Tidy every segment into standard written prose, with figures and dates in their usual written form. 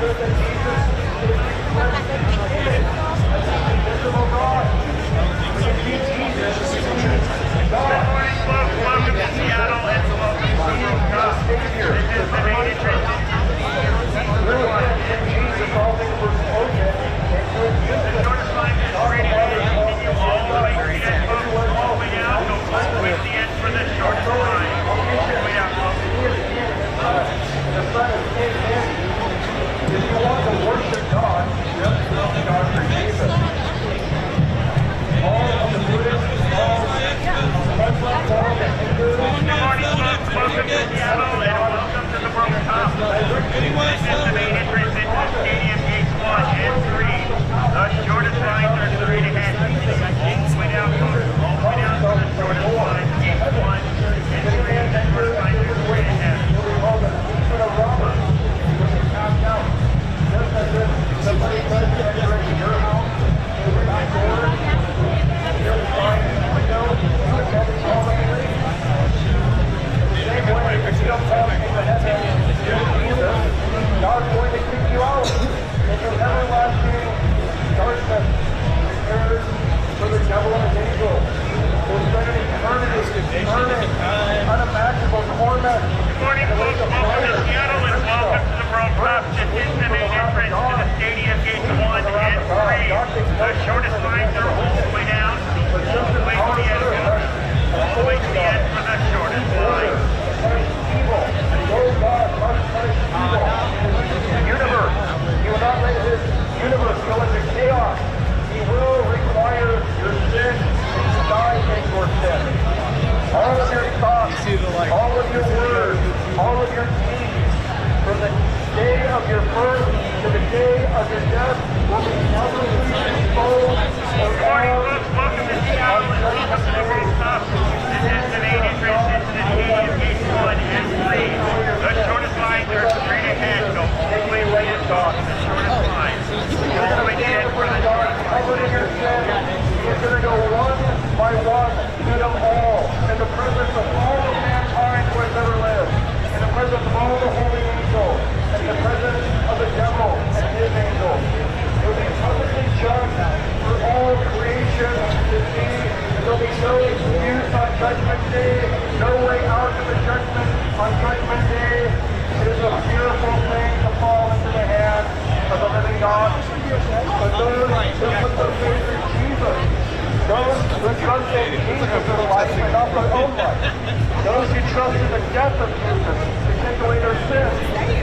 Welcome to Seattle and welcome to the World Cup. This is the main entrance into Jesus. All things were spoken. The shortest line is straight ahead. Continue all the way straight ahead, folks. All the way down. Go all the way to the end for the shortest line. All the way down, folks. The Son is in him. If you want to worship God, just love God for Jesus. All of the Buddhists, all of the Muslims, all of the Hindus. Good morning, folks. Welcome to Seattle and welcome to the World Cup. This is the main entrance into the stadium, gates 1 and 3. The shortest lines are straight ahead. All the way down, folks. All the way down to the shortest line, gates 1 and 3. The shortest lines are straight ahead. Just as if somebody tries to enter into your house, they would not door, they'll find a window, and then it's all the way. The same way, if you don't come into heaven, you're Jesus, God's going to kick you out into everlasting darkness, prepared for the devil and his angels. There's been an eternity, unimaginable torment. Good morning, folks. Welcome to Seattle and welcome to the World Cup. This is the main entrance to the stadium, gates 1 and 3. The shortest lines are all the way down, all the way to the end, all the way to the end for the shortest line. Evil. Oh God, must punish evil. The universe. He will not let his universe go into chaos. He will require your sin to die in your sin. All of your thoughts, all of your words, all of your deeds, from the day of your birth to the day of your death, will be publicly exposed. Good morning, folks. Welcome to Seattle and welcome to the World Cup. This is the main entrance into the stadium, gates 1 and 3. The shortest lines are straight ahead. Go all the way to the end, folks. The shortest lines. All the way to the end for the shortest line. Covered in your sin, he's going to go one by one to them all, in the presence of all of mankind who has ever lived, in the presence of all the holy angels, in the presence of the devil and his angels. It will be publicly judged for all creation to see. There will be no excuse on Judgment Day, no way out of the judgment on Judgment Day. It is a fearful thing to fall into the hands of the living God. But those who put their faith in Jesus, those who trust in Jesus for life and not their own life, those who trust in the death of Jesus to take away their sins,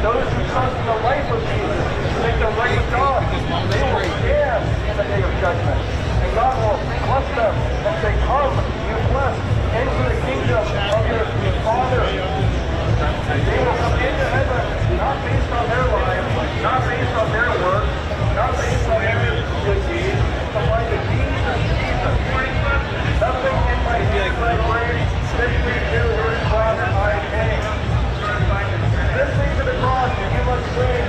those who trust in the life of Jesus to make them right with God, they will stand in the day of judgment. And God will bless them and say, "Come, you blessed, into the kingdom of your Father." They will come into heaven, not based on their lives, not based on their work, not based on their good deeds, but by the deeds of Jesus. Nothing in my brain, simply do his Father I came. Listening to the cross, you must sing.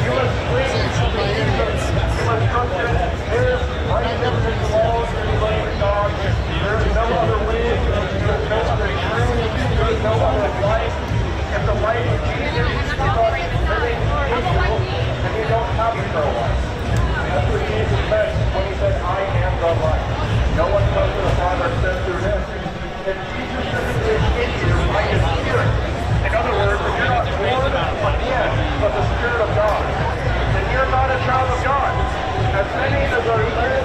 You must sing to Jesus. You must trust in his righteousness alone in the way of God. There is no other way. There is no other truth. There is no other life. If the life of Jesus is not living in you, then you don't have eternal life. That's what Jesus said when he said, "I am the life. No one comes to the Father except through him." If Jesus is in you by his Spirit, in other words, if you're not born again of the Spirit of God, then you're not a child of God. As many as are led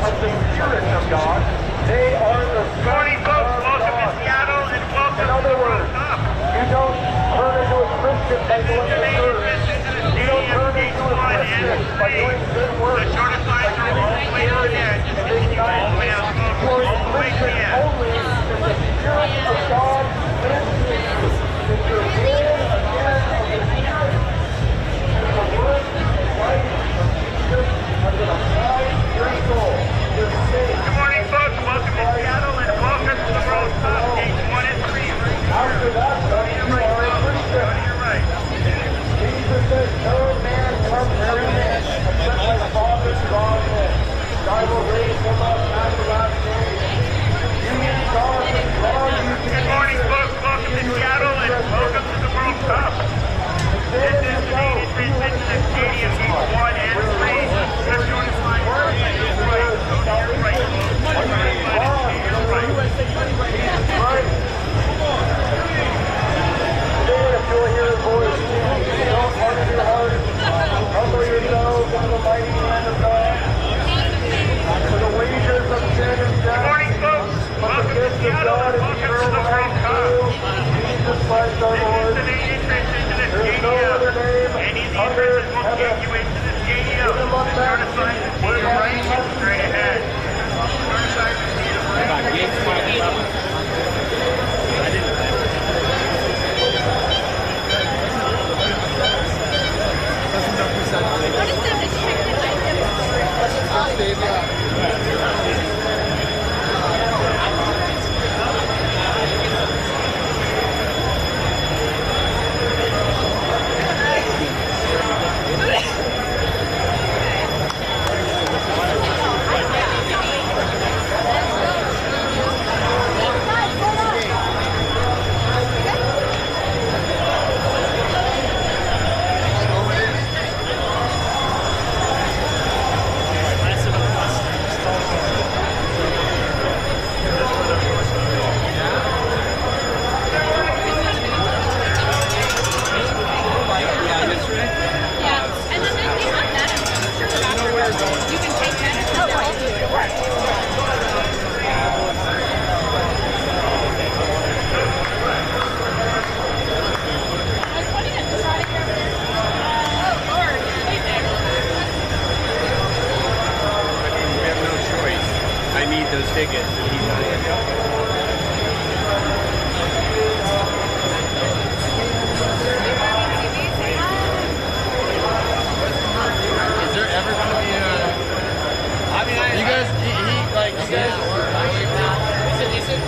of the Spirit of God, they are the sons Morning, folks. of Welcome God. to Seattle and welcome In to other the World words, Cup. you don't turn into a Christian by going to church. You don't turn into a Christian by doing good work. The shortest lines are all the way to the end. Just continue all the way down, folks. You are All the way to the Christian end. only if the Spirit of God lives in you. If you're born again of the Spirit, and the word and life of Jesus are going to apply to your soul. You're saved. Good morning, folks. Welcome to Seattle and welcome to the World Cup. Gates 1 and 3. After that, you are a Christian. Go to your right. Jesus said, "No man comes to me except my Father draws him. And I will raise him up at the last day." You need God to draw you to Good morning. the entrances will get you into the stadium. The start of signs is to your right, straight ahead. Start of signs is to your right. What is the restricted those tickets. Is there ever going to be a... I mean, you guys, like, you guys... Is it...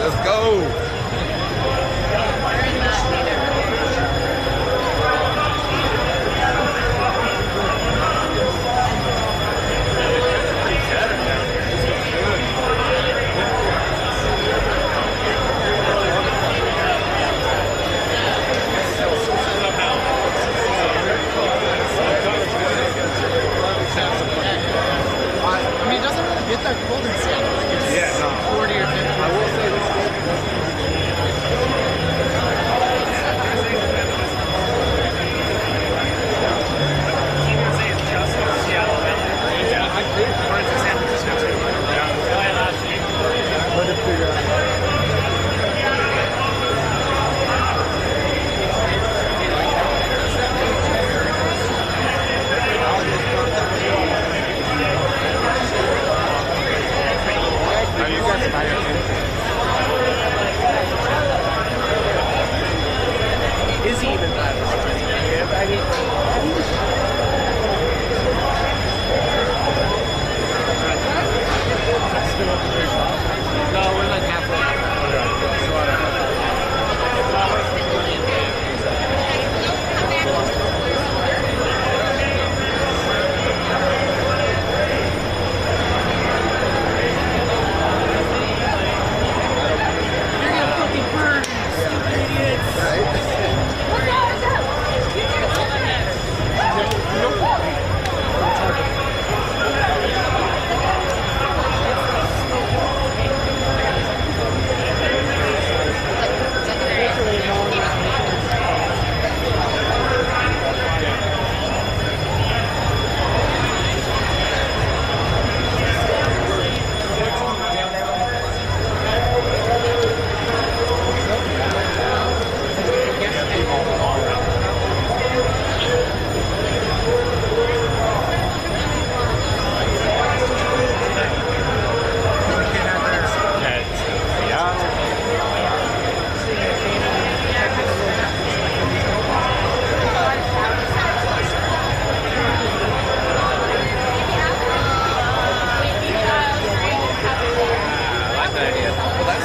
Let's go. I mean, it doesn't really get that cold in Seattle. Like it's 40 or 50. I will say this. Is he even better? I mean, no, we're like halfway.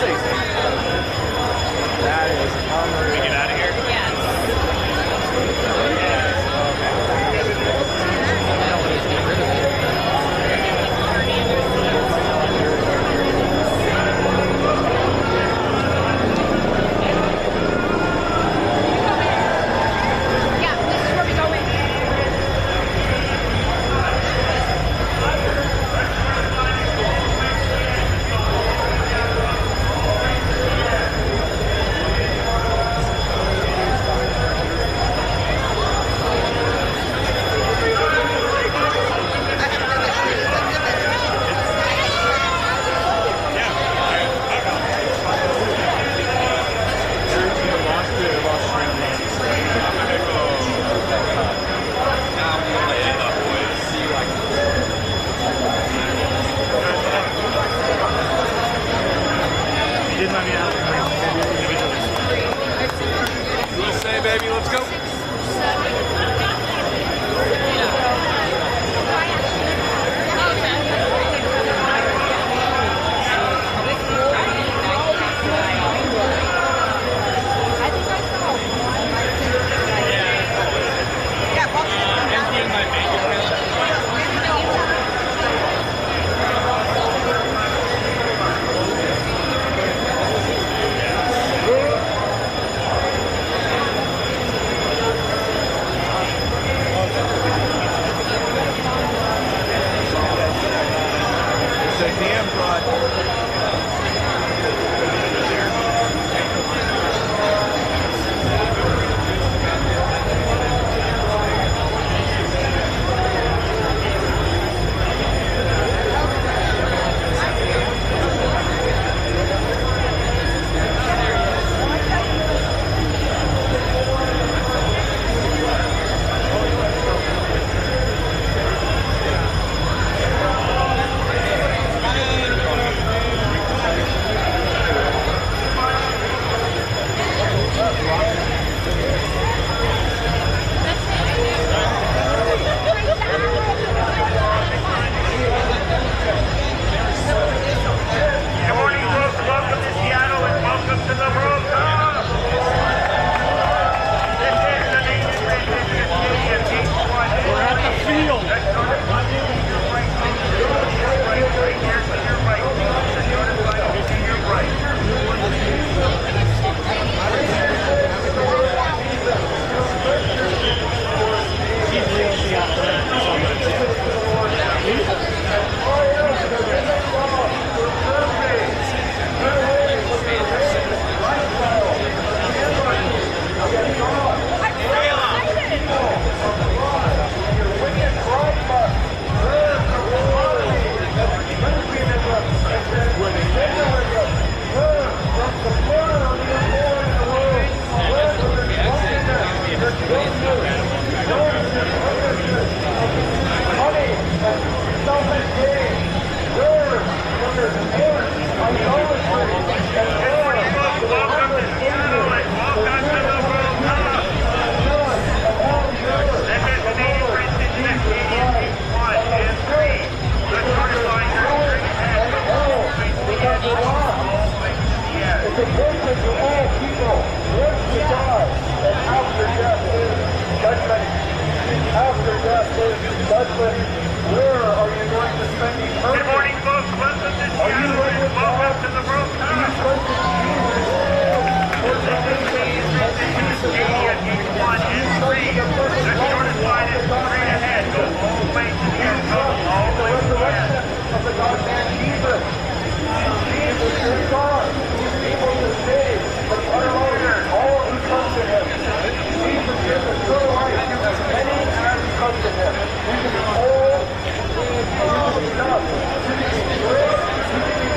That is unreal. We get out of here? Yeah, this is where we go in. Say, baby, let's go. Emptying my bank It's a damn broad. Good morning, folks. Welcome to Seattle and welcome to the World Cup. This is the Nation Transition Stadium, Gate 1. We're at the field. The starting line is to your right, right here to your right. The starting line is to your right. Where are you going to spend eternity? Good morning, folks. Welcome to Seattle and welcome to the World Cup. Stadium, Gate 1 and 3. The shortest line is straight ahead. Go all the way to the end. Go all the way to the end. Of the God-man Jesus. Jesus is God. He's able to save from utter all who come to him. Jesus is the true life. Many as come to him. You can be old, you can be young, you can be rich, you can be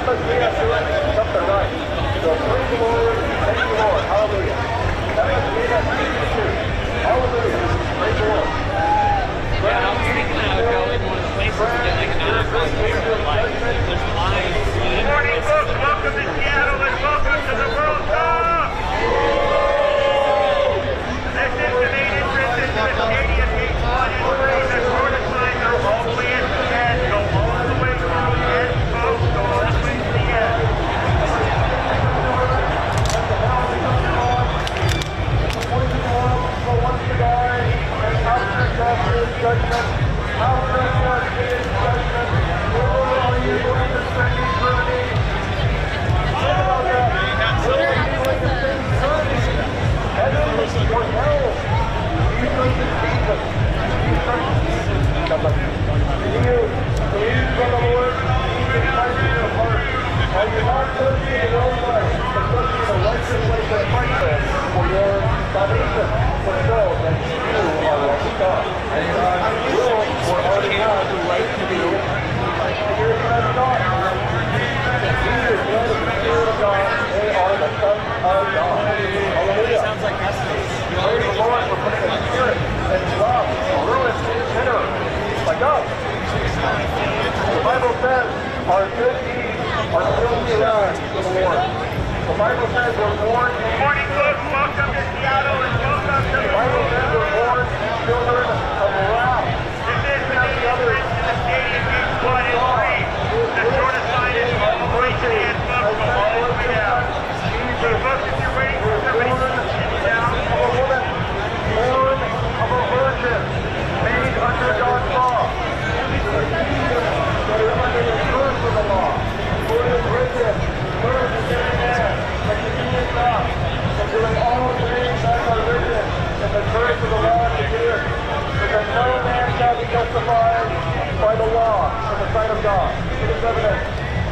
must be us doing something right. So praise the Lord, thank you, Lord. Hallelujah. That must be us too. Hallelujah. Praise the Lord. Yeah, I was thinking I would go in one of the places and get like an hour-long beer, but like, there's lines. Good morning, folks. Welcome to Seattle and welcome to the World Cup. This is the main entrance into the stadium, gate 1 and 3. The shortest lines are all the way at the end. Go all the way through the end, folks. Go all the way to the end. Judgment, after judgment, Lord, are you going to send eternity? Think about that. Where are you going to send eternity? Heaven or hell? Jesus is Jesus. Do you believe from the Lord? Jesus Christ in your heart. Are you not thirsty in your own life, but thirsty in the righteous ways of Christ for your salvation, for souls that you are like God? We're already have the right to be open. Here is the God. Jesus, the Spirit of God, they are the sons of God. Hallelujah. Sounds like Estes. Praise the Lord for putting a spirit and love, ruined sinner like us. The Bible says our good deeds are filthy rags to the Lord. The Bible says we're born in Good morning, folks. Welcome to Seattle and welcome to the the Bible World says Cup. we're born children of wrath. This is the main entrance to the stadium, gate 1 and 3. The shortest line is all the way to the end, folks. Go all the way down. Hey, folks, if you're waiting for somebody to sit you down, Of a woman born of a virgin, made under God's law. That is under the curse of the law. For it is written, curse is every man that continues not, and doing all things that are written, and the curse of the law is here. Because no man shall be justified by the law in the sight of God. It is evident.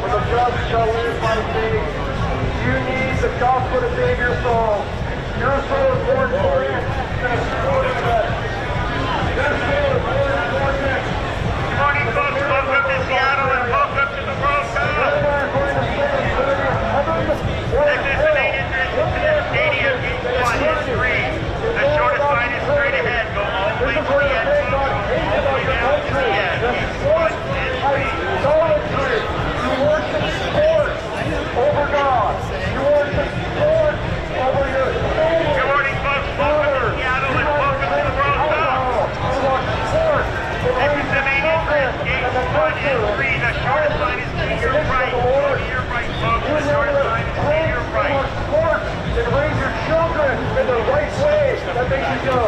For the just shall live by faith. You need the gospel to save your soul. Your soul is born torment and a sword of death. Your soul is born torment. good morning, folks. Welcome to Seattle and welcome to the World Cup. This is the main entrance to the stadium, gate 1 and 3. The shortest line is straight ahead. Go all the way to the end, folks. Go all the way down to the end. Gate 1 and 3. Idolatry. You worship sport over God. You worship sport over your family. Good morning, folks. Welcome to Seattle and welcome to the World Cup. This is the main entrance, gate 1 and 3. The shortest line is to your right. Go to your right, folks. The shortest line is to your right. Sports and raise your children in the right way that they should go.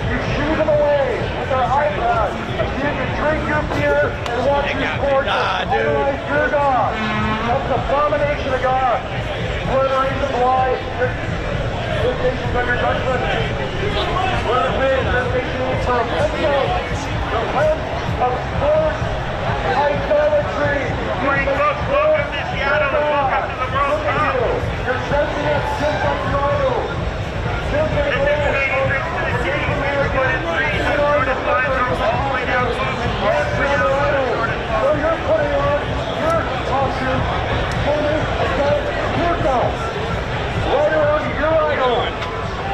You shoo them away with their iPad. You can drink your beer and watch your sports and idolize your God. That's the abomination of God. One of the reasons why this nation's under judgment. One of the reasons this nation needs to repent of sports idolatry. Good morning, folks. Welcome to Seattle and welcome to the World Cup. You're sensing it just like Toronto. This is the main entrance to the stadium, gate 1 and 3. The shortest lines are all the way down, folks. All the way down to the shortest So line. you're putting on your costume, holding against yourself. Right around your idol.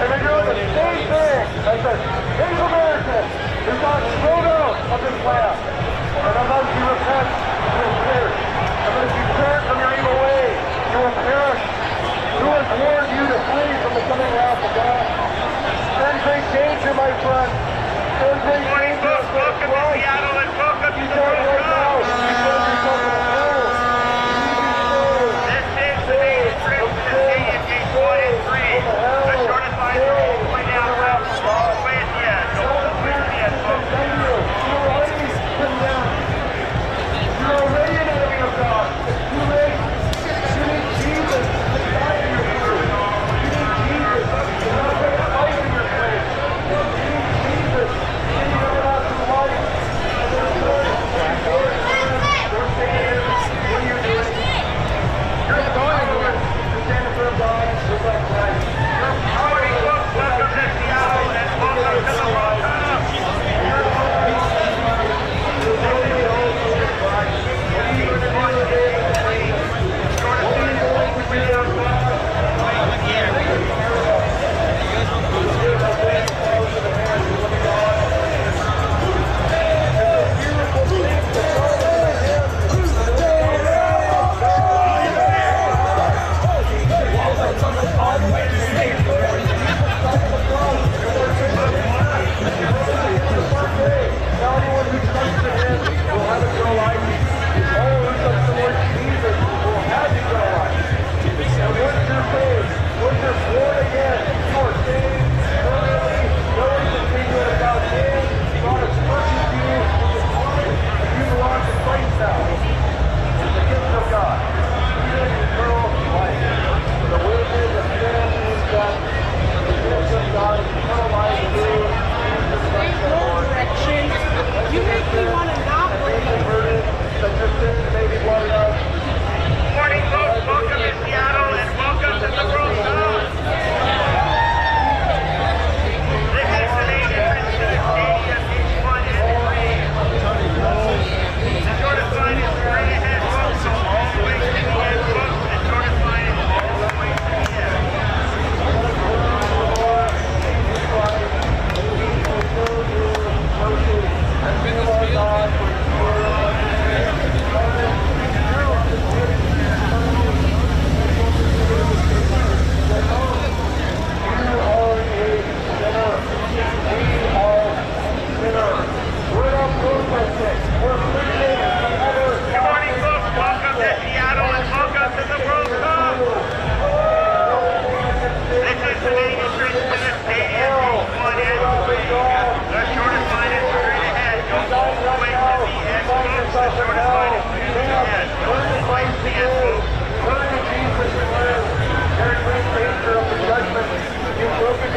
And then you're doing the same thing as the Native American who got thrown out of this land. And unless you repent, you will perish. Unless you turn from your evil way, you will perish. Who has warned you to flee from the coming wrath of God? Stand great danger, my friend. Stand great Good morning, danger. folks. Welcome to Seattle and welcome to You the stand World right now. Cup. You stand yourself in a hole. This is the main entrance to the stadium, gate 1 and 3. The shortest lines are all the way down, folks. All the way at the end. Go all the way to the end, folks. You're already condemned. You're already an enemy of God. It's too late. You need Jesus to die in your place. You need Jesus to not put a fight in your place. You need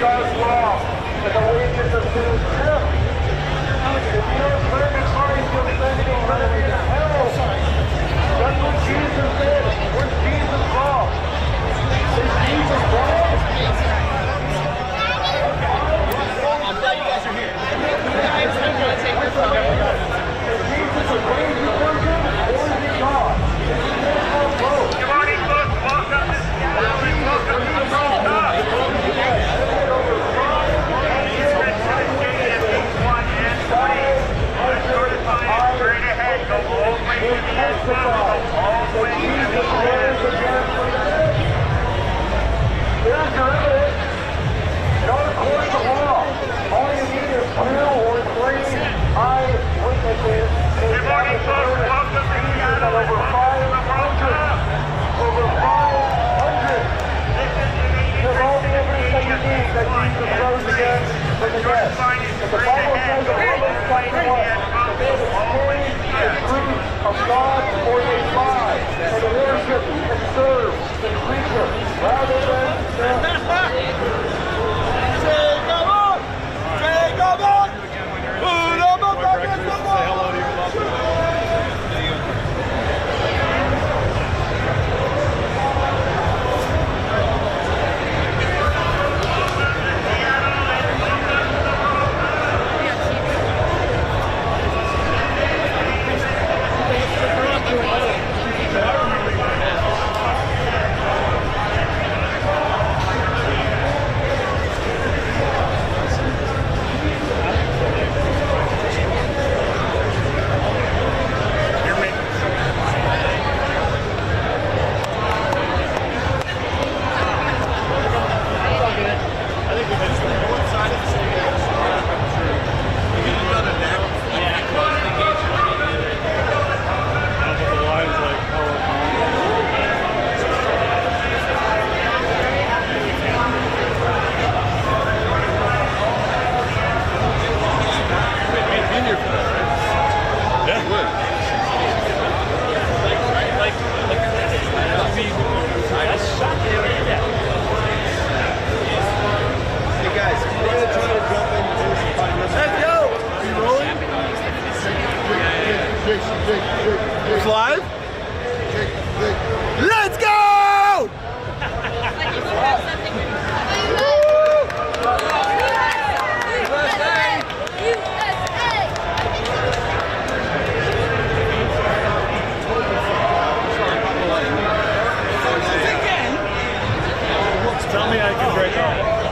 God's law and the wages of sin is death. If you don't turn to Christ, you'll spend eternity in hell. That's what Jesus did. Where's Jesus from? Is Jesus wrong? I'm glad you guys are here. Is Jesus a crazy person or is he God? Good morning, folks. Welcome to Seattle and welcome to the World Cup. Entrance to the stadium, gates 1 and 3. The shortest line is straight ahead. Go all the way to the end. Go all the way to the end. Here's your evidence. Not according to law. All you need is 2 or 3 eyewitnesses. Good morning, folks. Welcome to Seattle and welcome to the World Cup. Over 500. This is the main There's all the entrance to evidence the that you stadium, need that gates 1 Jesus and rose 3. again from the dead. Line is But the straight Bible ahead. says Go in all Romans the way to the 21, end. that they that All the way to stand the the end. truth of God or they lie, and to worship and serve the creature rather than the It's live? Let's go! Tell me I can break on.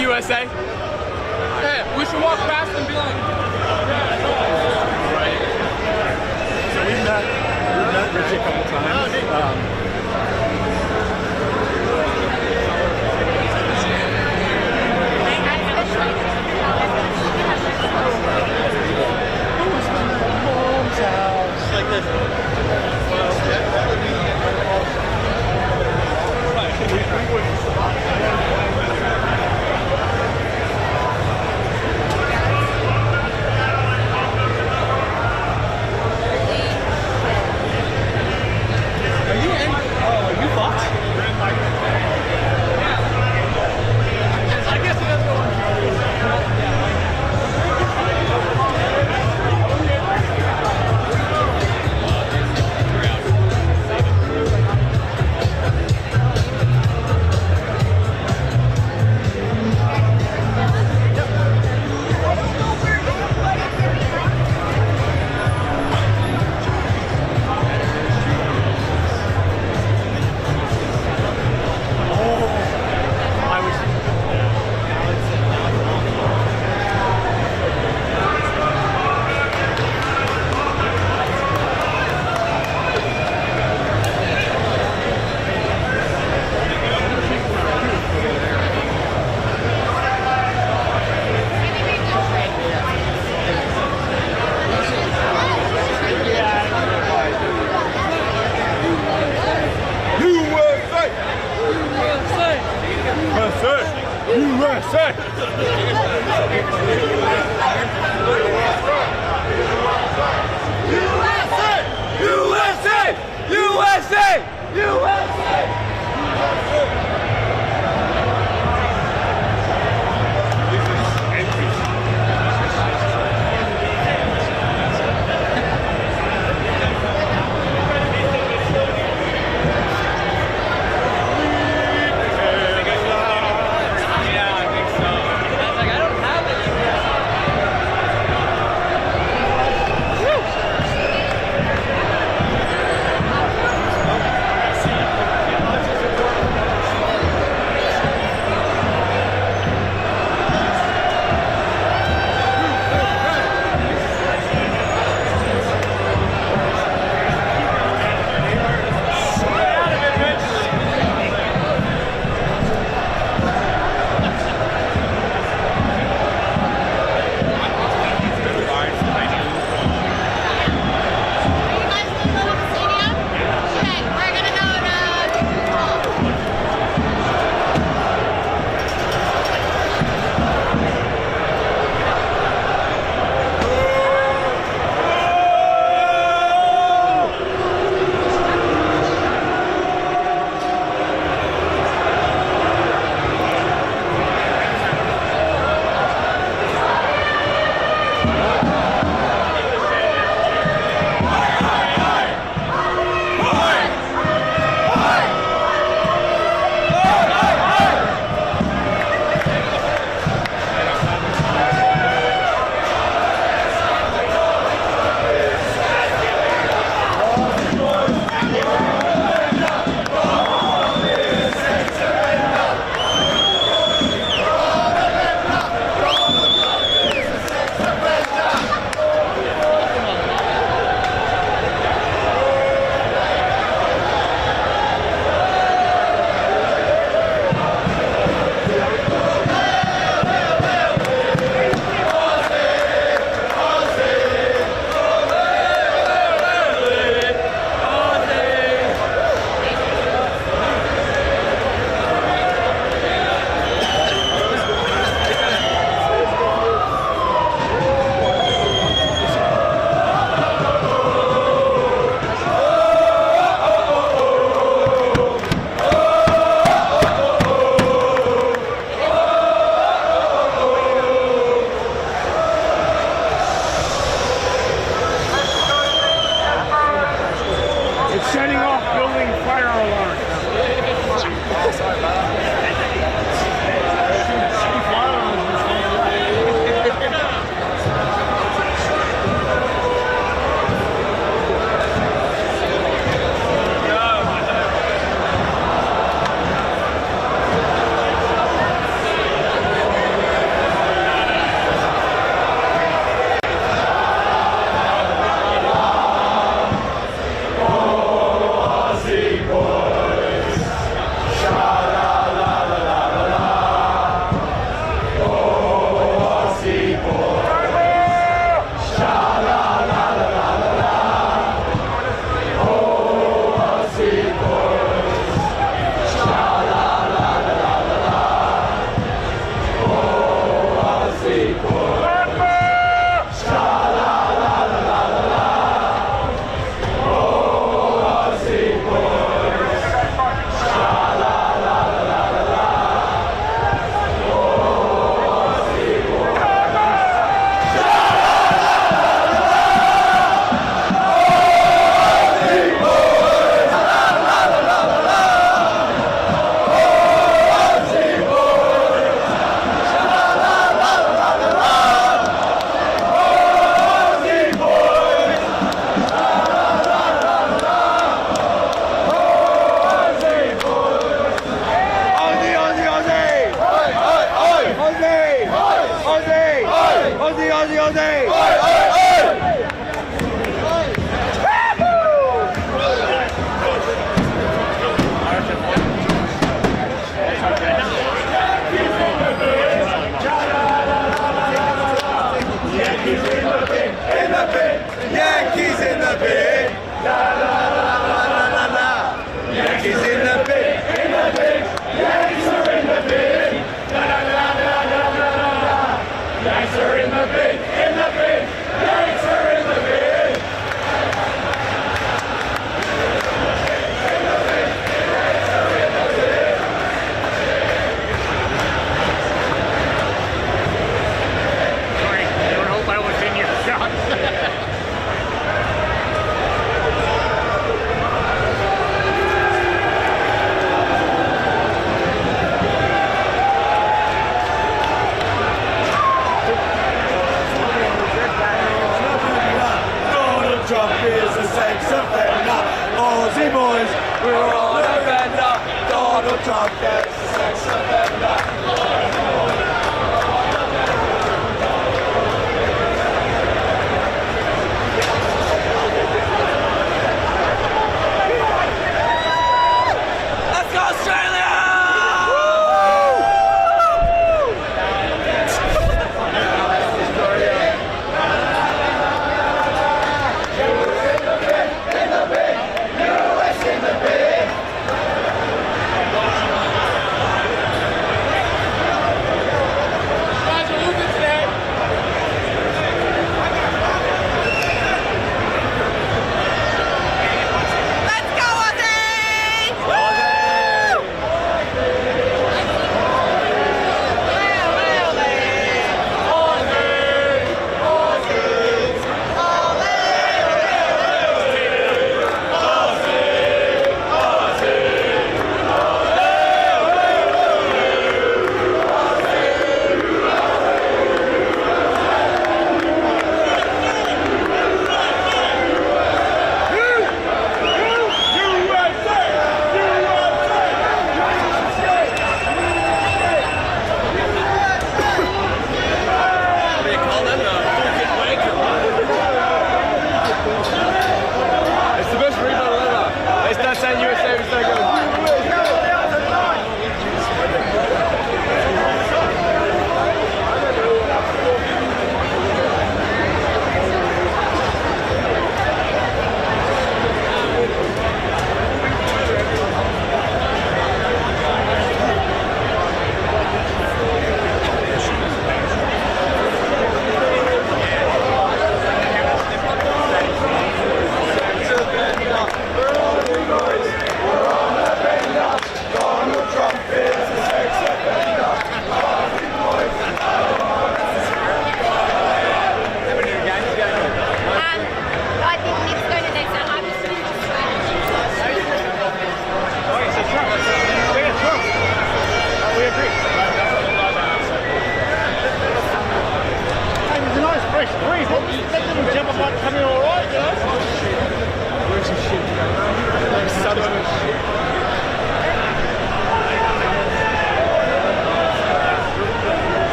USA. Yeah, we should walk past and be like, right. So we've met Richie a couple times. Like this. Well, yeah, that would be. We wouldn't Yankees in the pit, Yankees are in the pit. La la la la la la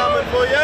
Coming for you.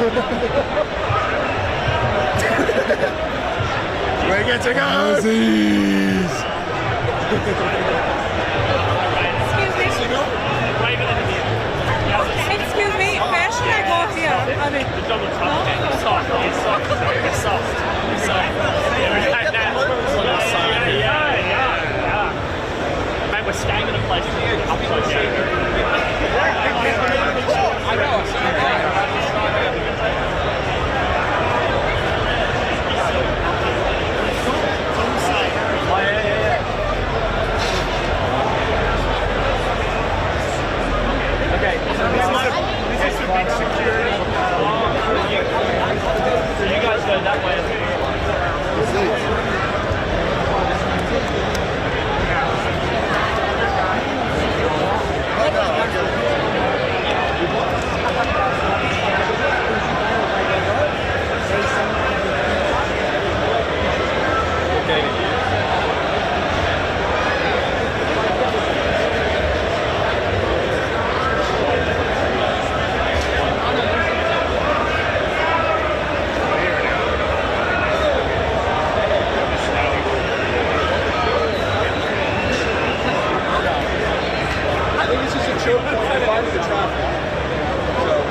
We get to go. Excuse me, where should I go here? I mean, Mate, we're staying in a place that's upside down. I know. Okay, so this is a big security. So you guys go that way.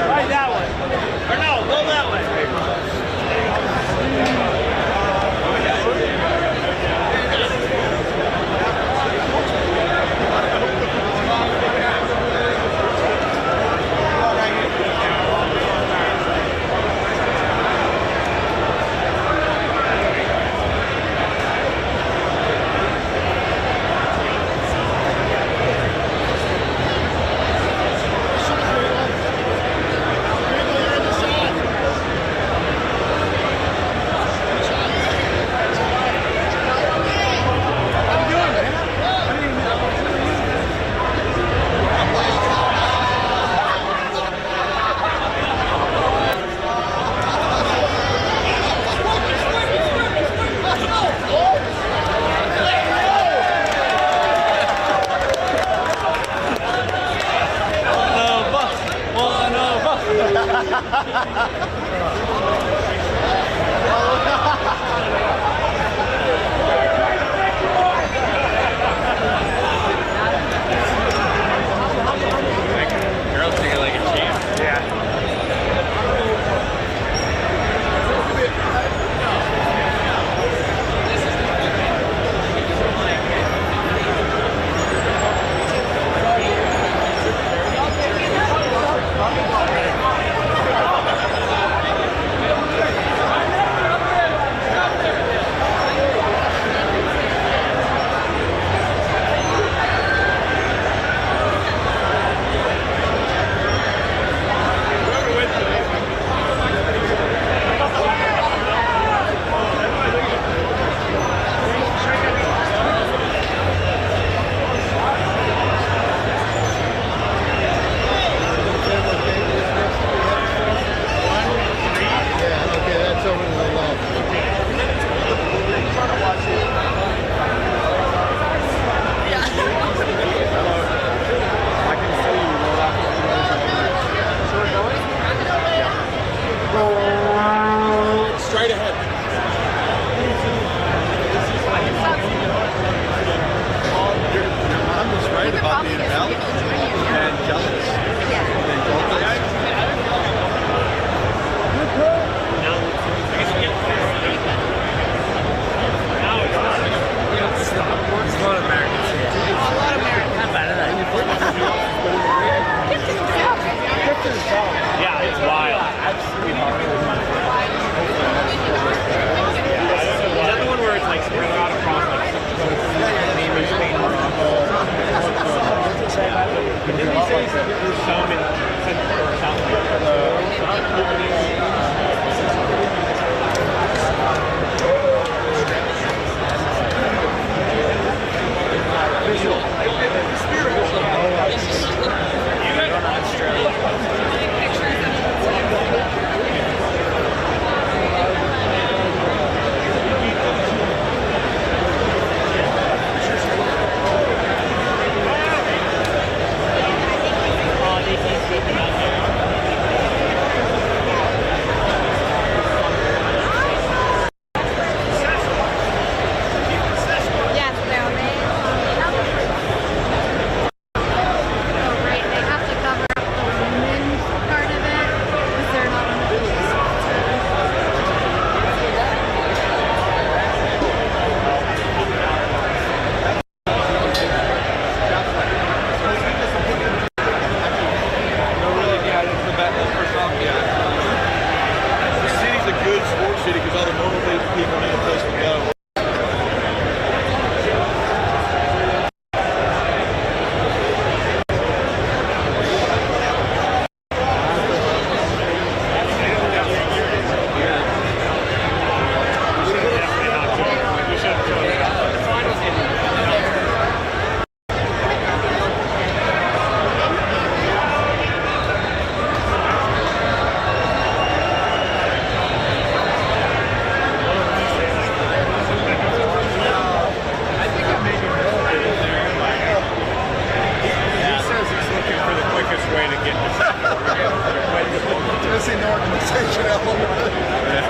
Right that way. Or no, go that way. try to motivate people in the place to go. Missing the organization element.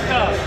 America!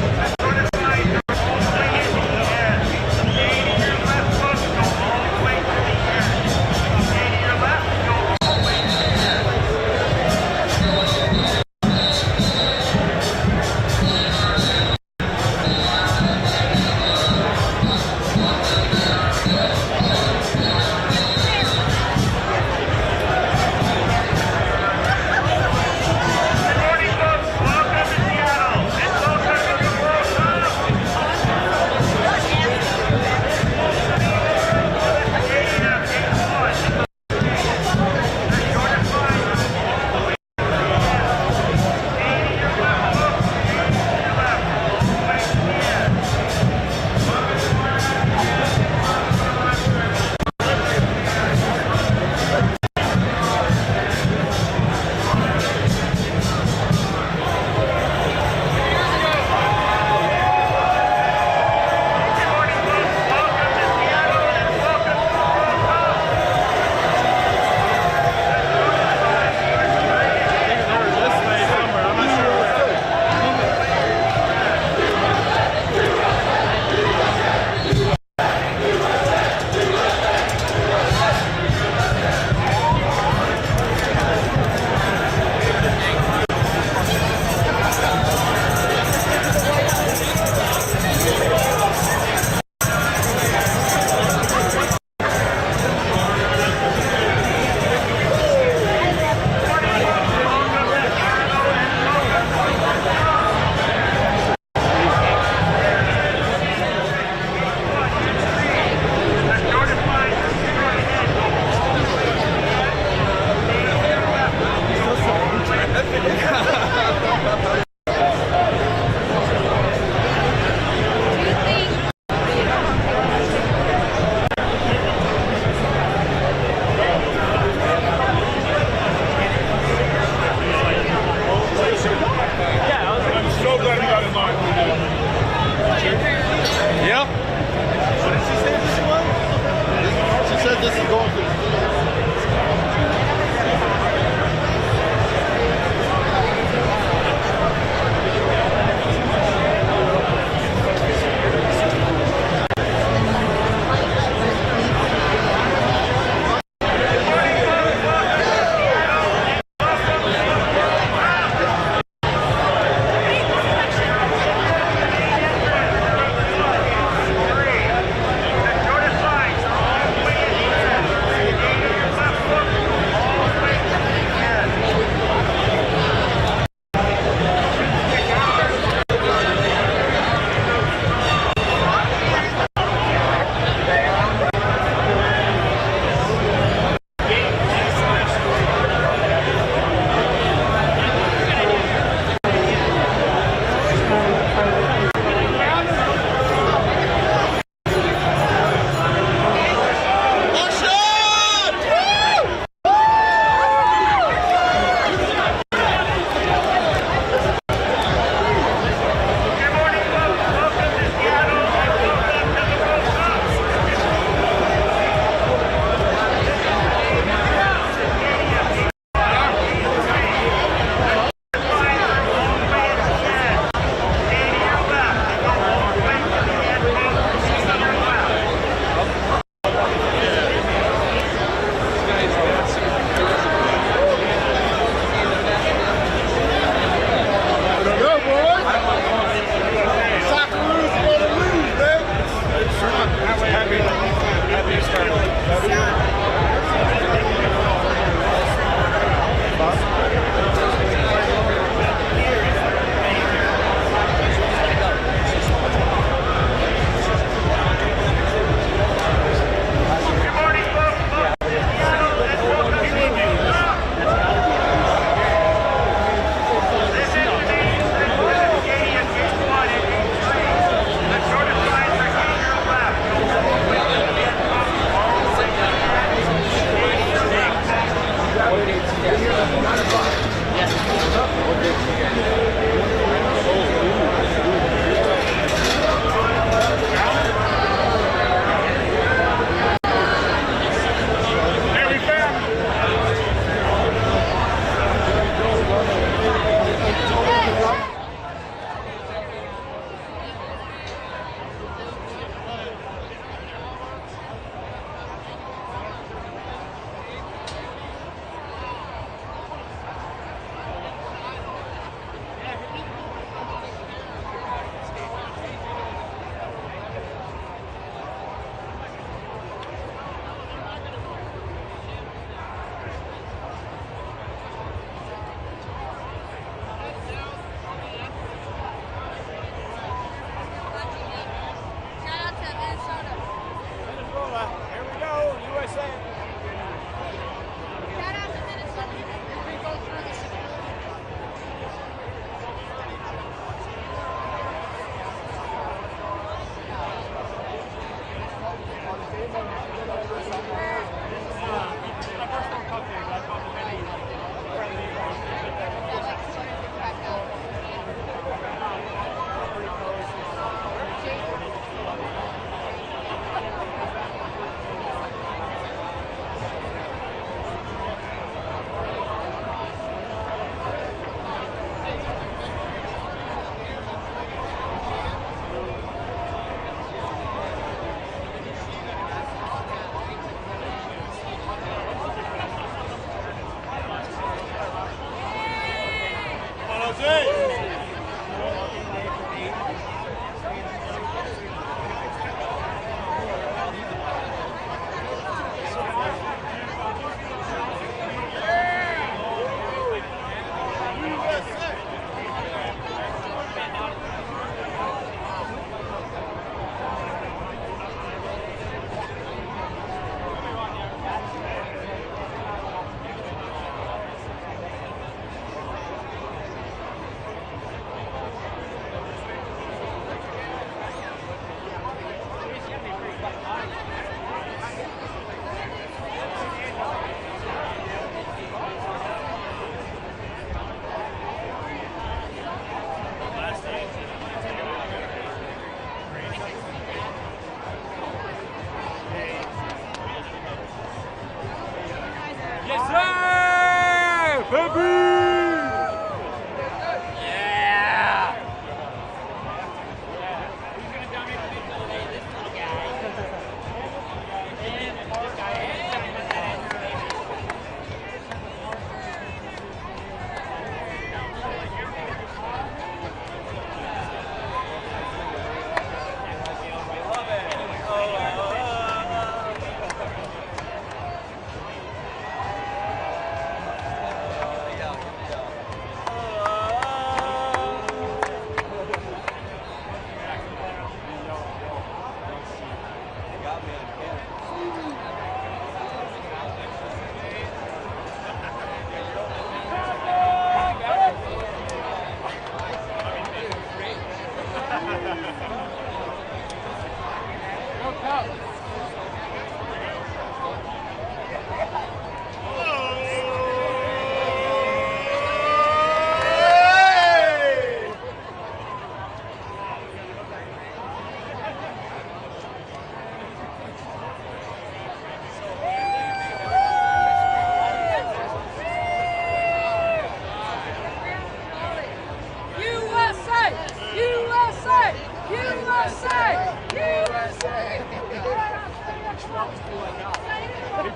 He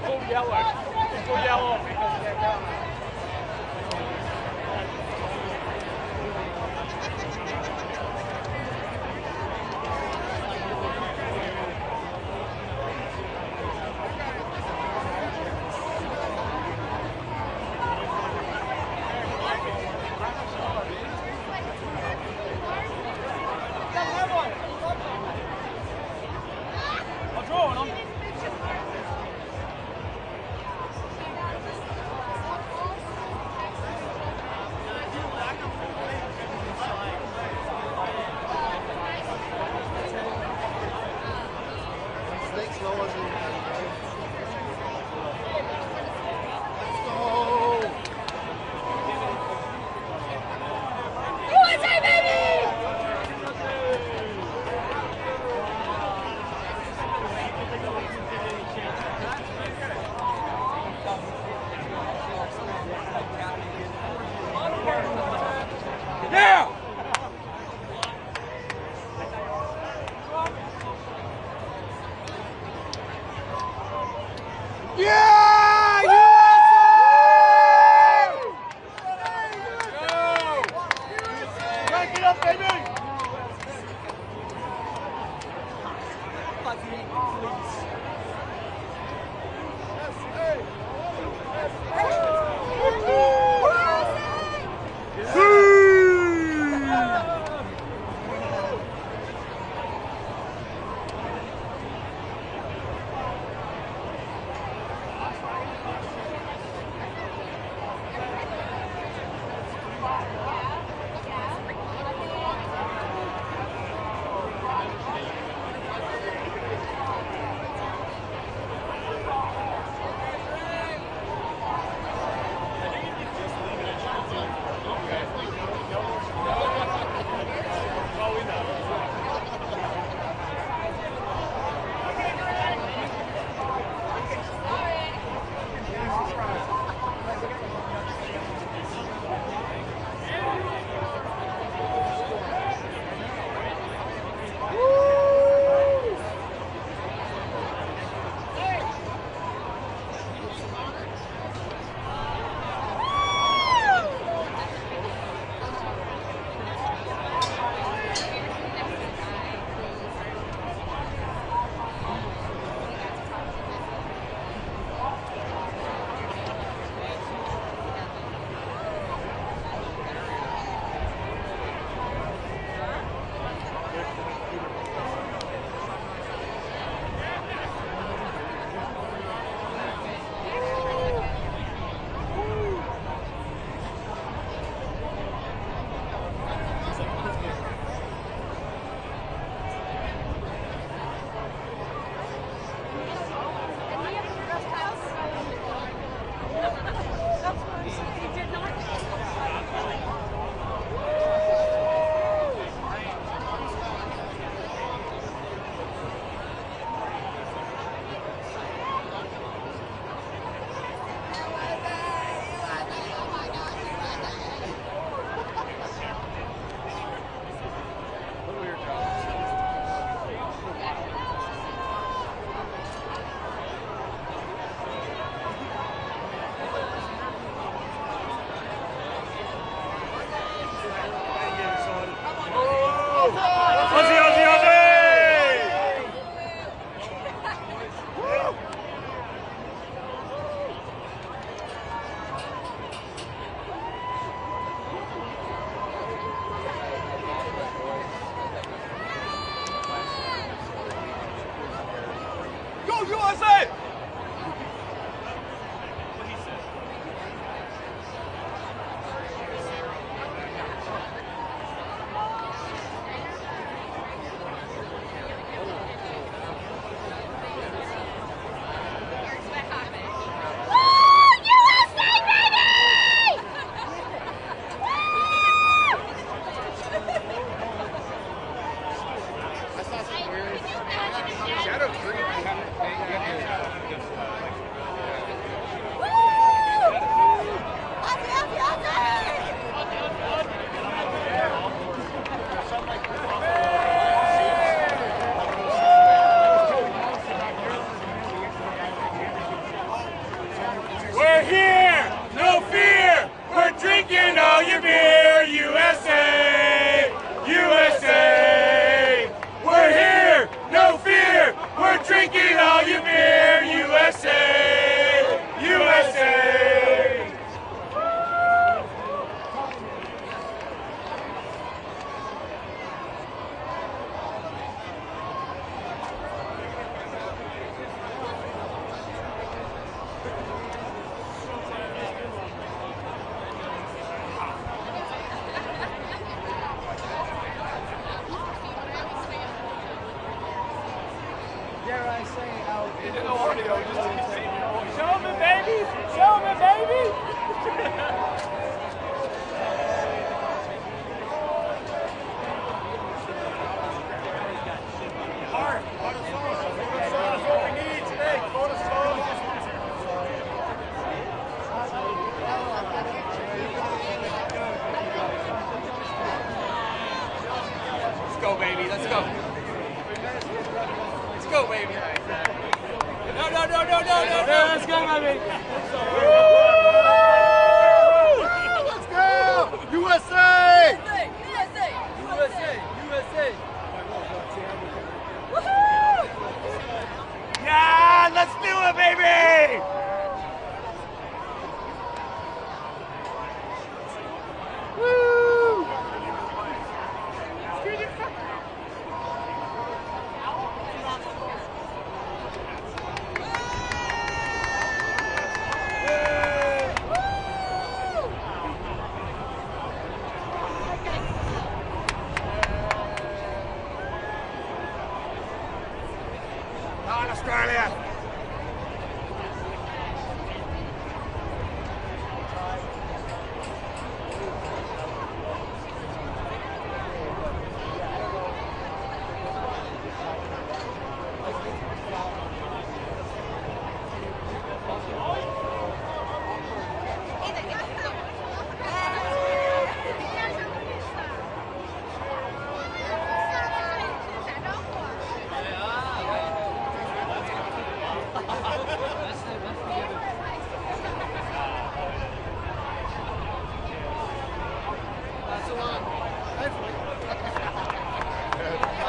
pulled yellow. He pulled yellow. I'll draw on him. Snake's lower than Shadow 3, you have to pay. dare I say how Show me, baby! Show me, baby! Let's go, baby. Let's go. Let's go, baby. No. Let's go, baby! Let's go! USA! Yeah, let's do it, baby! Woo! On Australia!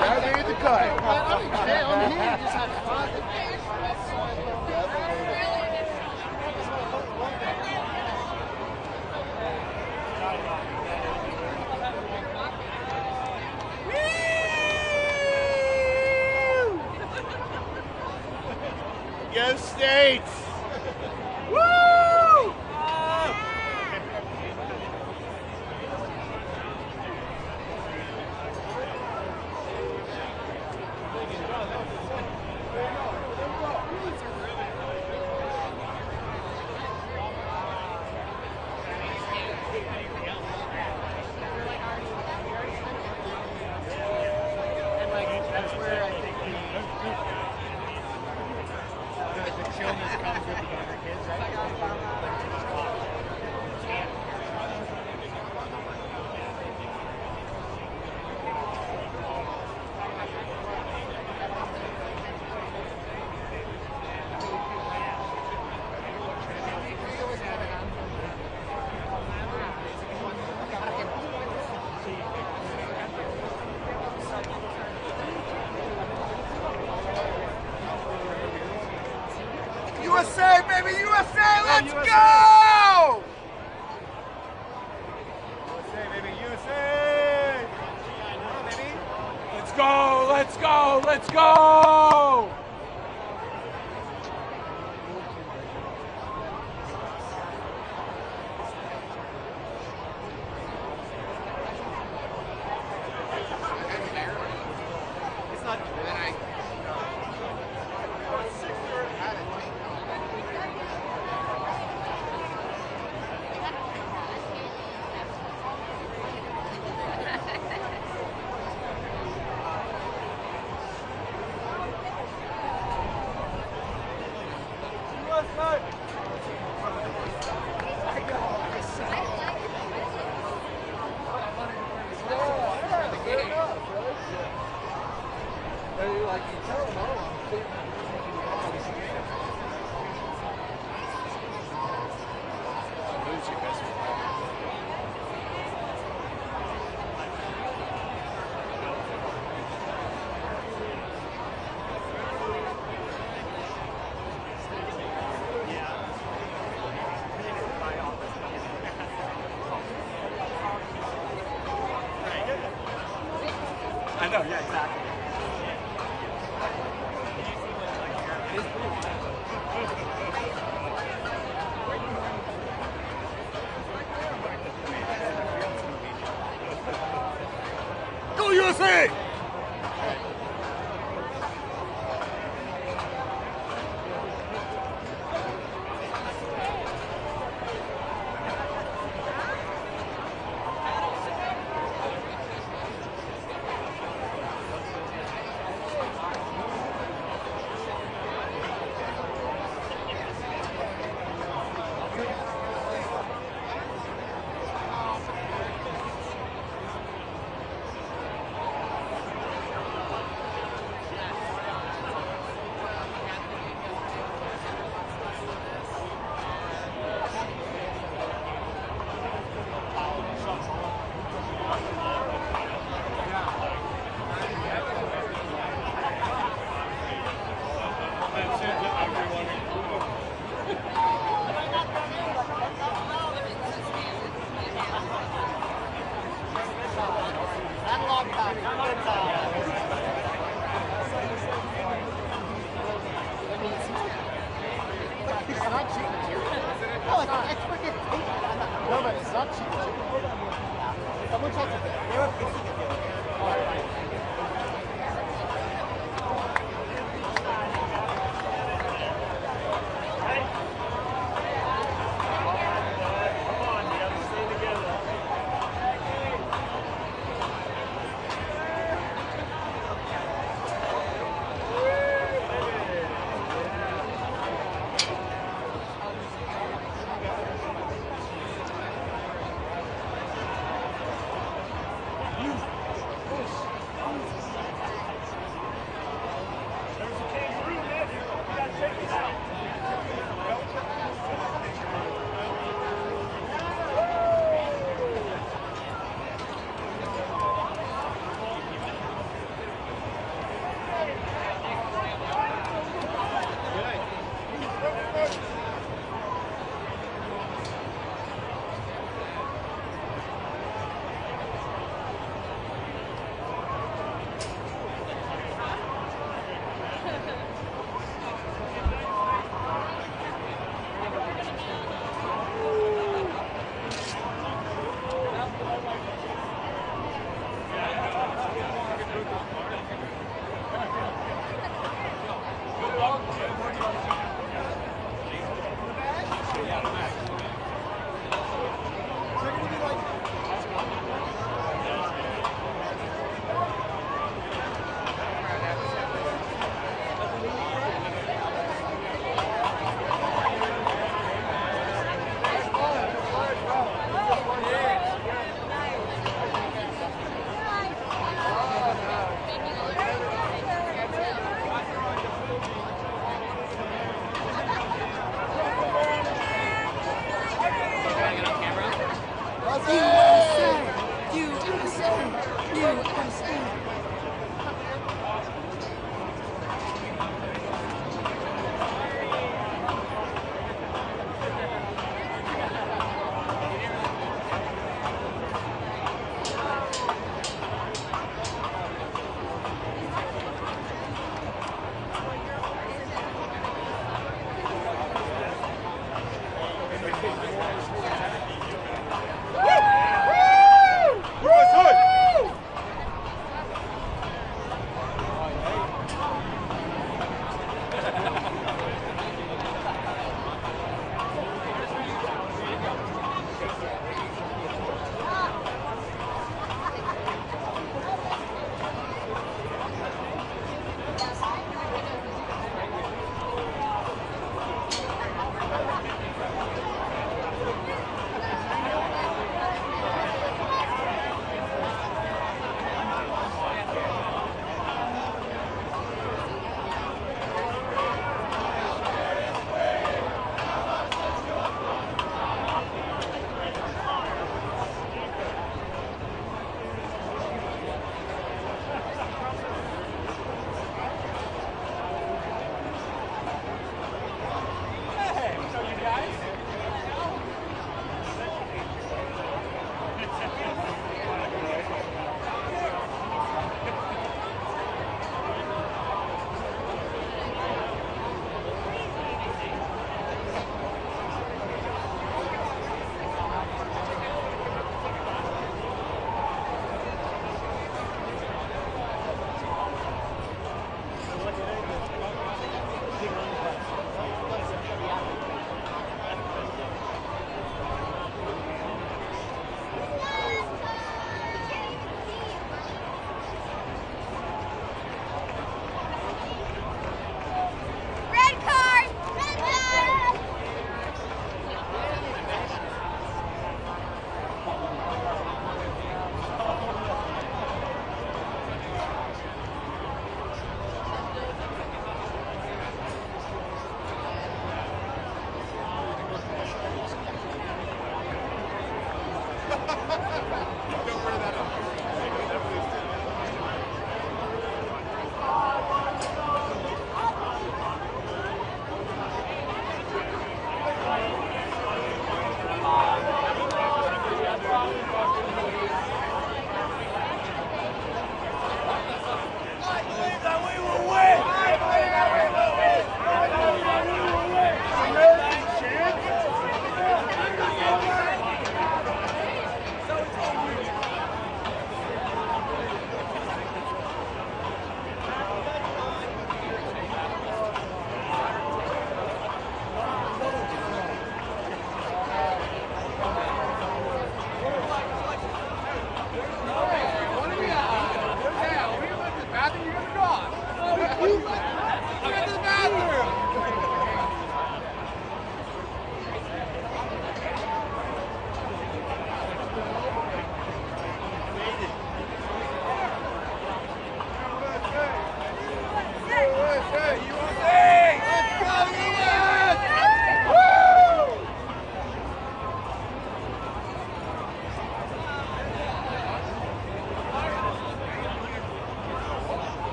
That made the cut. Go States! Woo! That's where I think the chillness comes with the younger kids, right? USA, baby, USA, let's USA. go! USA, baby, USA! Let's go, let's go, let's go! I know, yeah, exactly. Go USA! It's not cheap material. No, it's not. It's freaking tape. No, but it's not cheap material. How much else is it? They were 50 the other day.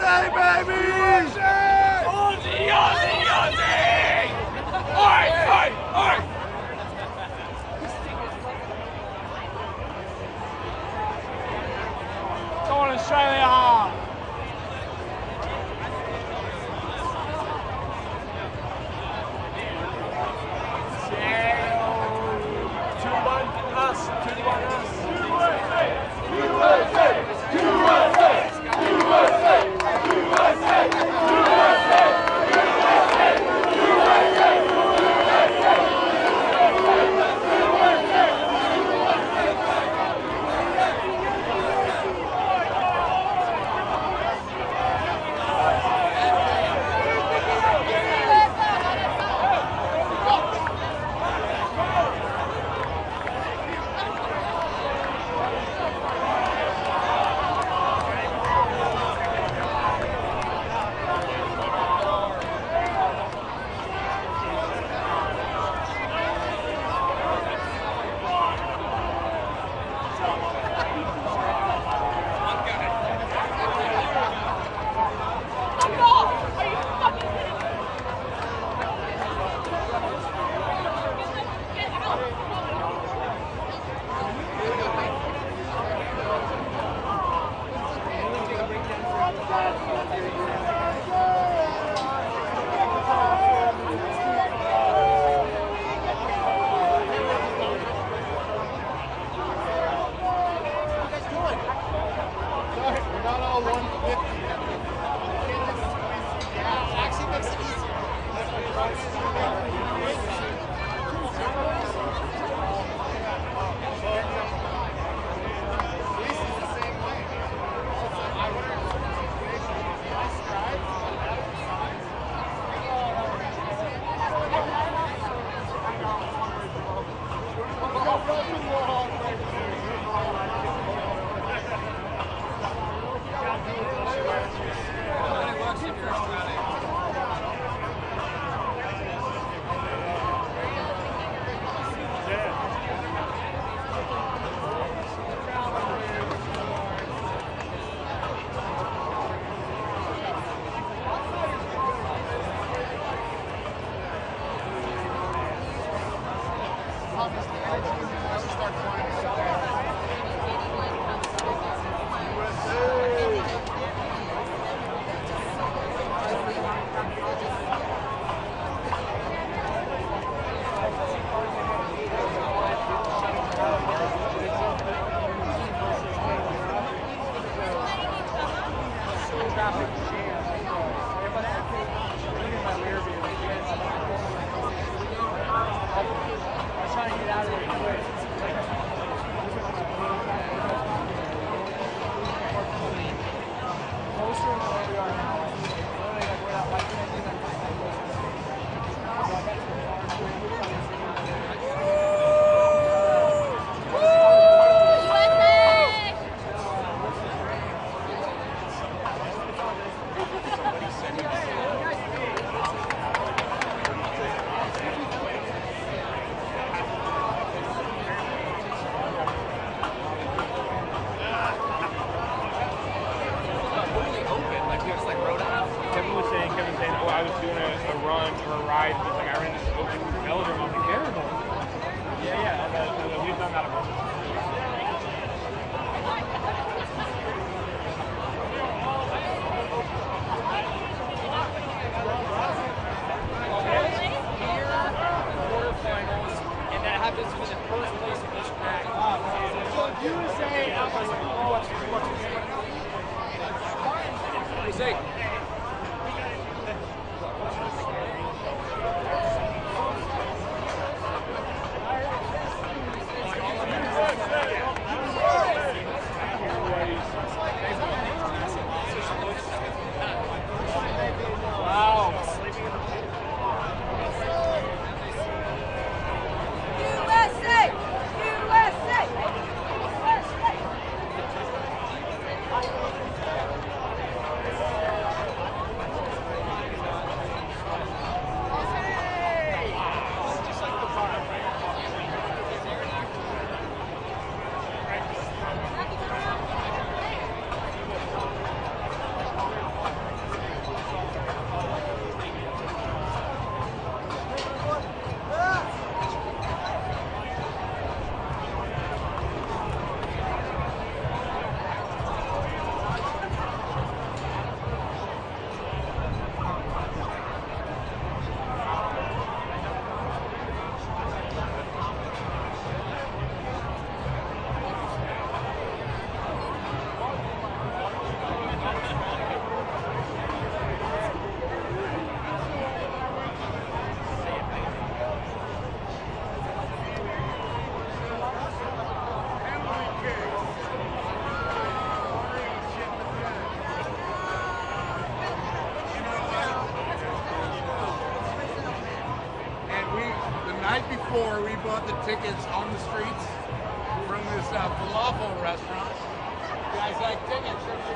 USA, baby! USA! Aussie, Aussie, Aussie! Oi, oi, oi! Go on, Australia! before we bought the tickets on the streets from this falafel restaurant. You guys like tickets?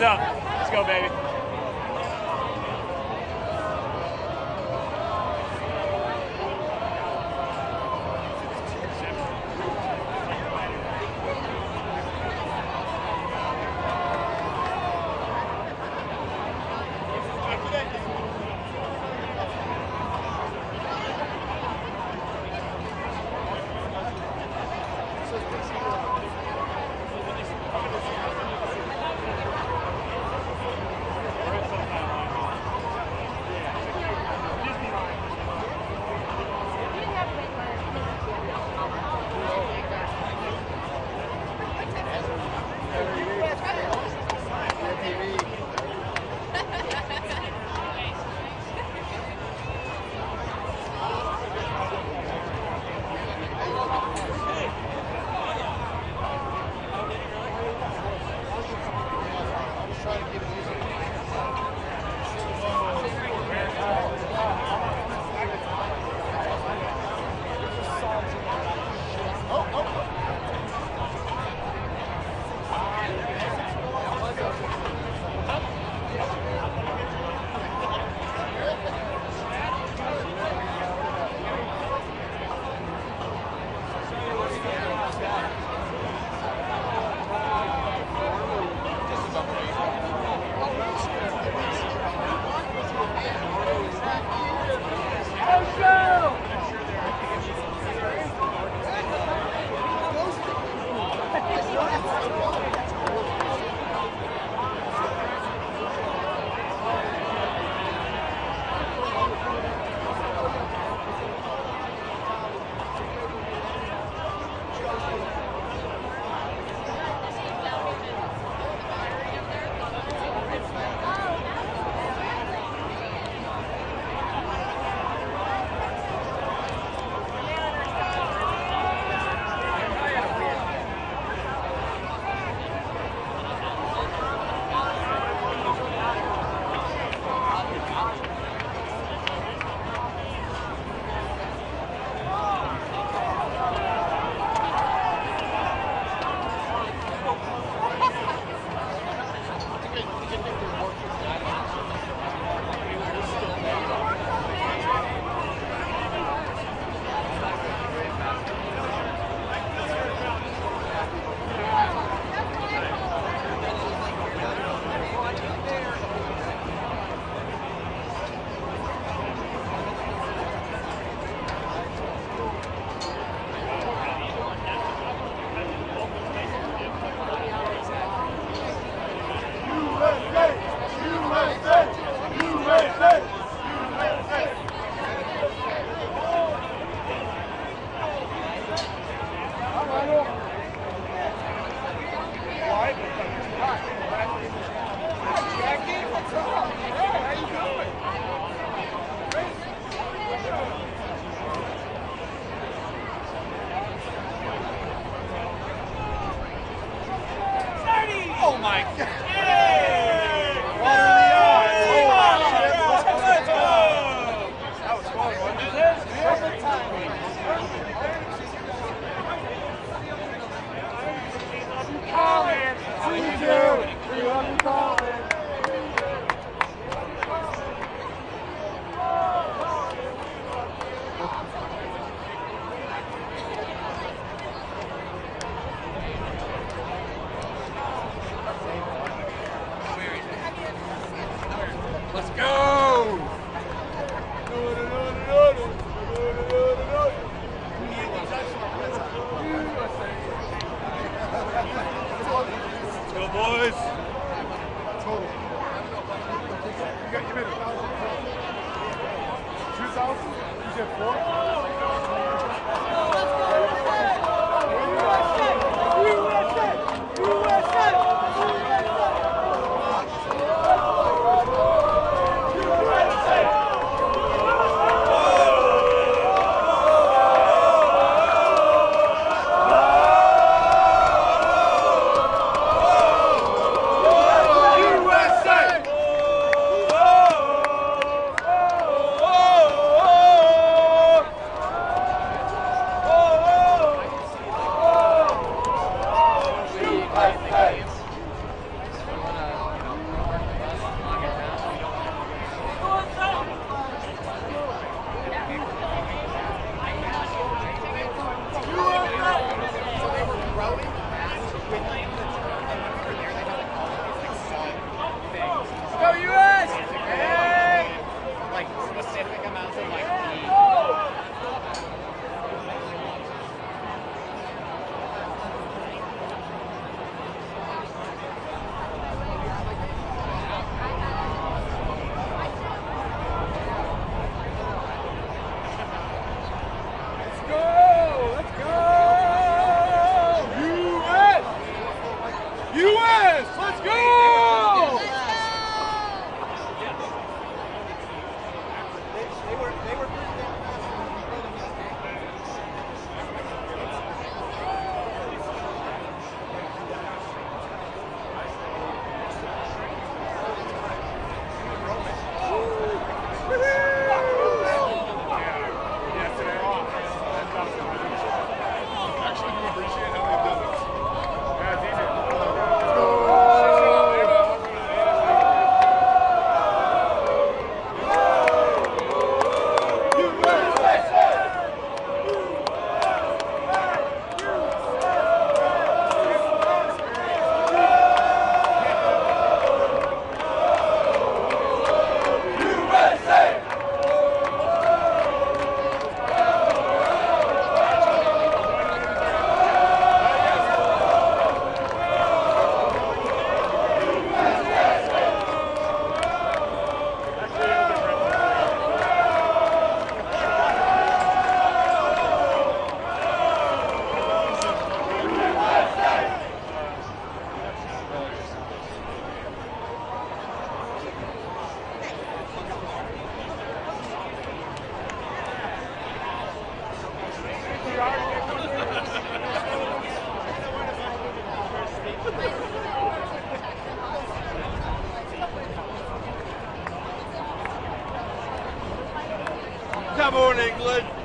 Knees up. Let's go, baby. Oh my God! Hey! What are the odds? Let's go! That was fun, wasn't it? Perfect timing. We do. We love you, Colin. Let's go! Let's go, boys. Total. You made 1,000. 2,000? You said 4? Come on, England.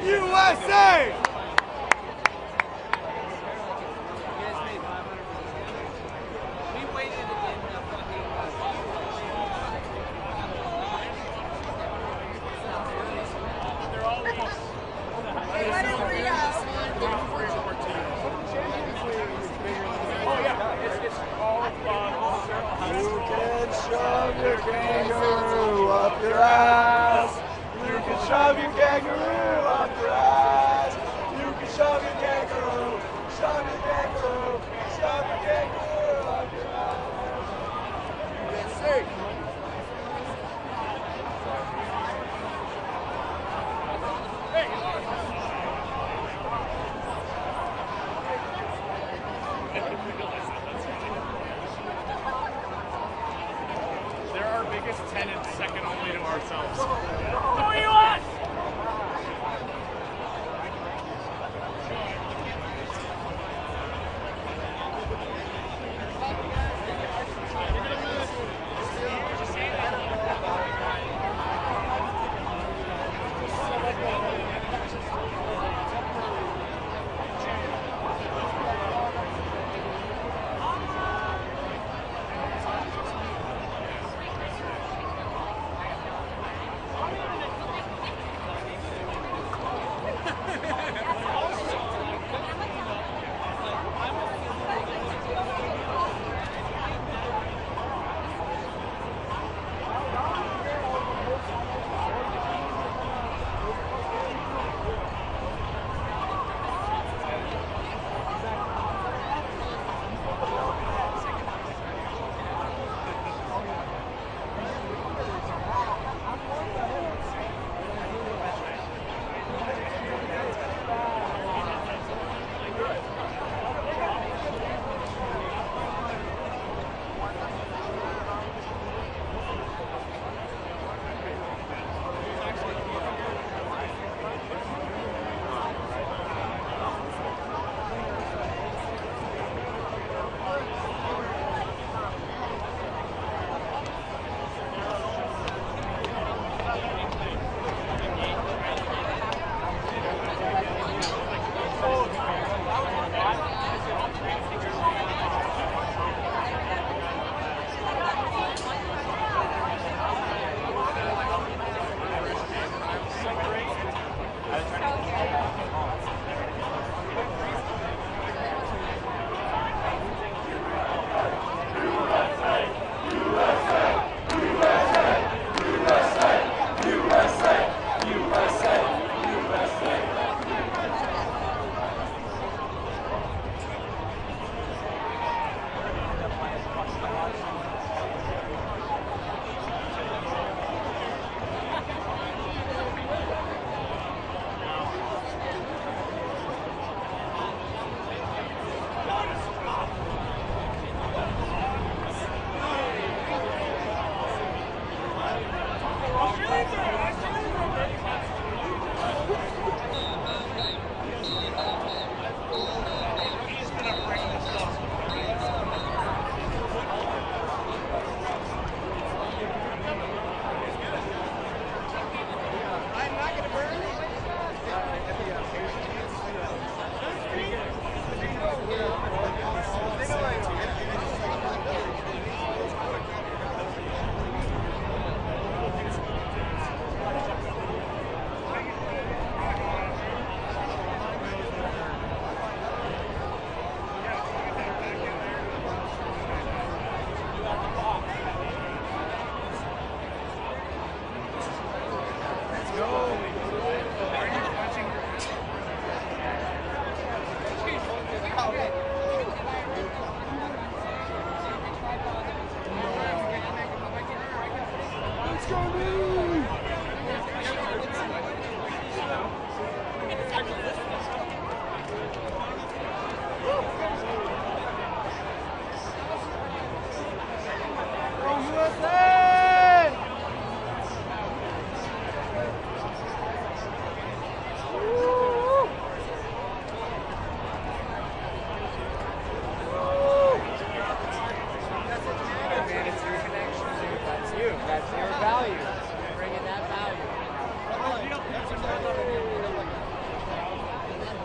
USA!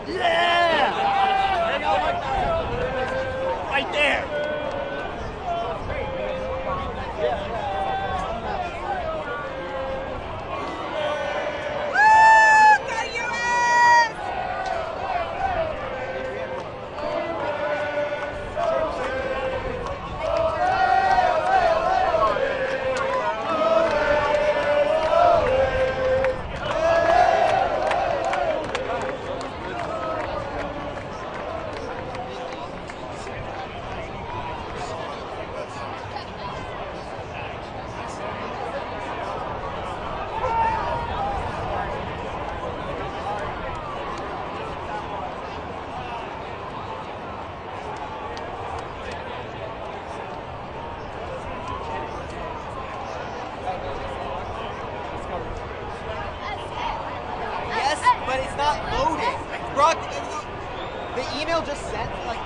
Yeah! Right there. Yes, but it's not loading. Brock, the email just sent, like...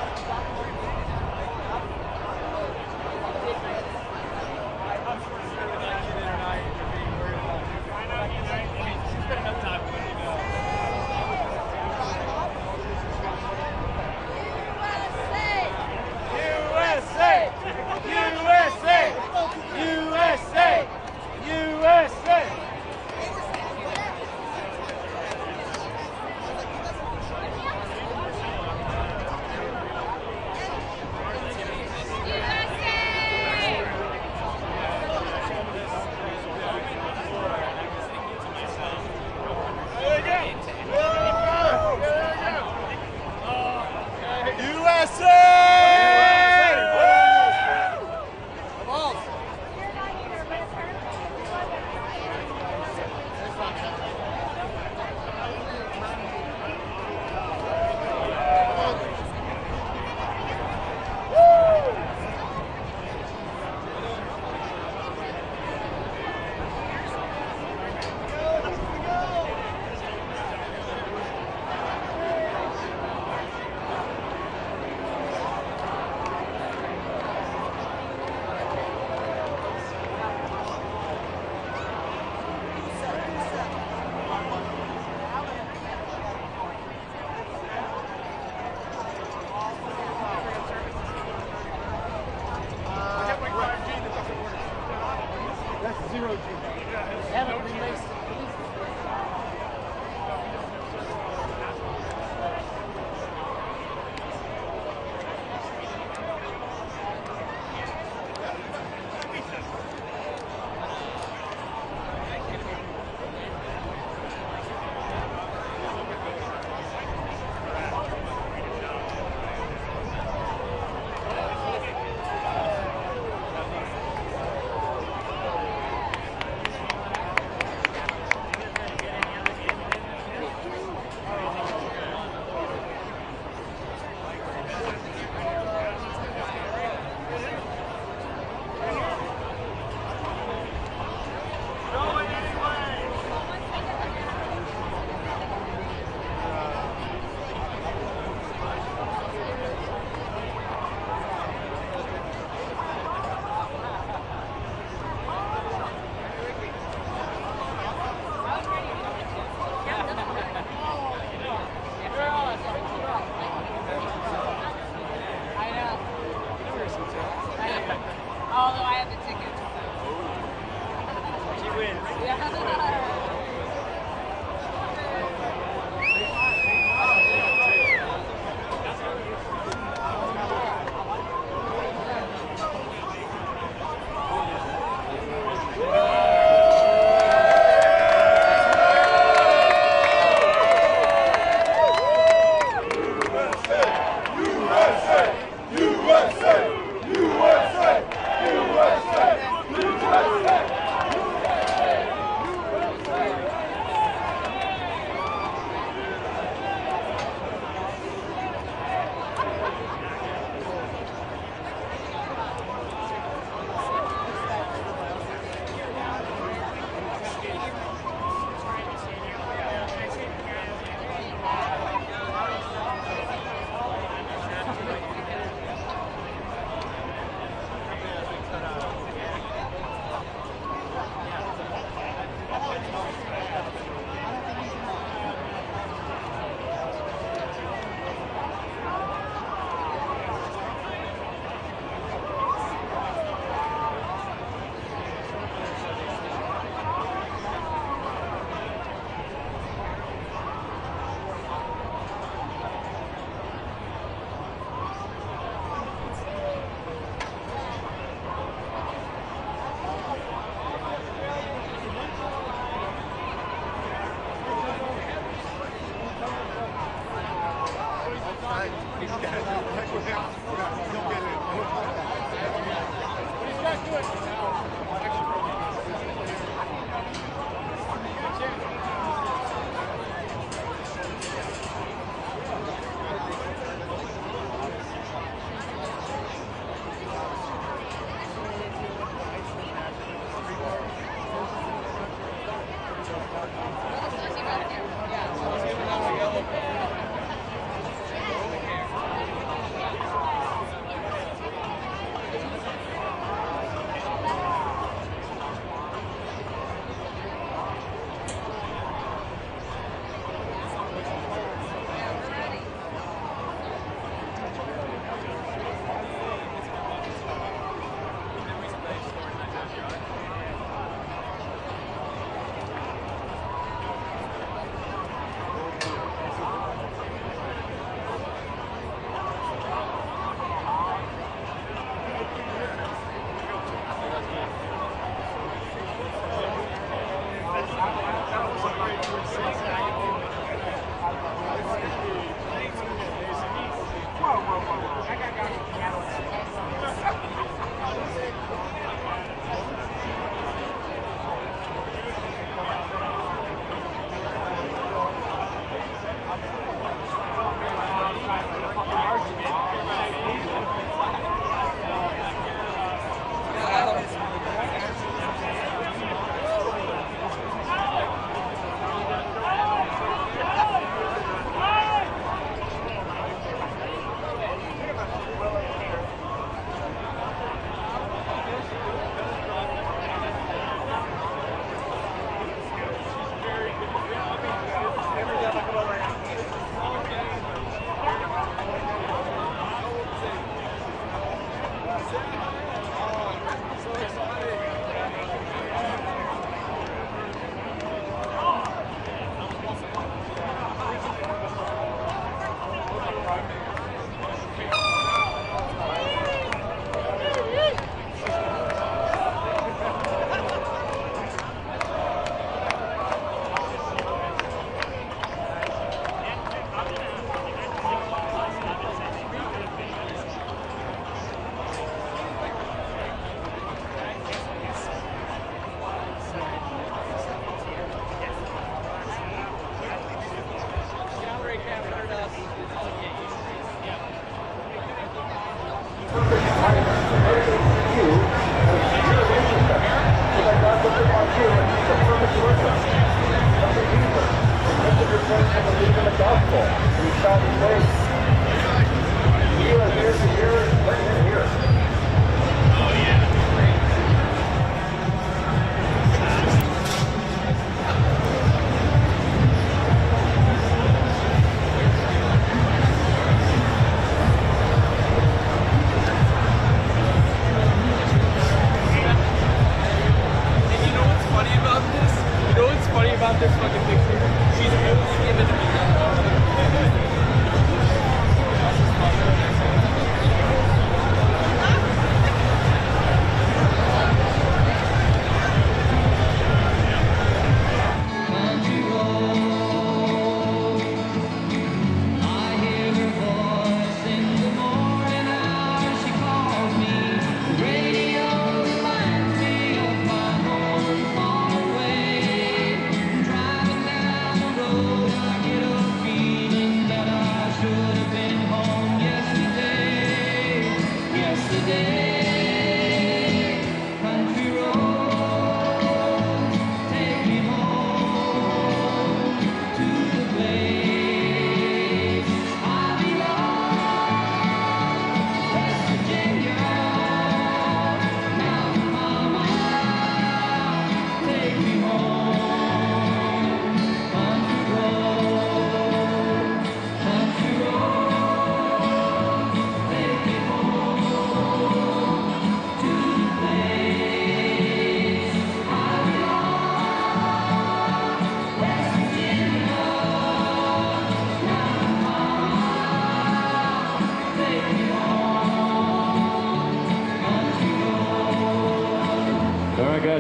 USA! USA! USA! USA!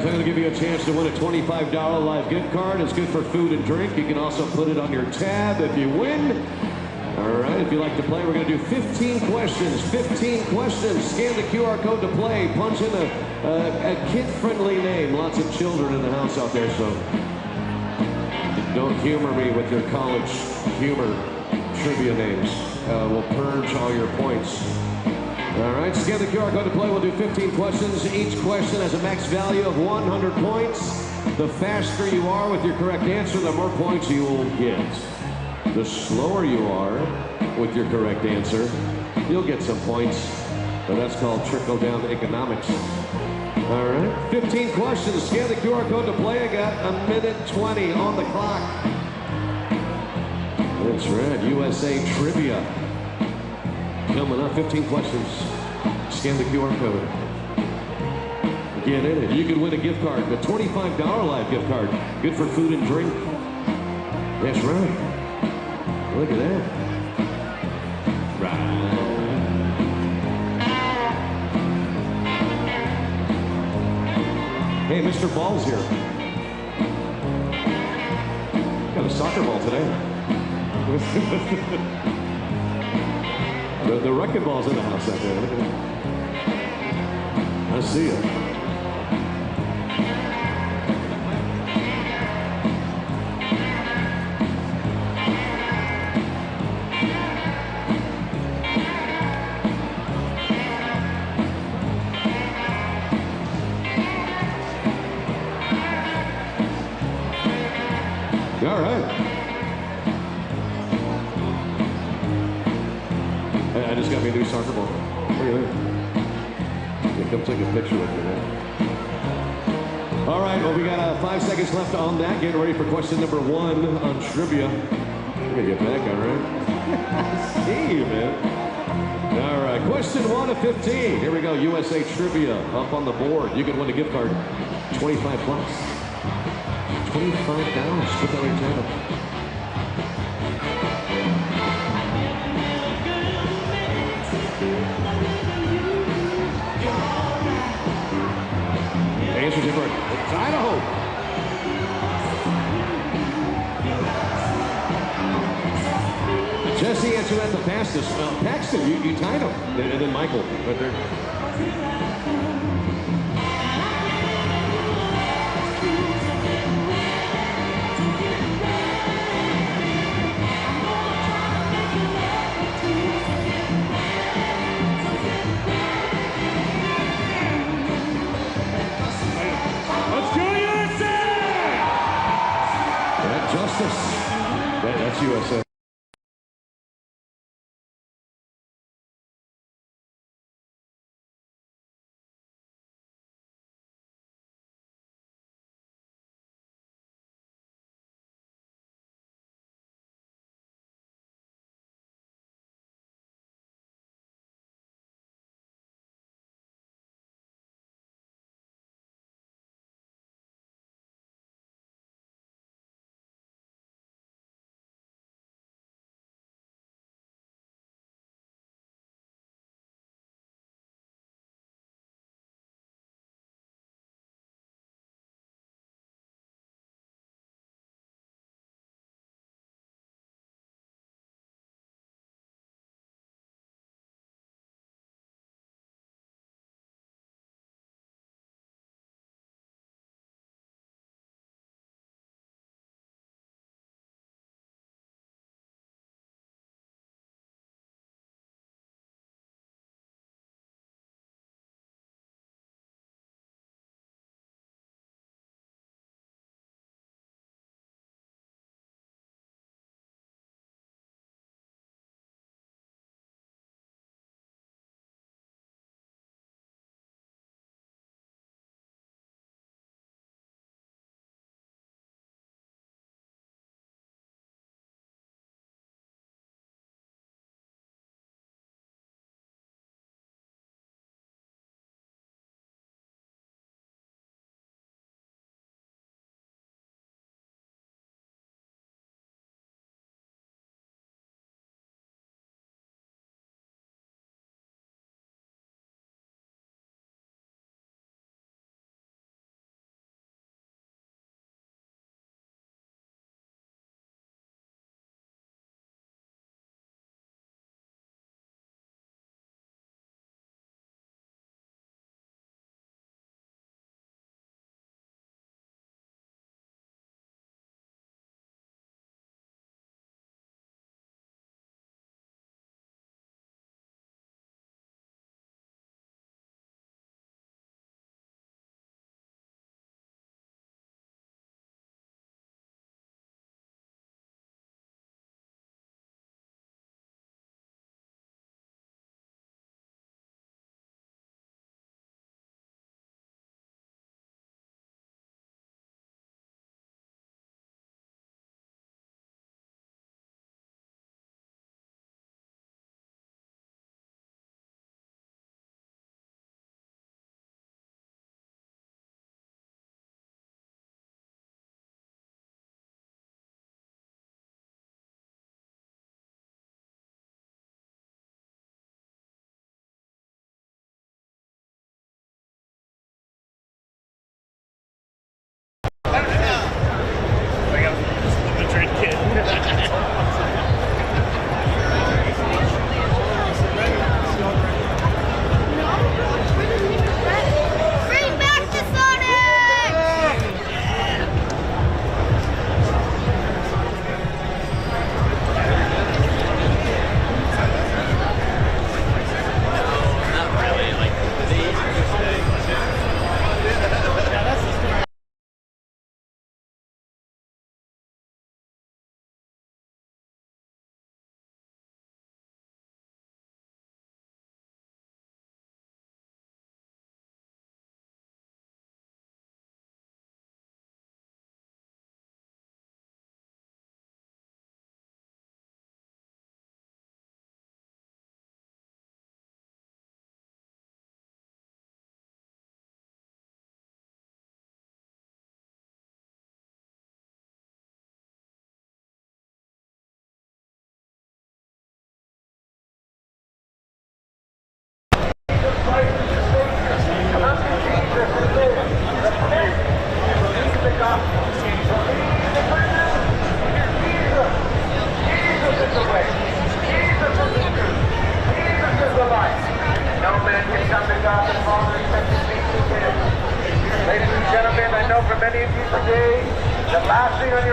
Guys, I'm going to give you a chance to win a $25 live gift card. It's good for food and drink. You can also put it on your tab if you win. All right, if you'd like to play, we're going to do 15 questions. 15 questions. Scan the QR code to play. Punch in a kid-friendly name. Lots of children in the house out there, so don't humor me with your college humor trivia names. We'll purge all your points. All right, scan the QR code to play. We'll do 15 questions. Each question has a max value of 100 points. The faster you are with your correct answer, the more points you will get. The slower you are with your correct answer, you'll get some points. But that's called trickle-down economics. All right, 15 questions. Scan the QR code to play. I got a minute 20 on the clock. That's right, USA Trivia. Coming up, 15 questions. Scan the QR code. Get in it. You could win a gift card, a $25 live gift card. Good for food and drink. That's right. Look at that. Right. Hey, Mr. Ball's here. Got a soccer ball today. The wrecking ball's in the house out there. Look at that. I see it. All right. I just got me a new soccer ball. Look at that. Yeah, come take a picture with me, man. All right, well, we got 5 seconds left on that. Getting ready for question number 1 on trivia. I'm gonna get back, all right? See you, man. All right, question 1 of 15. Here we go, USA Trivia up on the board. You can win a gift card, 25 bucks. $25. Put that on your table. Answers different. It's Idaho. Jesse answered that the fastest. Paxton, you tied him. And then Michael right there. That's USA.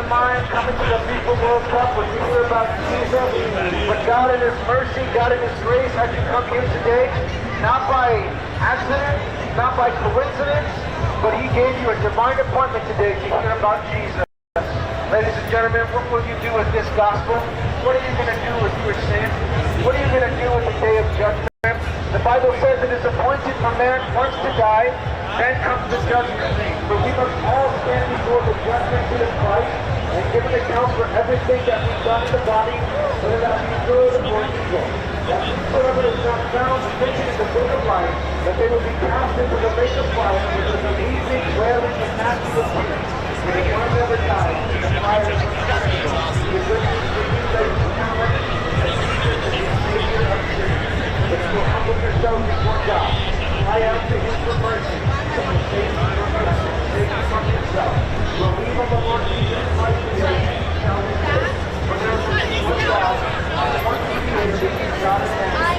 mind coming to the FIFA World Cup when you hear about Jesus. But God in His mercy, God in His grace had you come here today, not by accident, not by coincidence, but He gave you a divine appointment today to hear about Jesus. Ladies and gentlemen, what will you do with this gospel? What are you going to do with your sin? What are you going to do with the day of judgment? The Bible says it is appointed for man once to die, then comes the judgment. But we must all stand before the judgment seat of Christ and give an account for everything that we've done in the body, whether that be good or evil. That whosoever is not found written in the book of life, that they will be cast into the lake of fire, which is an evening wailing and gnashing of teeth. For the one never dies, and the fire is unquenchable. The good news for you, ladies and gentlemen, that Jesus is the Savior of sinners. But you will humble yourselves before God. Cry out to Him for mercy, and He will save you from your sin, save you from yourself. Believe on the Lord Jesus Christ today, and shall be saved. For there is one God, and one Creator, God in heaven.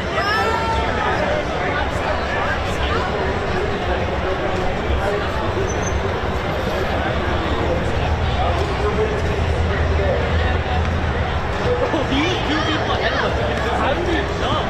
These two people ahead of us, how do you jump?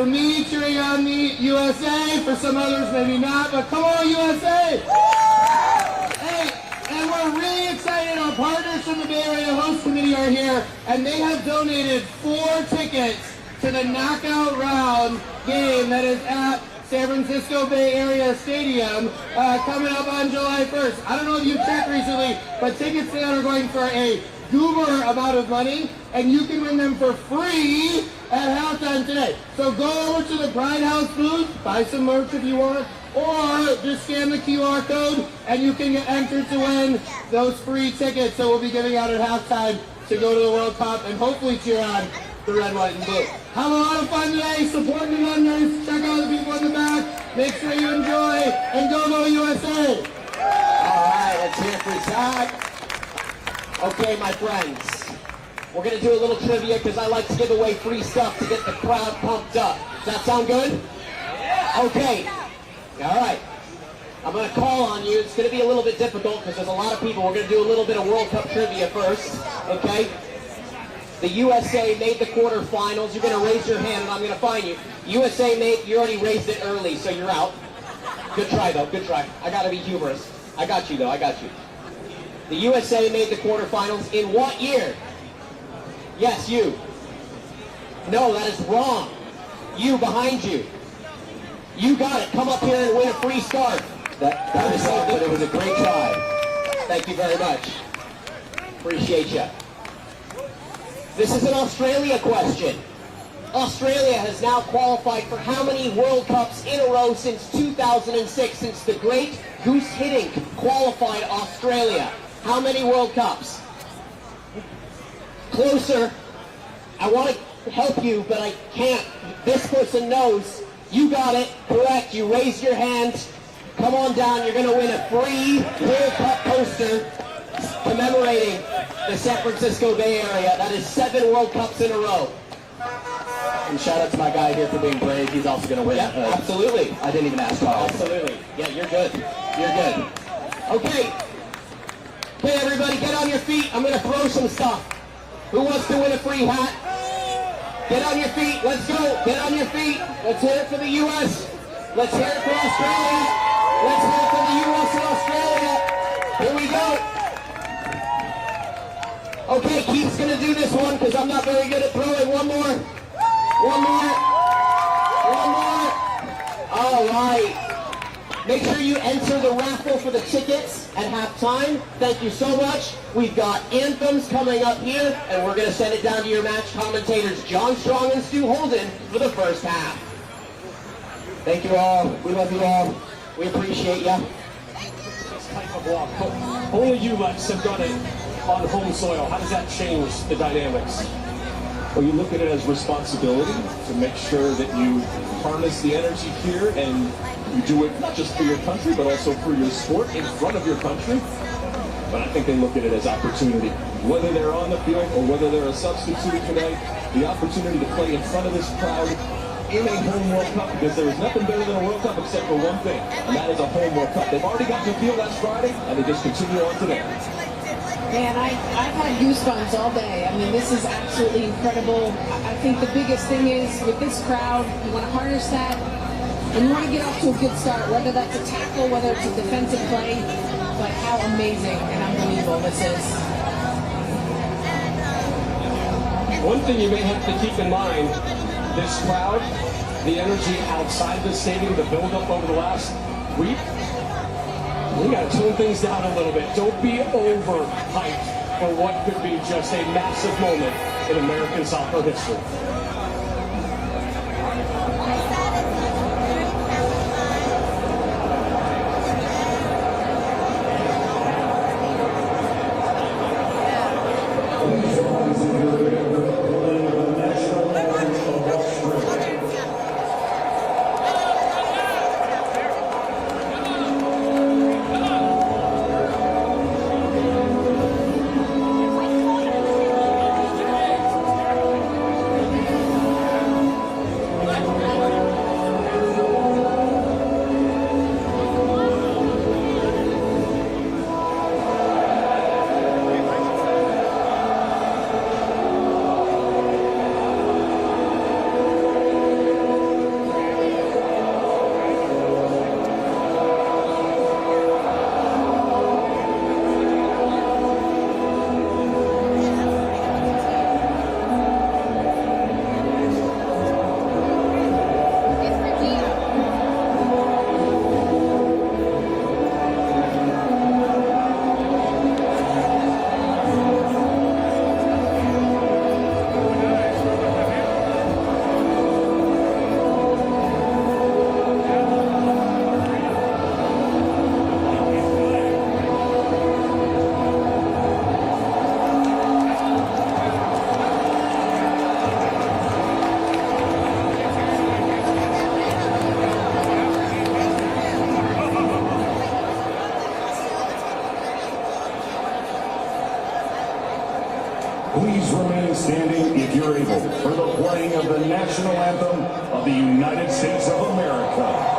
For me, cheering on the USA. For some others, maybe not, but come on, USA! Hey, and we're really excited. Our partners from the Bay Area Host Committee are here, and they have donated 4 tickets to the knockout round game that is at San Francisco Bay Area Stadium coming up on July 1st. I don't know if you've checked recently, but tickets to that are going for a goober amount of money, and you can win them for free at halftime today. So go over to the Pride House booth, buy some merch if you want, or just scan the QR code and you can get entered to win those free tickets that we'll be giving out at halftime to go to the World Cup and hopefully cheer on the red, white, and blue. Have a lot of fun today, support the vendors, check out the people in the back, make sure you enjoy, and go USA! All right, let's hear it for Zach. Okay, my friends, we're going to do a little trivia because I like to give away free stuff to get the crowd pumped up. Does that sound good? Okay. All right. I'm going to call on you. It's going to be a little bit difficult because there's a lot of people. We're going to do a little bit of World Cup trivia first. Okay? The USA made the quarterfinals. You're going to raise your hand and I'm going to find you. USA made, you already raised it early, so you're out. Good try, though. Good try. I got to be humorous. I got you, though. I got you. The USA made the quarterfinals in what year? Yes, you. No, that is wrong. You behind you. You got it. Come up here and win a free scarf. That was so good. It was a great try. Thank you very much. Appreciate you. This is an Australia question. Australia has now qualified for how many World Cups in a row since 2006, since the great Goose Hiddink qualified Australia? How many World Cups? Closer. I want to help you, but I can't. This person knows. You got it. Correct. You raised your hand. Come on down. You're going to win a free World Cup poster commemorating the San Francisco Bay Area. That is 7 World Cups in a row. And shout out to my guy here for being brave. He's also going to win. Yeah, absolutely. I didn't even ask. Absolutely. Yeah, you're good. You're good. Okay. Okay, everybody, get on your feet. I'm going to throw some stuff. Who wants to win a free hat? Get on your feet. Let's go. Get on your feet. Let's hear it for the U.S. Let's hear it for Australia. Let's hear it for the U.S. and Australia. Here we go. Okay, Keith's going to do this one because I'm not very good at throwing. One more. One more. One more. All right. Make sure you enter the raffle for the tickets at halftime. Thank you so much. We've got Anthems coming up here, and we're going to send it down to your match commentators, John Strong and Stu Holden, for the first half. Thank you all. We love you all. We appreciate you. This type of walk, but only you, Lex, have done it on home soil. How does that change the dynamics? Well, you look at it as responsibility to make sure that you harness the energy here and you do it not just for your country, but also for your sport in front of your country. But I think they look at it as opportunity. Whether they're on the field or whether they're a substitute tonight, the opportunity to play in front of this crowd in a home World Cup, because there is nothing better than a World Cup except for one thing, and that is a home World Cup. They've already got to the field last Friday, and they just continue on today. Man, I've had goosebumps all day. I mean, this is absolutely incredible. I think the biggest thing is, with this crowd, you want to harness that, and you want to get off to a good start, whether that's a tackle, whether it's a defensive play, but how amazing and unbelievable this is. One thing you may have to keep in mind, this crowd, the energy outside the stadium, the build-up over the last week, we got to tone things down a little bit. Don't be overhyped for what could be just a massive moment in American soccer history. Please remain standing if you're able for the playing of the national anthem of the United States of America.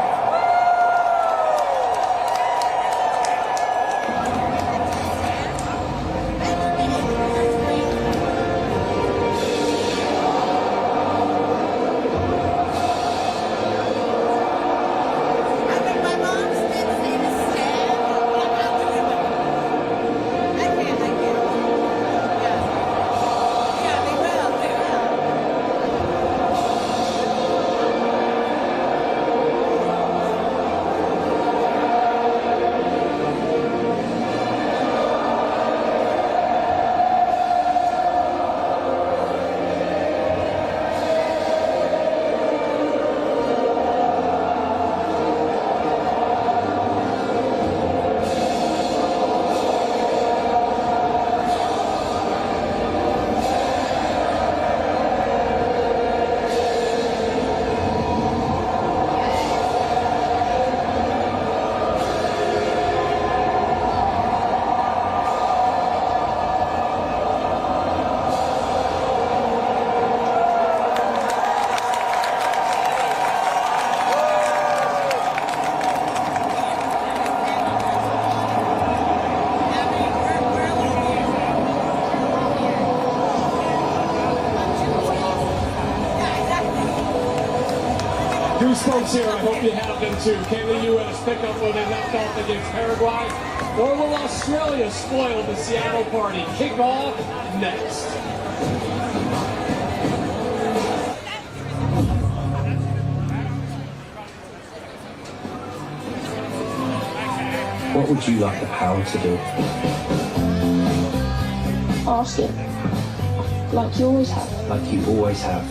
Goosebumps here, I hope you have them too. Can the U.S. pick up where they left off against Paraguay? Or will Australia spoil the Seattle party? Kickoff next. What would you like the power to do? Ask it. Like you always have. Like you always have.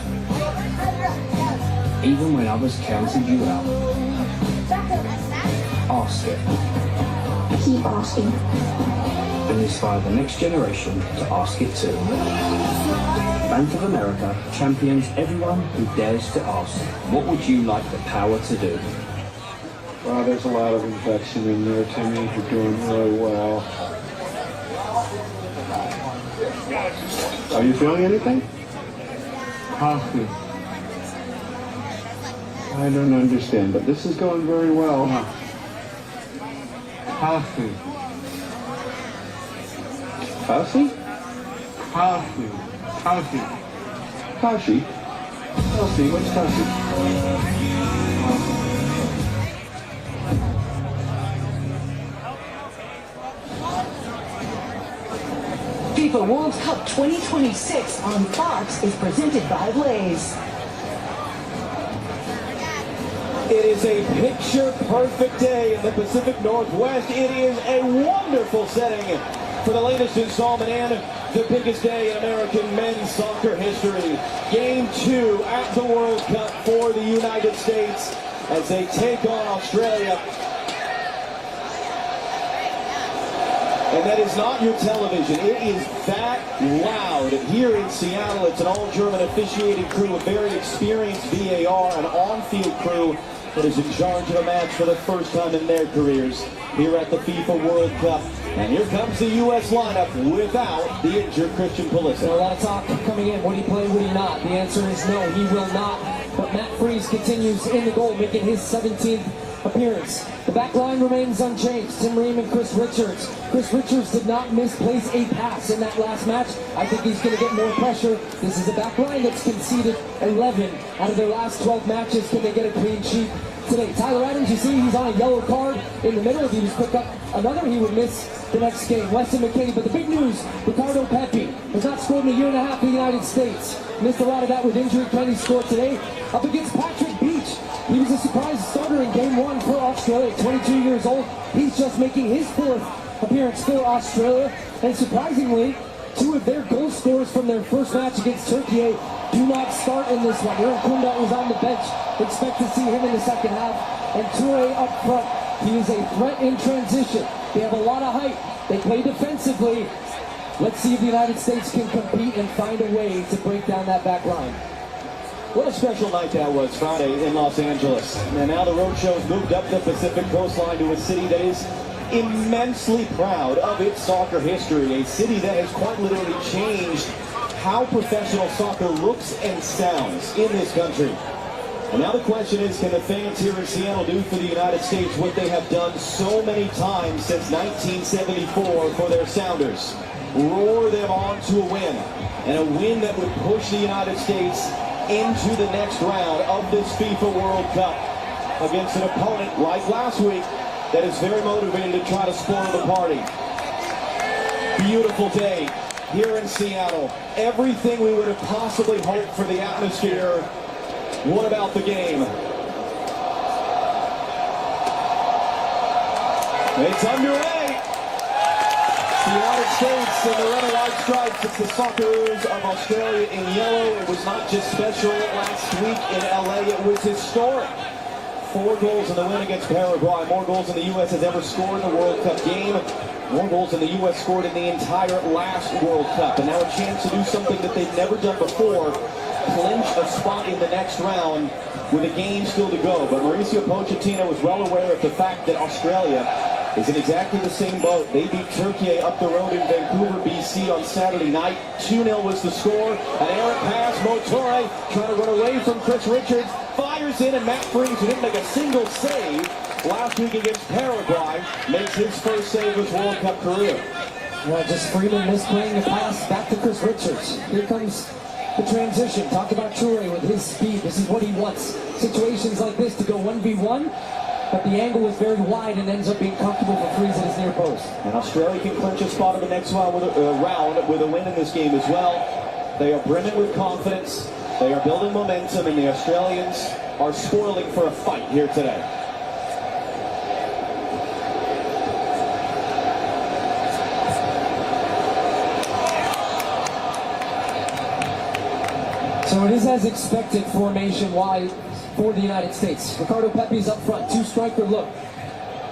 Even when others counted you out. Ask it. Keep asking. And inspire the next generation to ask it too. Bank of America champions everyone who dares to ask. What would you like the power to do? Wow, there's a lot of infection in there, Timmy. You're doing really well. Are you feeling anything? Coffee. I don't understand, but this is going very well. Coffee. Coffee? Coffee. Coffee. Coffee? Coffee? What's coffee? FIFA World Cup 2026 on Fox is presented by Blaze. It is a picture-perfect day in the Pacific Northwest. It is a wonderful setting for the latest installment and the biggest day in American men's soccer history. Game 2 at the World Cup for the United States as they take on Australia. And that is not your television. It is that loud here in Seattle. It's an all-German officiated crew, a very experienced VAR, an on-field crew that is in charge of a match for the first time in their careers here at the FIFA World Cup. And here comes the U.S. lineup without the injured Christian Pulisic. A lot of talk coming in. Would he play, would he not? The answer is no, he will not. But Matt Freese continues in the goal, making his 17th appearance. The back line remains unchanged. Tim Ream and Chris Richards. Chris Richards did not misplace a pass in that last match. I think he's going to get more pressure. This is a back line that's conceded 11 out of their last 12 matches. Can they get a clean sheet today? Tyler Adams, you see he's on a yellow card in the middle. If he was picked up another, he would miss the next game. Weston McKinney, but the big news, Ricardo Pepi has not scored in a year and a half in the United States. Missed a lot of that with injury. Can he score today? Up against Patrick Beach. He was a surprise starter in game 1 for Australia, 22 years old. He's just making his 4th appearance for Australia. And surprisingly, 2 of their goal scorers from their first match against Turkey do not start in this one. Aaron Kunda was on the bench. Expect to see him in the second half. And Toure up front. He is a threat in transition. They have a lot of height. They play defensively. Let's see if the United States can compete and find a way to break down that back line. What a special night that was Friday in Los Angeles. And now the road show's moved up the Pacific coastline to a city that is immensely proud of its soccer history. A city that has quite literally changed how professional soccer looks and sounds in this country. And now the question is, can the fans here in Seattle do for the United States what they have done so many times since 1974 for their Sounders? Roar them on to a win, and a win that would push the United States into the next round of this FIFA World Cup against an opponent like last week that is very motivated to try to spoil the party. Beautiful day here in Seattle. Everything we would have possibly hoped for the atmosphere. What about the game? It's underway. The United States in the red and white stripes. It's the Socceroos of Australia in yellow. It was not just special last week in LA, it was historic. 4 goals in the win against Paraguay. More goals than the U.S. has ever scored in a World Cup game. More goals than the U.S. scored in the entire last World Cup. And now a chance to do something that they've never done before. Clinch a spot in the next round with a game still to go. But Mauricio Pochettino was well aware of the fact that Australia is in exactly the same boat. They beat Turkey up the road in Vancouver, BC on Saturday night. 2-0 was the score. An errant pass. Motore trying to run away from Chris Richards. Fires in, and Matt Freese, who didn't make a single save last week against Paraguay, makes his first save of his World Cup career. Well, just Freeman misplaying the pass back to Chris Richards. Here comes the transition. Talk about Toure with his speed. This is what he wants. Situations like this to go 1v1, but the angle is very wide and ends up being comfortable for Freese at his near post. And Australia can clinch a spot in the next round with a win in this game as well. They are brimming with confidence. They are building momentum, and the Australians are spoiling for a fight here today. So it is as expected formation-wise for the United States. Ricardo Pepi's up front, 2-striker look.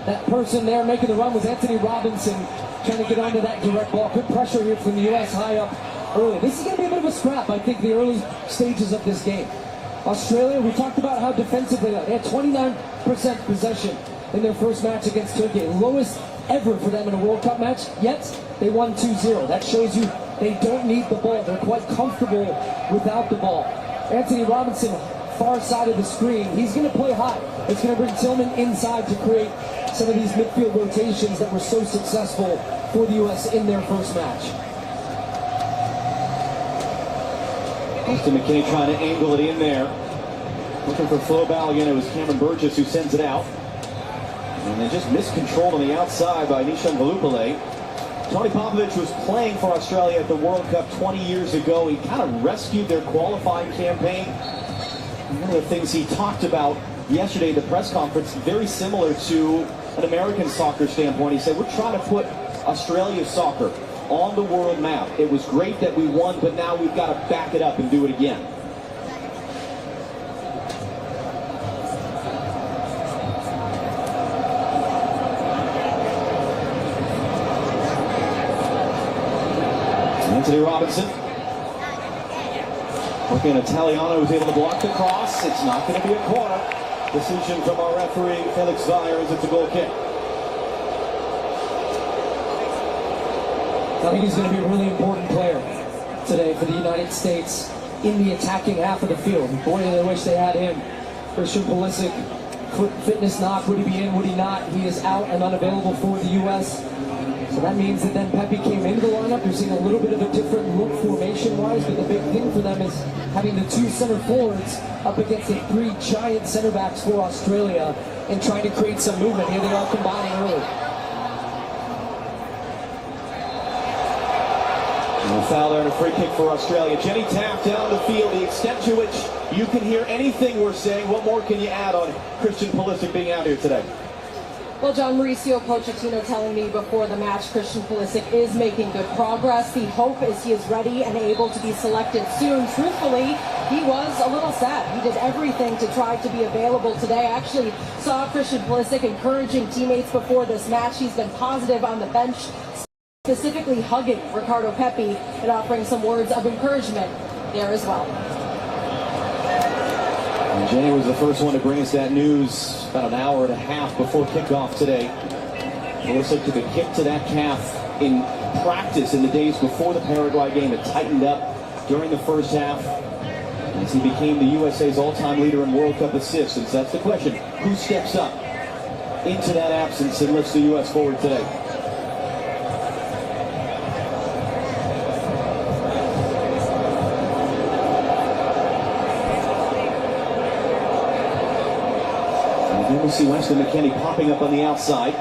That person there making the run was Anthony Robinson, trying to get onto that direct ball. Good pressure here from the U.S. high up early. This is going to be a bit of a scrap, I think, the early stages of this game. Australia, we talked about how defensively they had 29% possession in their first match against Turkey. Lowest ever for them in a World Cup match, yet they won 2-0. That shows you they don't need the ball. They're quite comfortable without the ball. Anthony Robinson, far side of the screen. He's going to play high. It's going to bring Tillman inside to create some of these midfield rotations that were so successful for the U.S. in their first match. Austin McKinney trying to angle it in there. Looking for Flo Balogun. It was Cameron Burgess who sends it out. And they just miscontrolled on the outside by Nishan Valupale. Tony Popovich was playing for Australia at the World Cup 20 years ago. He kind of rescued their qualifying campaign. And one of the things he talked about yesterday at the press conference, very similar to an American soccer standpoint. He said, we're trying to put Australia's soccer on the world map. It was great that we won, but now we've got to back it up and do it again. Anthony Robinson. Working Italiano was able to block the cross. It's not going to be a corner. Decision from our referee, Felix Zayers. It's a goal kick. I think he's going to be a really important player today for the United States in the attacking half of the field. Boy, I wish they had him. Christian Pulisic, fitness knock. Would he be in? Would he not? He is out and unavailable for the U.S. So that means that then Pepe came into the lineup. You're seeing a little bit of a different look formation-wise, but the big thing for them is having the 2 center forwards up against the 3 giant center backs for Australia and trying to create some movement. Here they are combining early. A foul there and a free kick for Australia. Jenny Taft down the field. The extent to which you can hear anything we're saying. What more can you add on Christian Pulisic being out here today? Well, John, Mauricio Pochettino telling me before the match Christian Pulisic is making good progress. The hope is he is ready and able to be selected soon. Truthfully, he was a little sad. He did everything to try to be available today. I actually saw Christian Pulisic encouraging teammates before this match. He's been positive on the bench, specifically hugging Ricardo Pepi and offering some words of encouragement there as well. And Jenny was the first one to bring us that news about an hour and a half before kickoff today. Pulisic took a kick to that calf in practice in the days before the Paraguay game. It tightened up, during the first half as he became the USA's all-time leader in World Cup assists. And so that's the question. Who steps up into that absence and lifts the U.S. forward today? And then we see Weston McKennie popping up on the outside.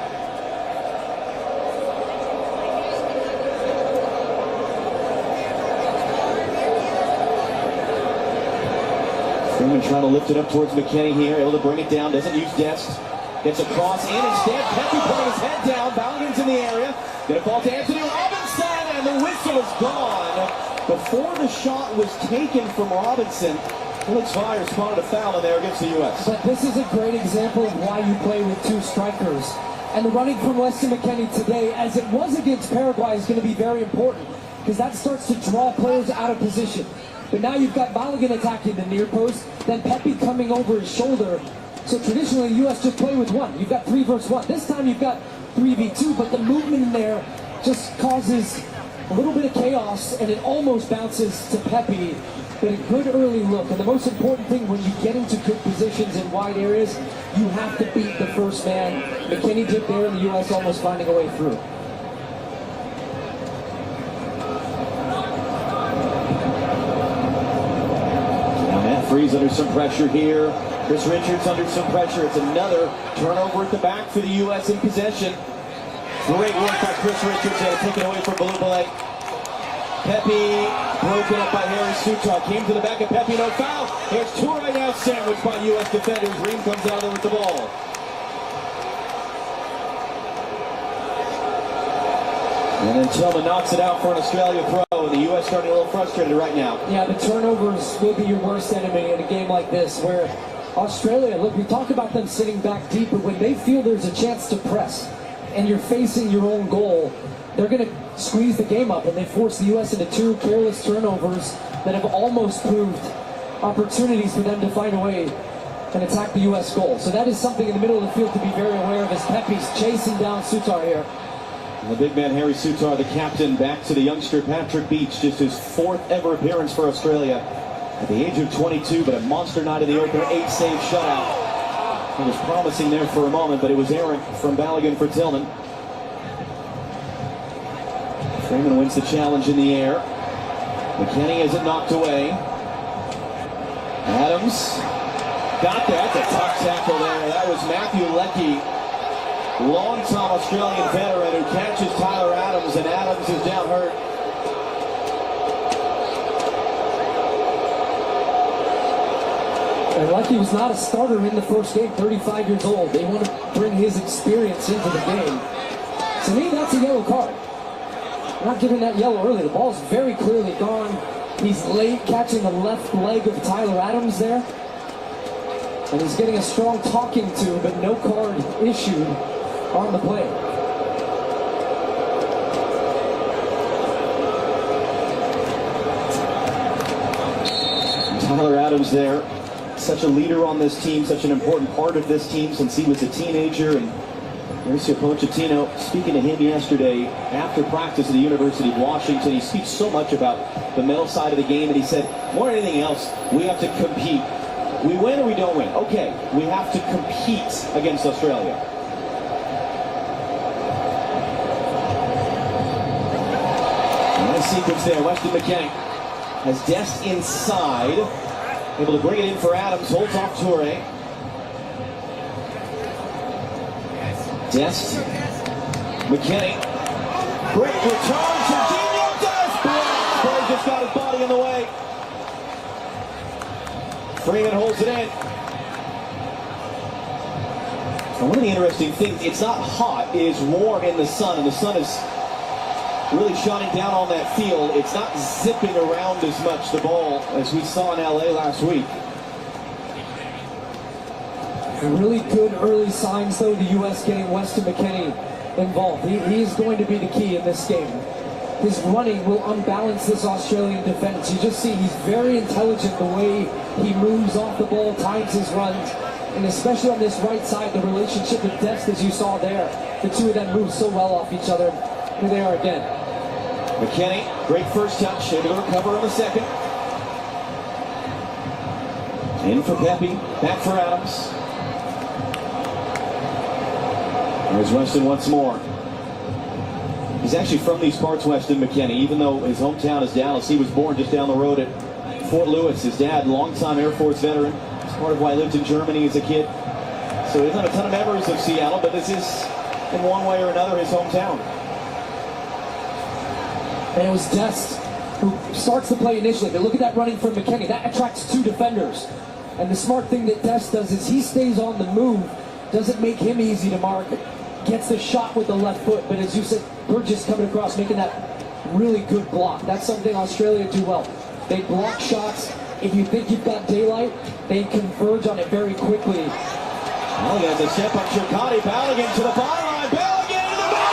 Freeman trying to lift it up towards McKennie here, able to bring it down, doesn't use Dest. Gets across in instead, Pepe putting his head down, Balligan's in the area. Gonna fall to Anthony Robinson, and the whistle is gone. Before the shot was taken from Robinson, Felix Fire spotted a foul in there against the U.S. But this is a great example of why you play with two strikers. And the running from Weston McKennie today, as it was against Paraguay, is going to be very important, because that starts to draw players out of position. But now you've got Balogun attacking the near post, then Pepe coming over his shoulder. So traditionally, the U.S. just play with one. You've got 3 versus 1. This time you've got 3v2, but the movement in there just causes a little bit of chaos, and it almost bounces to Pepe. But a good early look. And the most important thing when you get into good positions in wide areas, you have to beat the first man. McKennie did there, and the U.S. almost finding a way through. Freeze under some pressure here. Chris Richards under some pressure. It's another turnover at the back for the U.S. in possession. Great work by Chris Richards there, taken away from Balubale. Pepe broken up by Harry Sutar. Came to the back of Pepe, no foul. Here's Toure now sandwiched by U.S. defenders. Ream comes out there with the ball. And then Tillman knocks it out for an Australia throw, and the U.S. starting a little frustrated right now. Yeah, the turnovers will be your worst enemy in a game like this, where Australia, look, we talk about them sitting back deep, but when they feel there's a chance to press, and you're facing your own goal, they're going to squeeze the game up, and they force the U.S. into 2 careless turnovers that have almost proved opportunities for them to find a way and attack the U.S. goal. So that is something in the middle of the field to be very aware of as Pepe's chasing down Sutar here. And the big man, Harry Sutar, the captain, back to the youngster Patrick Beach, just his 4th ever appearance for Australia at the age of 22, but a monster night in the opener, 8-save shutout. It was promising there for a moment, but it was errant from Balogun for Tillman. Freeman wins the challenge in the air. McKennie has it knocked away. Adams got that. That's a tough tackle there. That was Matthew Leckie, long-time Australian veteran, who catches Tyler Adams, and Adams is down hurt. And Leckie was not a starter in the first game, 35 years old. They want to bring his experience into the game. To me, that's a yellow card. Not giving that yellow early. The ball's very clearly gone. He's late catching the left leg of Tyler Adams there. And he's getting a strong talking to, but no card issued on the play. Tyler Adams there, such a leader on this team, such an important part of this team since he was a teenager. And Mauricio Pochettino, speaking to him yesterday after practice at the University of Washington, he speaks so much about the mental side of the game, and he said, more than anything else, we have to compete. We win or we don't win. Okay, we have to compete against Australia. Nice sequence there. Weston McKennie has Dest inside, able to bring it in for Adams, holds off Toure. Dest, McKennie, great return, Jorginho Dest, Blacksburg just got his body in the way. Freeman holds it in. And one of the interesting things, it's not hot, it is warm in the sun, and the sun is really shining down on that field. It's not zipping around as much, the ball, as we saw in LA last week. Really good early signs, though, the U.S. getting Weston McKennie involved. He's going to be the key in this game. His running will unbalance this Australian defense. You just see he's very intelligent the way he moves off the ball, times his runs, and especially on this right side, the relationship with Dest, as you saw there. The two of them move so well off each other. Here they are again. McKennie, great first touch, able to recover on the second. In for Pepe, back for Adams. There's Weston once more. He's actually from these parts, Weston McKennie, even though his hometown is Dallas. He was born just down the road at Fort Lewis. His dad, longtime Air Force veteran. It's part of why he lived in Germany as a kid. So he doesn't have a ton of memories of Seattle, but this is, in one way or another, his hometown. And it was Dest who starts the play initially. But look at that running from McKennie. That attracts two defenders. And the smart thing that Dest does is he stays on the move. Doesn't make him easy to mark. Gets the shot with the left foot. But as you said, Burgess coming across, making that really good block. That's something Australia do well. They block shots. If you think you've got daylight, they converge on it very quickly. Well, there's a step on Chircotti. Balogun to the byline. Balogun to the back.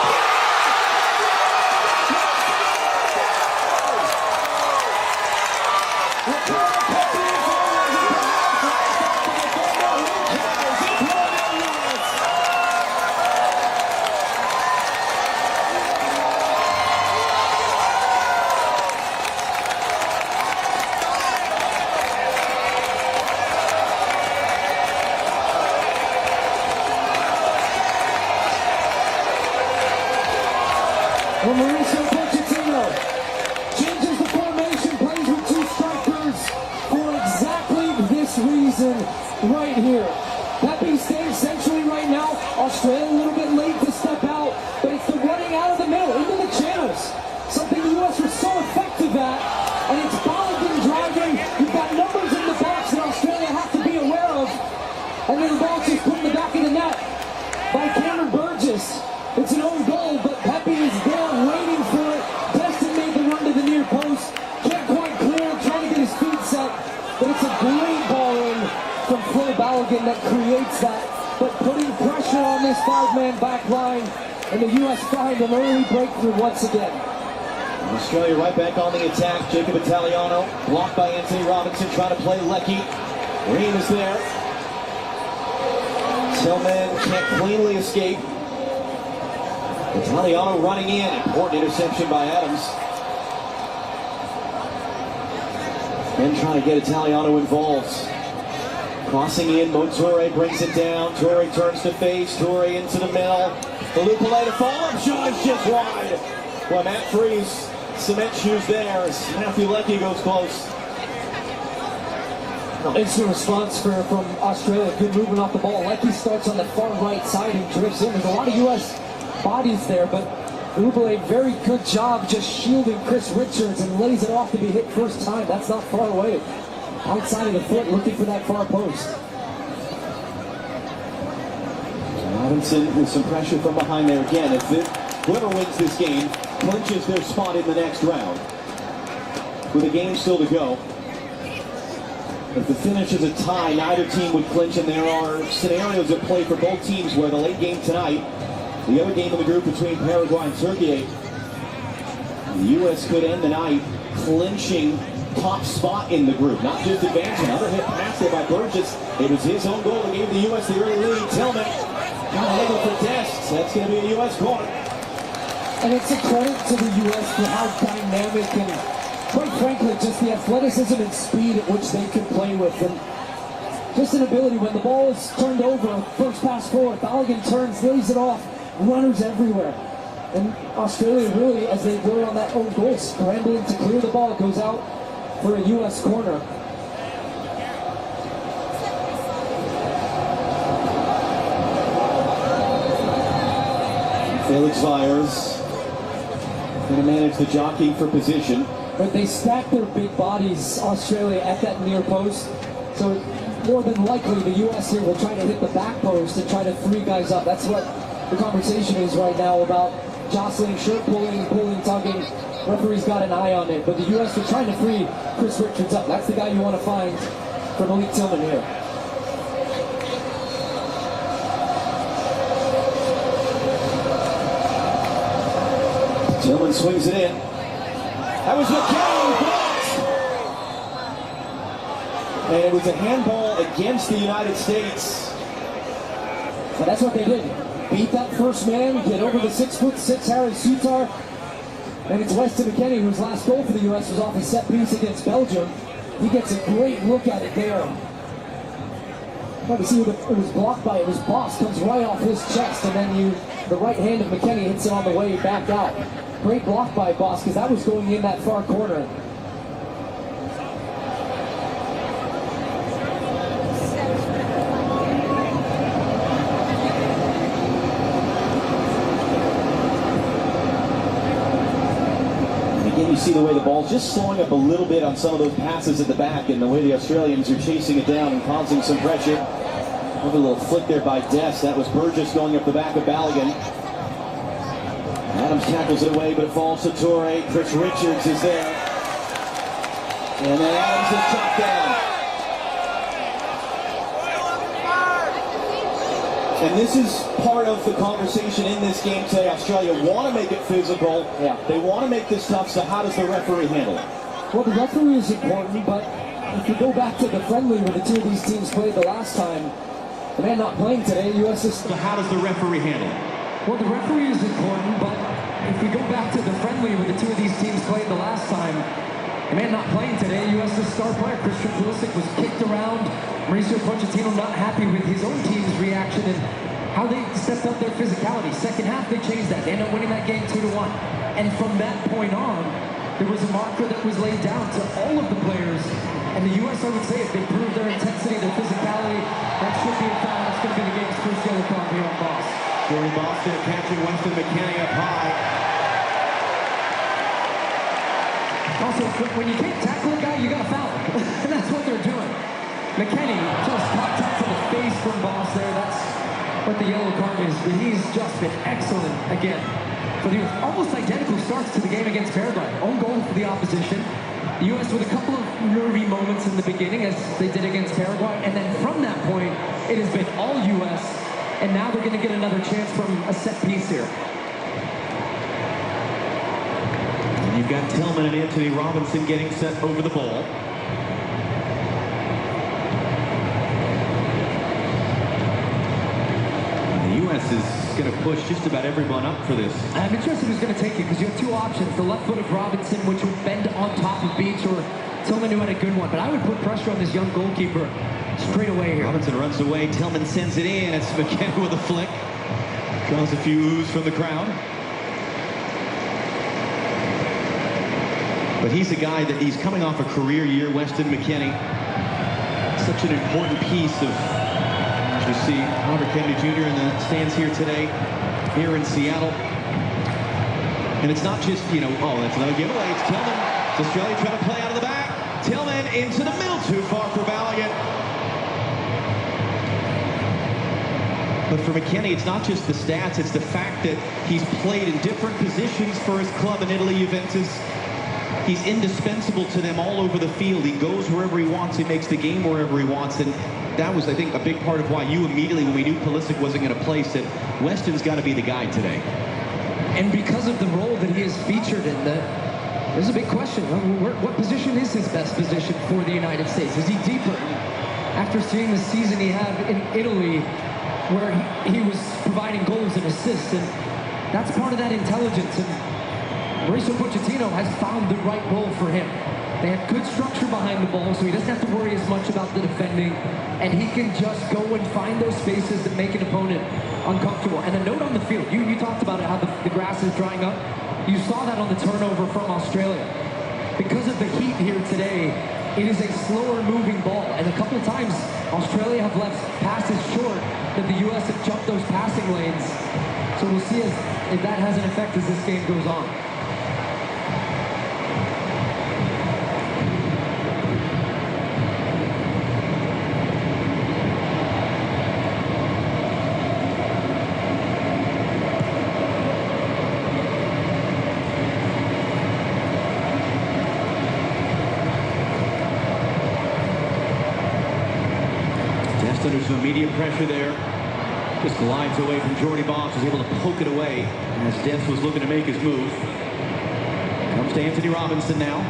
Mauricio Pochettino changes the formation, plays with two strikers for exactly this reason right here. Pepe stays centrally right now. Australia a little bit late to step out, but it's the running out of the middle into the channels. Something the U.S. was so effective at, and it's Balogun driving. You've got numbers in the box that Australia have to be aware of, and then the ball just put in the back of the net by Cameron Burgess. It's an own goal, but Pepe is there waiting for it. Destin made the run to the near post. Can't quite clear, trying to get his feet set. But it's a great ball in from Flo Balogun that creates that. But putting pressure on this five-man back line, and the U.S. find an early breakthrough once again. Australia right back on the attack. Jacob Italiano blocked by Anthony Robinson, trying to play Leckie. Ream is there. Tillman can't cleanly escape. Italiano running in. Important interception by Adams. Then trying to get Italiano involved. Crossing in, Moture brings it down. Toure turns to face. Toure into the middle. The Lupale to follow. Shot is just wide. Well, Matt Freese, cement shoes there as Matthew Leckie goes close. Instant response from Australia. Good movement off the ball. Leckie starts on the far right side and drifts in. There's a lot of U.S. bodies there, but Lupale, very good job just shielding Chris Richards and lays it off to be hit first time. That's not far away. Outside of the foot, looking for that far post. Robinson with some pressure from behind there again. If whoever wins this game clinches their spot in the next round. With a game still to go. If the finish is a tie, neither team would clinch, and there are scenarios at play for both teams where the late game tonight, the other game in the group between Paraguay and Turkey, the U.S. could end the night clinching top spot in the group, not just advancing. Another hit pass there by Burgess. It was his own goal that gave the U.S. the early lead. Tillman got a leg for Dest. That's going to be a U.S. corner. And it's a credit to the U.S. for how dynamic and, quite frankly, just the athleticism and speed at which they can play with. And just an ability when the ball is turned over, first pass forward, Balogun turns, lays it off, runners everywhere. And Australia really, as they were on that own goal, scrambling to clear the ball, goes out for a U.S. corner. Felix Viers going to manage the jockeying for position. But they stack their big bodies, Australia, at that near post. So more than likely the U.S. here will try to hit the back post and try to free guys up. That's what the conversation is right now about jostling, shirt pulling, tugging. Referee's got an eye on it, but the U.S. are trying to free Chris Richards up. That's the guy you want to find for Malik Tillman here. Tillman swings it in. That was McKennie blocked. And it was a handball against the United States. But that's what they did. Beat that first man, get over the 6'6" Harry Sutar. And it's Weston McKennie, whose last goal for the U.S. was off a set piece against Belgium. He gets a great look at it there. Well, see, it was blocked by, it was Boss, comes right off his chest, and then the right hand of McKenny hits it on the way back out. Great block by Boss, because that was going in that far corner. Again, you see the way the ball's just slowing up a little bit on some of those passes at the back, and the way the Australians are chasing it down and causing some pressure. A little flick there by Dest. That was Burgess going up the back of Balogun. Adams tackles it away, but it falls to Torre. Chris Richards is there. And then Adams is chopped down. And this is part of the conversation in this game today. Australia want to make it physical. Yeah. They want to make this tough, so how does the referee handle it? Well, the referee is important, but if you go back to the friendly where the two of these teams played the last time, the man not playing today, U.S. is... So how does the referee handle it? Well, the referee is important, but if we go back to the friendly where the two of these teams played the last time, the man not playing today, U.S.'s star player, Christian Pulisic, was kicked around. Mauricio Pochettino not happy with his own team's reaction and how they stepped up their physicality. Second half, they changed that. They ended up winning that game 2-1. And from that point on, there was a marker that was laid down to all of the players. And the U.S., I would say, if they prove their intensity, their physicality, that should be a foul. That's going to be the game's first yellow card here on Boss. Jordy Boss there catching Weston McKennie up high. Also, when you can't tackle a guy, you got to foul him. And that's what they're doing. McKennie just contact to the face from Boss there. That's what the yellow card is. But he's just been excellent again. For the almost identical starts to the game against Paraguay. Own goal for the opposition. The U.S. with a couple of nervy moments in the beginning as they did against Paraguay. And then from that point, it has been all U.S. And now they're going to get another chance from a set piece here. And you've got Tillman and Anthony Robinson getting set over the ball. The U.S. is going to push just about everyone up for this. I'm interested who's going to take it because you have two options. The left foot of Robinson, which would bend on top of Beach, or Tillman, who had a good one. But I would put pressure on this young goalkeeper straight away here. Robinson runs away. Tillman sends it in. It's McKennie with a flick. Draws a few oohs from the crowd. But he's a guy that he's coming off a career year, Weston McKennie. Such an important piece of, as you see, Robert Kennedy Jr. in the stands here today, here in Seattle. And it's not just, you know, oh, that's another giveaway. It's Tillman. It's Australia trying to play out of the back. Tillman into the middle, too far for Balogun. But for McKennie, it's not just the stats, it's the fact that he's played in different positions for his club in Italy, Juventus. He's indispensable to them all over the field. He goes wherever he wants. He makes the game wherever he wants. And that was, I think, a big part of why you immediately, when we knew Pulisic wasn't going to play, said, Weston's got to be the guy today. And because of the role that he is featured in, there's a big question. What position is his best position for the United States? Is he deeper? After seeing the season he had in Italy, where he was providing goals and assists, and that's part of that intelligence. And Mauricio Pochettino has found the right role for him. They have good structure behind the ball, so he doesn't have to worry as much about the defending, and he can just go and find those spaces that make an opponent uncomfortable. And a note on the field, you talked about it, how the grass is drying up. You saw that on the turnover from Australia. Because of the heat here today, it is a slower moving ball, and a couple of times Australia have left passes short that the U.S. have jumped those passing lanes. So we'll see if that has an effect as this game goes on. Under some immediate pressure there. Just glides away from Jordy Boss, was able to poke it away as Dest was looking to make his move. Comes to Anthony Robinson now.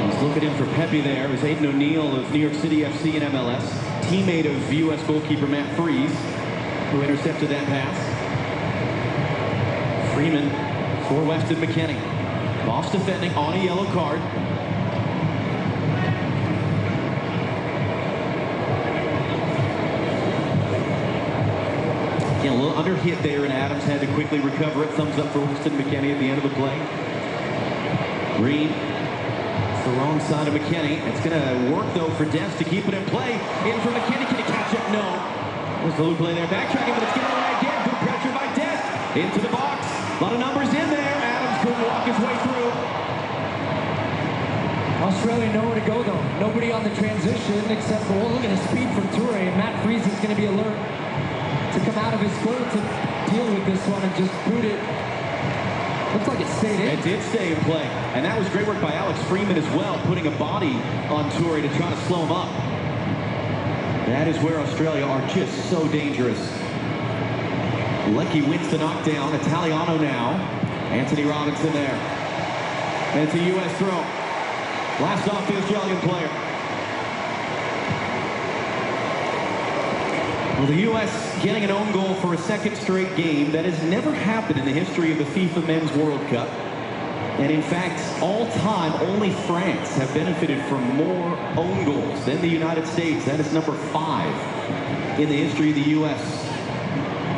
He's looking in for Pepe there. It was Aiden O'Neill of New York City FC and MLS, teammate of U.S. goalkeeper Matt Freese, who intercepted that pass. Freeman for Weston McKennie. Boss defending on a yellow card. Yeah, a little under hit there, and Adams had to quickly recover it. Thumbs up for Winston McKennie at the end of the play. Green, it's the wrong side of McKennie. It's going to work, though, for Des to keep it in play. In for McKennie. Can he catch it? No. There's the loop play there. Backtracking, but it's getting away again. Good pressure by Des. Into the box. A lot of numbers in there. Adams couldn't walk his way through. Australia nowhere to go, though. Nobody on the transition except for, look at the speed from Toure. And Matt Freese is going to be alert to come out of his goal to deal with this one and just boot it. Looks like it stayed in. It did stay in play. And that was great work by Alex Freeman as well, putting a body on Toure to try to slow him up. That is where Australia are just so dangerous. Leckie wins the knockdown. Italiano now. Anthony Robinson there. And it's a U.S. throw. Last off the Australian player. Well, the U.S. getting an own goal for a second straight game. That has never happened in the history of the FIFA Men's World Cup. And in fact, all time, only France have benefited from more own goals than the United States. That is number 5 in the history of the U.S.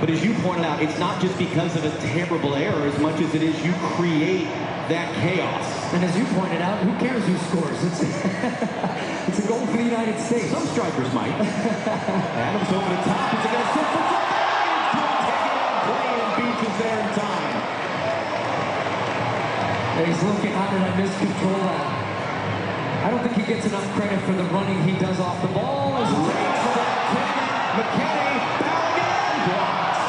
But as you pointed out, it's not just because of a terrible error as much as it is you create that chaos. And as you pointed out, who cares who scores? It's a goal for the United States. Some strikers might. Adams over the top. Is it going to sit for something? Take it on play and beats us there in time. And he's looking, how did I miscontrol that? I don't think he gets enough credit for the running he does off the ball. As McKennie, foul again, blocked.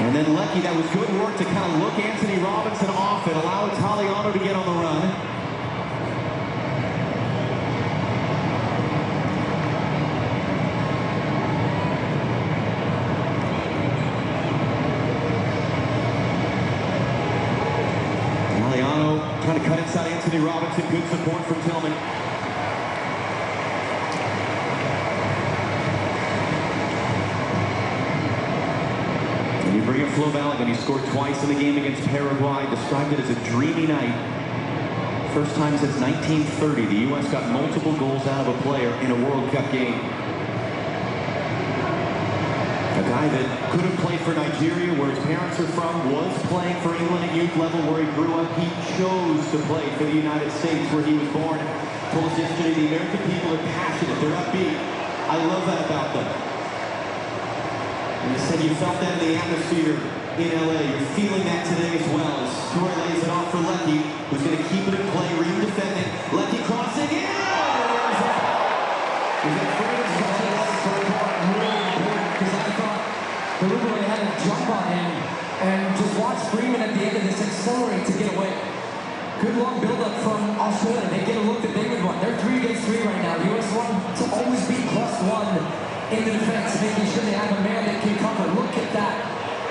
And then Leckie, that was good work to kind of look Anthony Robinson off and allow Italiano to get on the run. Italiano trying to cut inside Anthony Robinson. Good support from Tillman. And you bring in Flo Balogun. He scored twice in the game against Paraguay. Described it as a dreamy night. First time since 1930 the U.S. got multiple goals out of a player in a World Cup game. A guy that could have played for Nigeria, where his parents are from, was playing for England at youth level where he grew up. He chose to play for the United States where he was born. Told us yesterday the American people are passionate, they're upbeat. I love that about them. And he said you felt that in the atmosphere in LA. You're feeling that today as well as Toure lays it off for Leckie, who's going to keep it in play, Reed defending. Leckie crossing in! Is that Freeman's deliberately had a jump on him and just watch Freeman at the end of this accelerate to get away. Good long build-up from Australia. They get a look that they would want. They're 3 against 3 right now. The U.S. want to always be +1 in the defense, making sure they have a man that can cover. Look at that.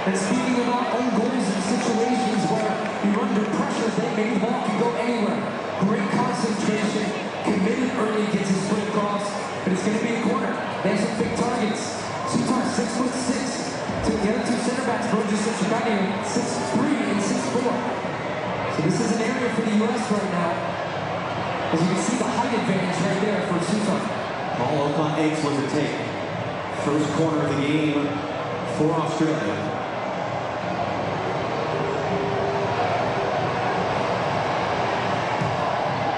And speaking about own goals in situations where you're under pressure, maybe the ball can go anywhere. Great concentration, committed early, gets his foot across, but it's going to be a corner. They have some big targets. Sutar, 6'6". The other 2 center backs, Burgess and Chikani, 6'3" and 6'4". So this is an area for the U.S. right now. As you can see, the height advantage right there for Sutar. Paul Ocon Eggs was a take. First corner of the game for Australia.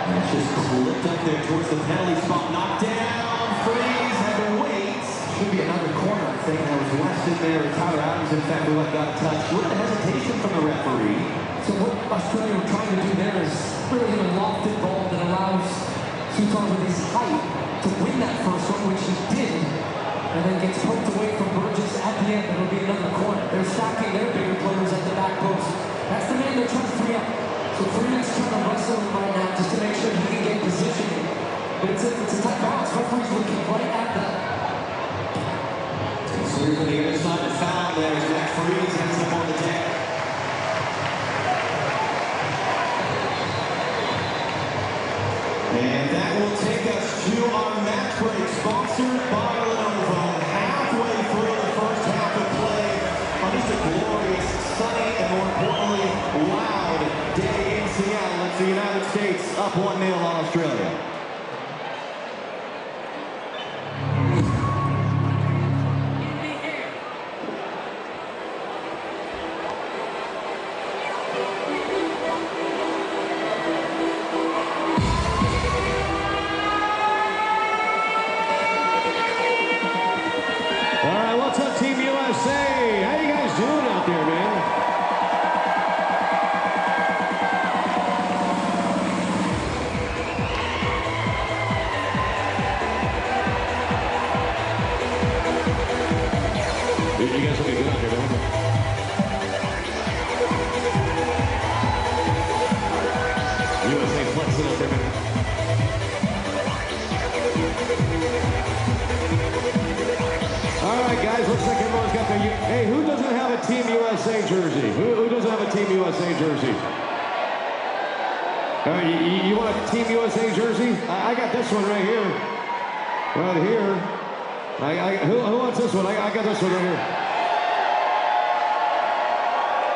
And it's just clipped up there towards the penalty spot. Knocked down. Freeze had to wait. Should be another corner, I think. That was left in there. Tyler Adams, in fact, who got a touch. A little hesitation from the referee. So what Australia were trying to do there is really hit a lofted ball that allows Sutar with his height to win that first one, which he did, and then gets poked away from Burgess at the end. It'll be another corner. They're stacking their bigger players at the back post. That's the man they're trying to free up. So Freeman's trying to wrestle him right now just to make sure he can get positioning. But it's a tight bounce. Referee's looking right at that. Clear from the other side, the foul there as Matt Freeze ends up on the deck. And that will take us to our match break, sponsored by Lenovo. Halfway through the first half of play on just a glorious, sunny, and more importantly, loud day in Seattle. It's the United States up 1-0 on Australia. Team USA jersey? Who doesn't have a Team USA jersey? All right, you want a Team USA jersey? I got this one right here. Right here. Who wants this one? I got this one right here.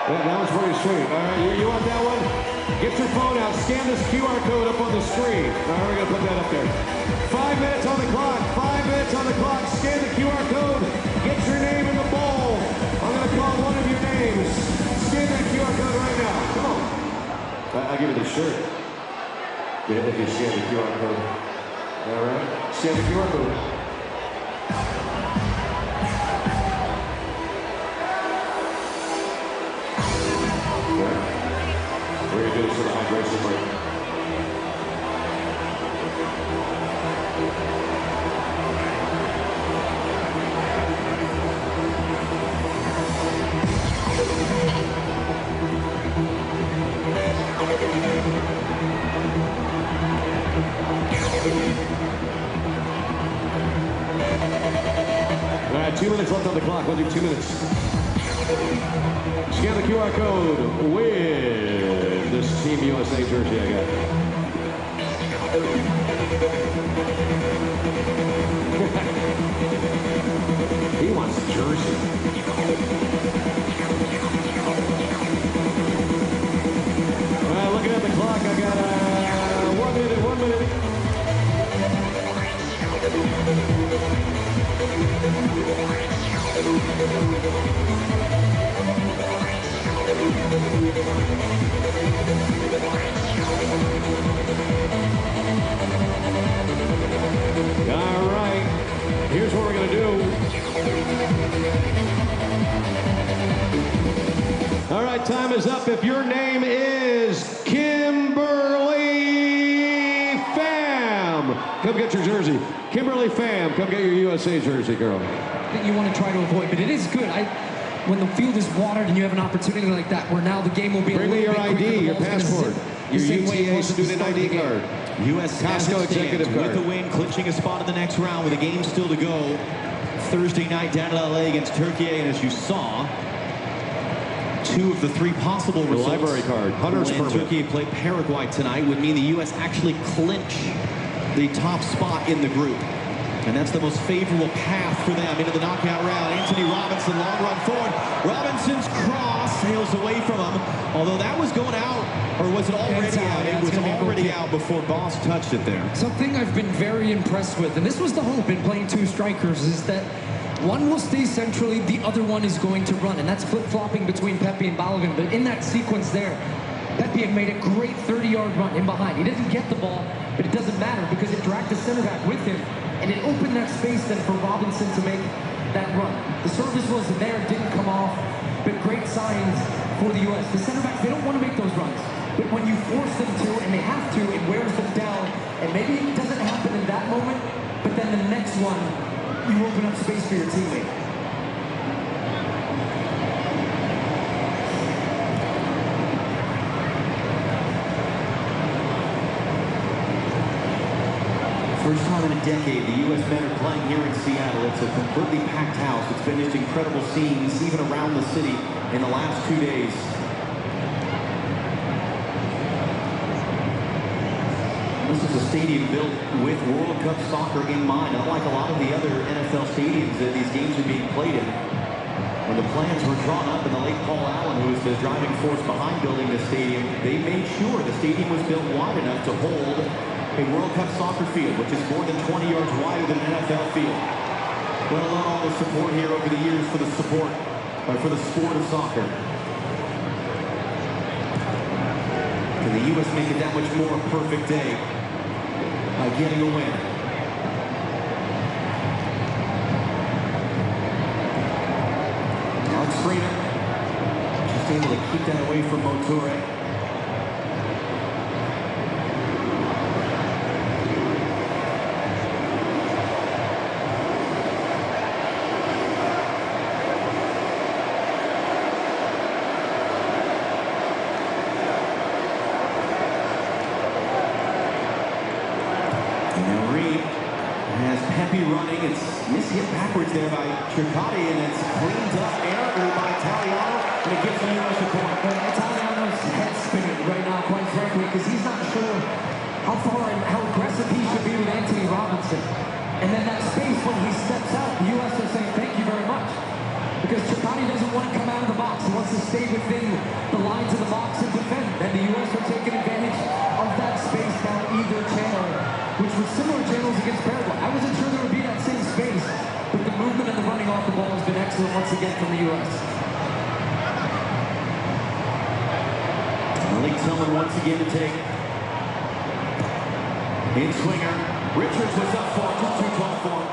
That one's pretty sweet. All right, you want that one? Get your phone out. Scan this QR code up on the screen. All right, we're going to put that up there. 5 minutes on the clock. 5 minutes on the clock. Scan the QR code. Get your name in the bowl. I'm going to call one of your names. Scan that QR code right now. Come on. I'll give you the shirt. Yeah, if you scan the QR code. All right. Scan the QR code. We're going to do this for the hydration break. All right, 2 minutes left on the clock. We'll do 2 minutes. Scan the QR code with this Team USA jersey I got. He wants a jersey. All right, looking at the clock, I got 1 minute, 1 minute. All right, here's what we're going to do. All right, time is up. If your name is Kimberly Pham, come get your jersey. Kimberly Pham, come get your USA jersey, girl. That you want to try to avoid, but it is good. When the field is watered and you have an opportunity like that, where now the game will be Bring me your ID, your passport, your UTA student ID card. U.S. Costco executive card. With the win, clinching a spot in the next round with a game still to go. Thursday night down in L.A. against Turkey, and as you saw, 2 of the 3 possible results. Library card, Hunter's permit. Turkey play Paraguay tonight would mean the U.S. actually clinch the top spot in the group. And that's the most favorable path for them into the knockout round. Anthony Robinson, long run forward. Robinson's cross sails away from him. Although that was going out, or was it already out? It was already out before Boss touched it there. Something I've been very impressed with, and this was the hope in playing 2 strikers, is that one will stay centrally, the other one is going to run. And that's flip-flopping between Pepe and Balogun. But in that sequence there, Pepe had made a great 30-yard run in behind. He didn't get the ball, but it doesn't matter because it dragged the center back with him. And it opened that space then for Robinson to make that run. The service was there, didn't come off, but great signs for the U.S. The center backs, they don't want to make those runs. But when you force them to, and they have to, it wears them down. And maybe it doesn't happen in that moment, but then the next one, you open up space for your teammate. First time in a decade, the U.S. men are playing here in Seattle. It's a completely packed house. It's been just incredible scenes, even around the city in the last 2 days. This is a stadium built with World Cup soccer in mind. Unlike a lot of the other NFL stadiums that these games are being played in, when the plans were drawn up and the late Paul Allen, who was the driving force behind building this stadium, they made sure the stadium was built wide enough to hold a World Cup soccer field, which is more than 20 yards wider than an NFL field. Let alone all the support here over the years for the sport of soccer. Can the U.S. make it that much more a perfect day by getting a win? Alex Freeman just able to keep that away from Motore. Pepe running. It's Missed hit backwards there by Tricati, and it's cleaned up errantly by Italiano, and it gives the U.S. a point. Italiano's head spinning right now, quite frankly, because he's not sure how far and how aggressive he should be with Anthony Robinson. And then that space when he steps out, the U.S. are saying thank you very much. Because Tricati doesn't want to come out of the box. He wants to stay within the lines of the box and defend. And the U.S. are taking advantage of that space down either channel, which was similar channels against Paraguay. I wasn't sure there would be that same space, but the movement and the running off the ball has been excellent once again from the U.S. Malik Tillman once again to take. In swinger. Richards was up for it, just too tall for him.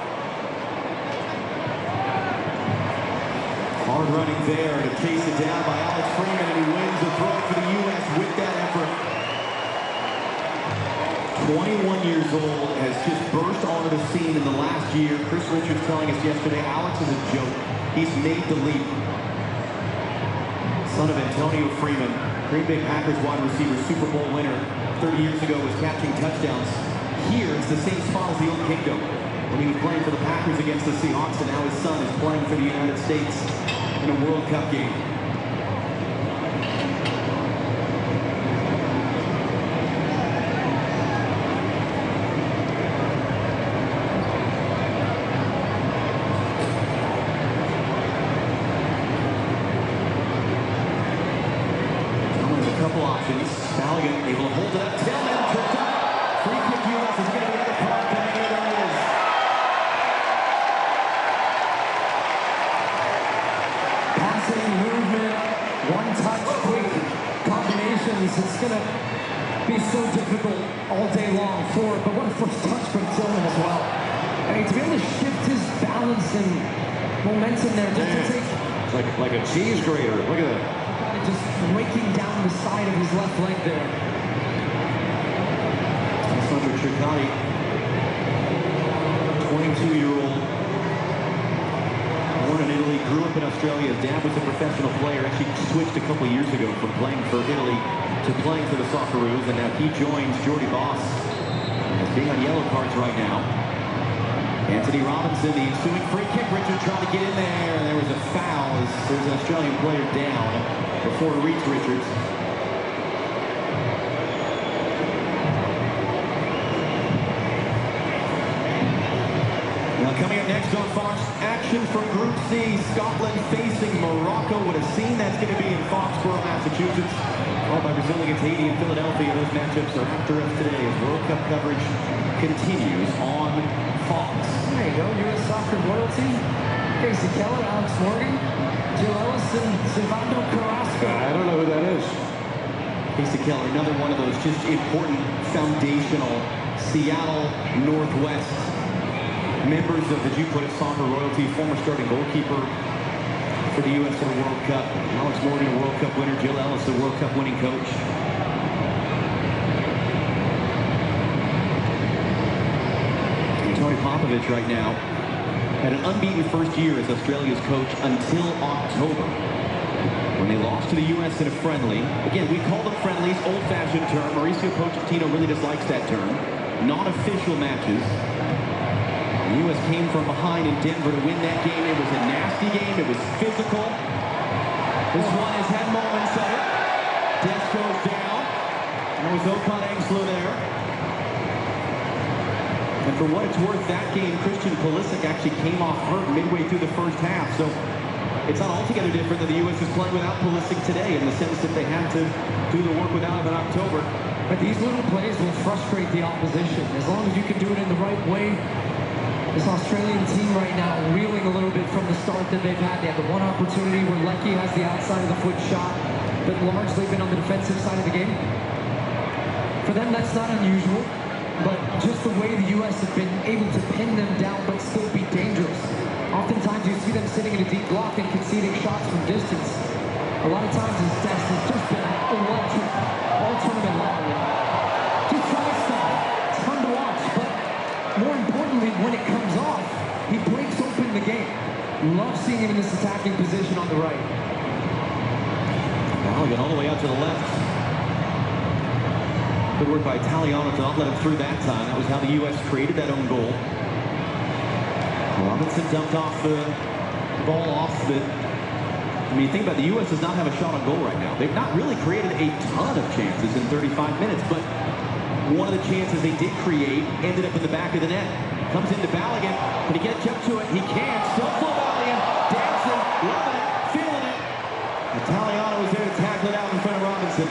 Hard running there to chase it down by Alex Freeman, and he wins the throw for the U.S. with that effort. 21 years old, has just burst onto the scene in the last year. Chris Richards telling us yesterday, Alex is a joke. He's made the leap. Son of Antonio Freeman, Green Bay Packers wide receiver, Super Bowl winner. 30 years ago was catching touchdowns. Here, it's the same spot as the old Kingdom when he was playing for the Packers against the Seahawks, and now his son is playing for the United States in a World Cup game. A couple options. Stallion able to hold it up. Tillman tripped up. Free kick U.S. is going to be another call coming in. There it is. Passing, movement, one touch, quick combinations. It's going to be so difficult all day long for it. But what a first touch from Tillman as well. I mean, to be able to shift his balance and momentum there just to take... It's like a cheese grater. Look at that. Just breaking down the side of his left leg there. Alessandro Tricati, 22-year-old, born in Italy, grew up in Australia. His dad was a professional player. Actually switched a couple years ago from playing for Italy to playing for the Socceroos, and now he joins Jordy Boss as being on yellow cards right now. Anthony Robinson, the ensuing free kick. Richard trying to get in there, and there was a foul as there's an Australian player down before it reached Richards. Now coming up next on Fox, action from Group C, Scotland facing Morocco. What a scene that's going to be in Foxborough, Massachusetts. Followed by Brazil against Haiti in Philadelphia. Those matchups are after us today as World Cup coverage continues on Fox. There you go, U.S. soccer royalty. Casey Keller, Alex Morgan, Jill Ellis, and Silvano Carrasco. I don't know who that is. Casey Keller, another one of those just important, foundational Seattle Northwest members of, as you put it, soccer royalty, former starting goalkeeper for the U.S. in the World Cup. Alex Morgan, a World Cup winner. Jill Ellis, a World Cup winning coach. Tony Popovich right now had an unbeaten first year as Australia's coach until October, when they lost to the U.S. in a friendly. Again, we call them friendlies, old-fashioned term. Mauricio Pochettino really dislikes that term. Non-official matches. The U.S. came from behind in Denver to win that game. It was a nasty game. It was physical. This one has had moments of it. Death goes down. There was Okan Engslow there. And for what it's worth, that game, Christian Pulisic actually came off hurt midway through the first half. So it's not altogether different that the U.S. is playing without Pulisic today in the sense that they had to do the work without him in October. But these little plays will frustrate the opposition. As long as you can do it in the right way. This Australian team right now reeling a little bit from the start that they've had. They have the one opportunity where Leckie has the outside of the foot shot, but largely been on the defensive side of the game. For them, that's not unusual. But just the way the U.S. have been able to pin them down but still be dangerous. Oftentimes you see them sitting in a deep block and conceding shots from distance. A lot of times his test has just been electric all tournament long. Just try stuff. It's fun to watch, but more importantly, when it comes off, he breaks open the game. Love seeing him in this attacking position on the right. Now all the way out to the left. Good work by Italiano to not let him through that time. That was how the U.S. created that own goal. Robinson dumped off the ball off the... I mean, think about the U.S. does not have a shot on goal right now. They've not really created a ton of chances in 35 minutes, but one of the chances they did create ended up in the back of the net. Comes into Balogun. Can he get up to it? He can. Still full Balogun. Dancing. Loving it. Feeling it. Italiano was there to tackle it out in front of Robinson.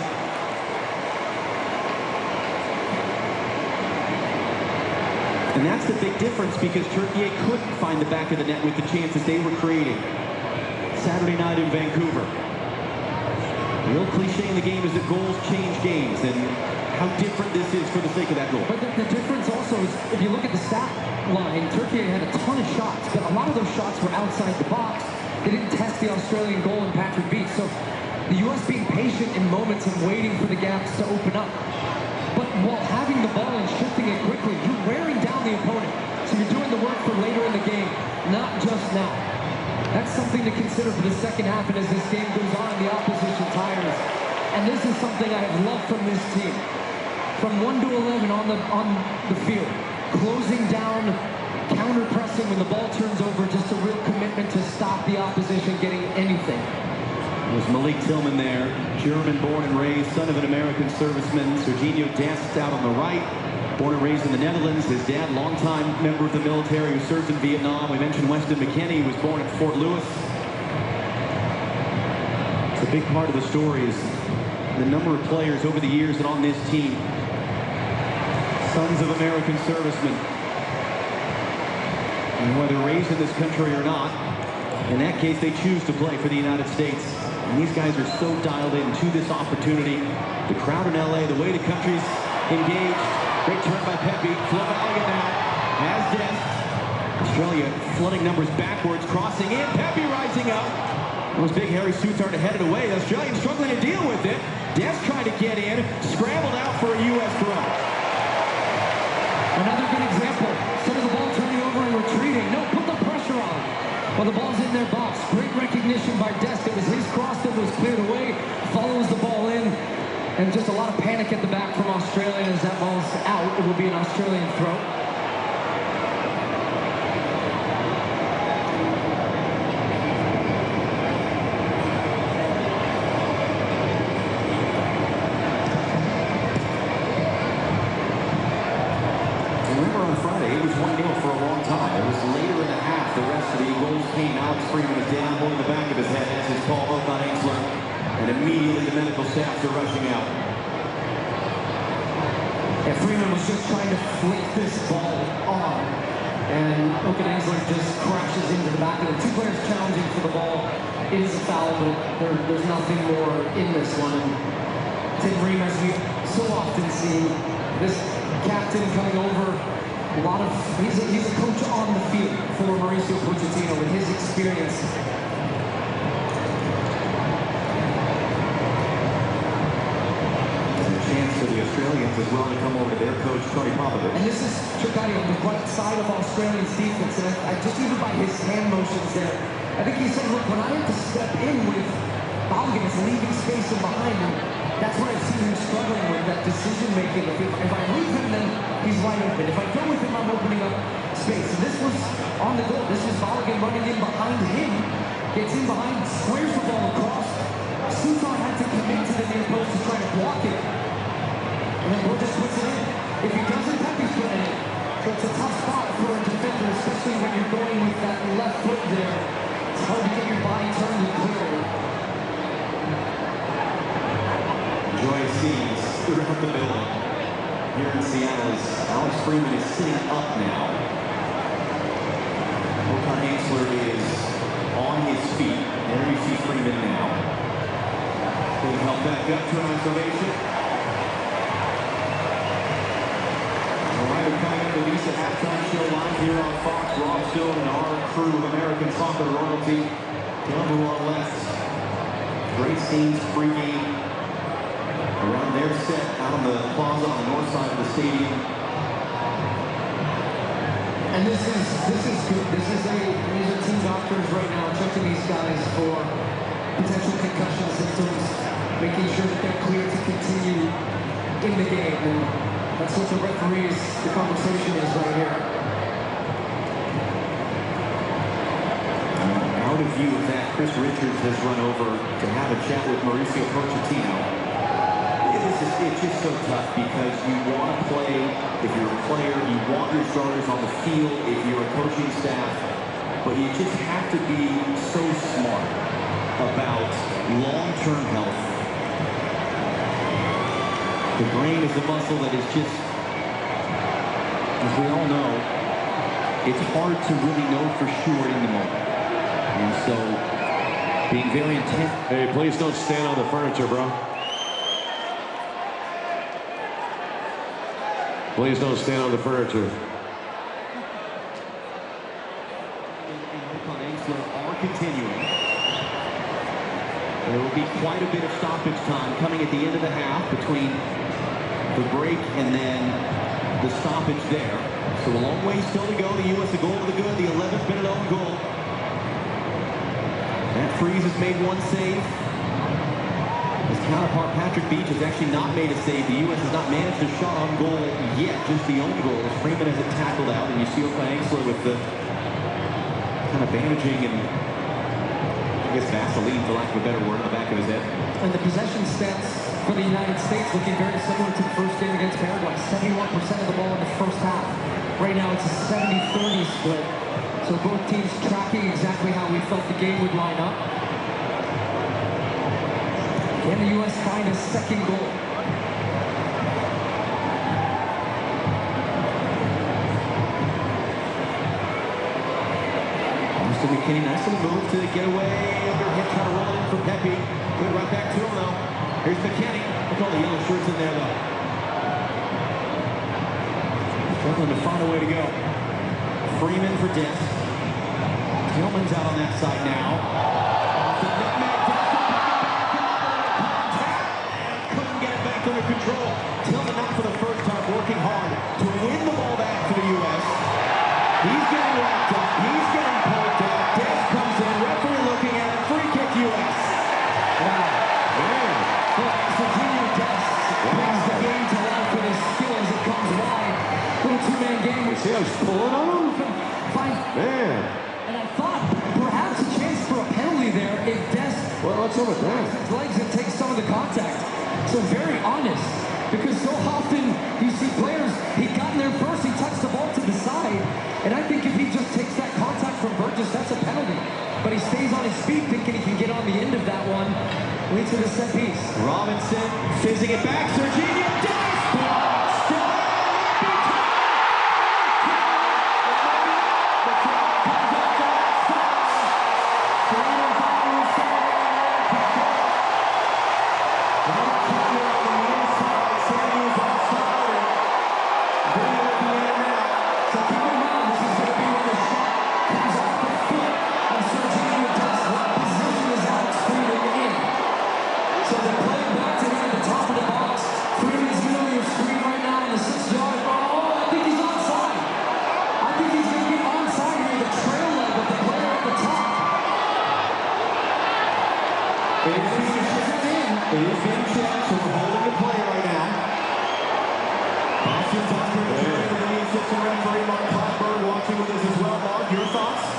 And that's the big difference because Turkey couldn't find the back of the net with the chances they were creating. Saturday night in Vancouver. The real cliche in the game is that goals change games, and how different this is for the sake of that goal. But the difference also is, if you look at the stat line, Turkey had a ton of shots, but a lot of those shots were outside the box. They didn't test the Australian goal and Patrick Beach. So the U.S. being patient in moments and waiting for the gaps to open up. But while having the ball and shifting it quickly, you're wearing down the opponent. So you're doing the work for later in the game, not just now. That's something to consider for the second half, and as this game goes on, the opposition tires. And this is something I have loved from this team. From 1 to 11 on the field, closing down, counter-pressing when the ball turns over, just a real commitment to stop the opposition getting anything. There's Malik Tillman there, German born and raised, son of an American serviceman. Serginho Dest out on the right, born and raised in the Netherlands. His dad, longtime member of the military who served in Vietnam. We mentioned Weston McKennie, who was born at Fort Lewis. It's a big part of the story is the number of players over the years that on this team, sons of American servicemen. And whether raised in this country or not, in that case, they choose to play for the United States. And these guys are so dialed into this opportunity. The crowd in LA, the way the country's engaged. Great turn by Pepe. Flip Balogun now. Has Dest. Australia flooding numbers backwards, crossing in. Pepe rising up. Those big hairy suits aren't headed away. The Australians struggling to deal with it. Dest trying to get in. Scrambled out for a U.S. throw. Another good example. Instead of the ball turning over and retreating, no, put the pressure on. Well, the ball's in their box. Great recognition by Dest. It was his cross that was cleared away. Follows the ball in. And just a lot of panic at the back from Australia. As that ball's out, it will be an Australian throw. Remember on Friday, it was 1-0 for a long time. It was later in the half, the rest of the goals came. Alex Freeman was down, holding the back of his head as his call up on Ainsler. And immediately the medical staff are rushing out. And Freeman was just trying to flick this ball on. And Okan Ainsler just crashes into the back of the two players challenging for the ball. It is a foul, but there's nothing more in this one. And Tim Ream, as we so often see, this captain coming over, he's a coach on the field for Mauricio Pochettino with his experience. For the Australians as well to come over to their coach, Tony Popovich. And this is Chikati on the right side of Australia's defense. And I just even by his hand motions there, I think he said, look, when I have to step in with Balogun, it's leaving space in behind him. That's what I've seen him struggling with, that decision making. If I leave him, then he's wide open. If I go with him, I'm opening up space. And this was on the goal. This was Balogun running in behind him, gets in behind, squares the ball across. Suthar had to commit to the near post to try to block it. And then Will just puts it in. If he doesn't, Pepe's putting it in. So it's a tough spot for a defender, especially when you're going with that left foot there. It's hard to get your body turned and clear. Joyous scenes throughout the building. Here in Seattle, as Alex Freeman is sitting up now. Okan Ainsler is on his feet. There you see Freeman now. Being held back up to an isolation. Coming up the Lisa halftime show live here on Fox. Rob Stone and our crew of American soccer royalty. Down to our left. Great scenes pregame around their set out on the plaza on the north side of the stadium. And this is good. These are team doctors right now checking these guys for potential concussion symptoms, making sure that they're clear to continue in the game. And that's what the referees, the conversation is right here. view of that. Chris Richards has run over to have a chat with Mauricio Pochettino. It's just so tough because you want to play, if you're a player, you want your starters on the field, if you're a coaching staff, but you just have to be so smart about long-term health. The brain is a muscle that is just, as we all know, it's hard to really know for sure in the moment. And so, being very intense. Hey, please don't stand on the furniture, bro. Please don't stand on the furniture. Are continuing. There will be quite a bit of stoppage time coming at the end of the half between the break and then the stoppage there. So a long way still to go. The U.S. a goal to the good, the 11th minute own goal. Matt Freese has made one save. His counterpart Patrick Beach has actually not made a save. The U.S. has not managed a shot on goal yet, just the own goal. Freeman has it tackled out, and you see Oka with the kind of bandaging and I guess Vaseline, for lack of a better word, on the back of his head. And the possession stats for the United States looking very similar to the first game against Paraguay. 71% of the ball in the first half. Right now it's a 70-30 split. So both teams tracking exactly how we felt the game would line up. Can the U.S. find a second goal? Austin McKinney, nice little move to get away. Underhit, trying to roll it in for Pepe. Good right back to him though. Here's McKinney. Look at all the yellow shirts in there though. Struggling to find a way to go. Freeman for Dent. Tillman's out on that side now. The nutmeg down. Couldn't get it back under control. Tillman not for the first time, working hard to win the ball back for the U.S. He's getting wrapped up. He's getting pulled down. Dent comes in. Referee looking at it. Free kick U.S. Wow. Man. But Serginho Dest brings the game to life with his skill as it comes wide. Little two-man game. You see how he's pulling on him? Fine. Man. And I thought perhaps a chance for a penalty there if Dest what's up with that? His legs and takes some of the contact. So very honest, because so often you see players, he got in there first, he touched the ball to the side, and I think if he just takes that contact from Burgess, that's a penalty. But he stays on his feet thinking he can get on the end of that one. Leads to the set piece. Robinson fizzing it back. Serginho Dest!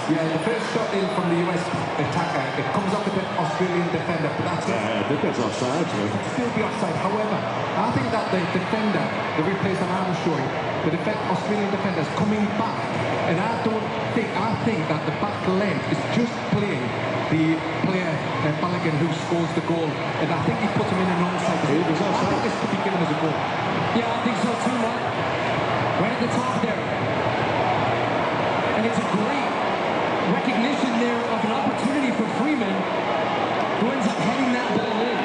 Yeah, the first shot in from the US attacker, it comes off the Australian defender, but that's I think that's offside, too. It'll still be offside. However, I think that the defender, the replays that I was showing, the Australian defender is coming back, and I think that the back leg is just playing the player Balogun who scores the goal, and I think he put him in an onside. I think this could be given as a goal. Yeah, I think so too, Mark. Right at the top there. And it's a great recognition there of an opportunity for Freeman, who ends up heading that ball in.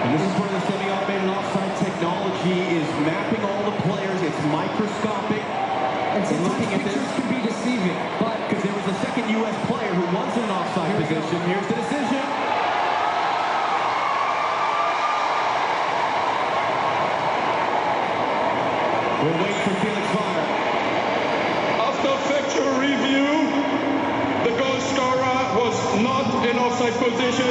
And this is where the semi-automated offside technology is mapping all the players. It's microscopic. And looking at this could be deceiving, but because there was a second U.S. player who was in an offside position. Here's the decision. We'll wait for Felix Wagner. After factual review, the goal scorer was not in offside position.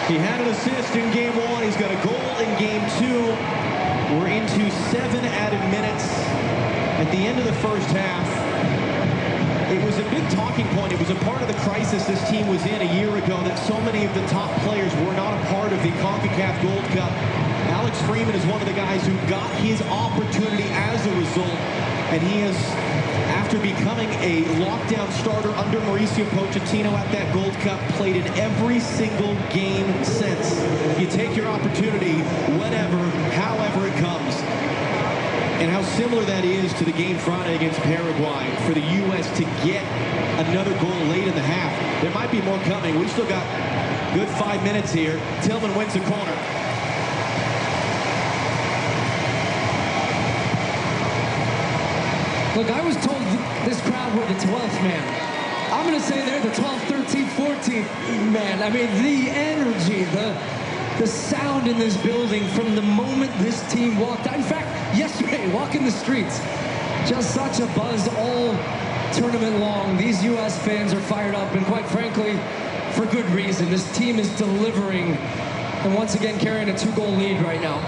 He had an assist in game 1. He's got a goal in game 2. We're into 7 added minutes at the end of the first half. It was a big talking point. It was a part of the crisis this team was in a year ago, that so many of the top players were not a part of the CONCACAF Gold Cup. Alex Freeman is one of the guys who got his opportunity as a result, and he has, after becoming a lockdown starter under Mauricio Pochettino at that Gold Cup, played in every single game since. You take your opportunity whenever, however it comes. And how similar that is to the game Friday against Paraguay for the U.S. to get another goal late in the half. There might be more coming. We've still got good 5 minutes here. Tillman wins the corner. Look, I was told this crowd were the 12th man. I'm going to say they're the 12th, 13th, 14th man. I mean, the energy, the sound in this building from the moment this team walked out. In fact, yesterday, walking the streets, just such a buzz all tournament long. These U.S. fans are fired up, and quite frankly, for good reason. This team is delivering, and once again carrying a 2-goal lead right now.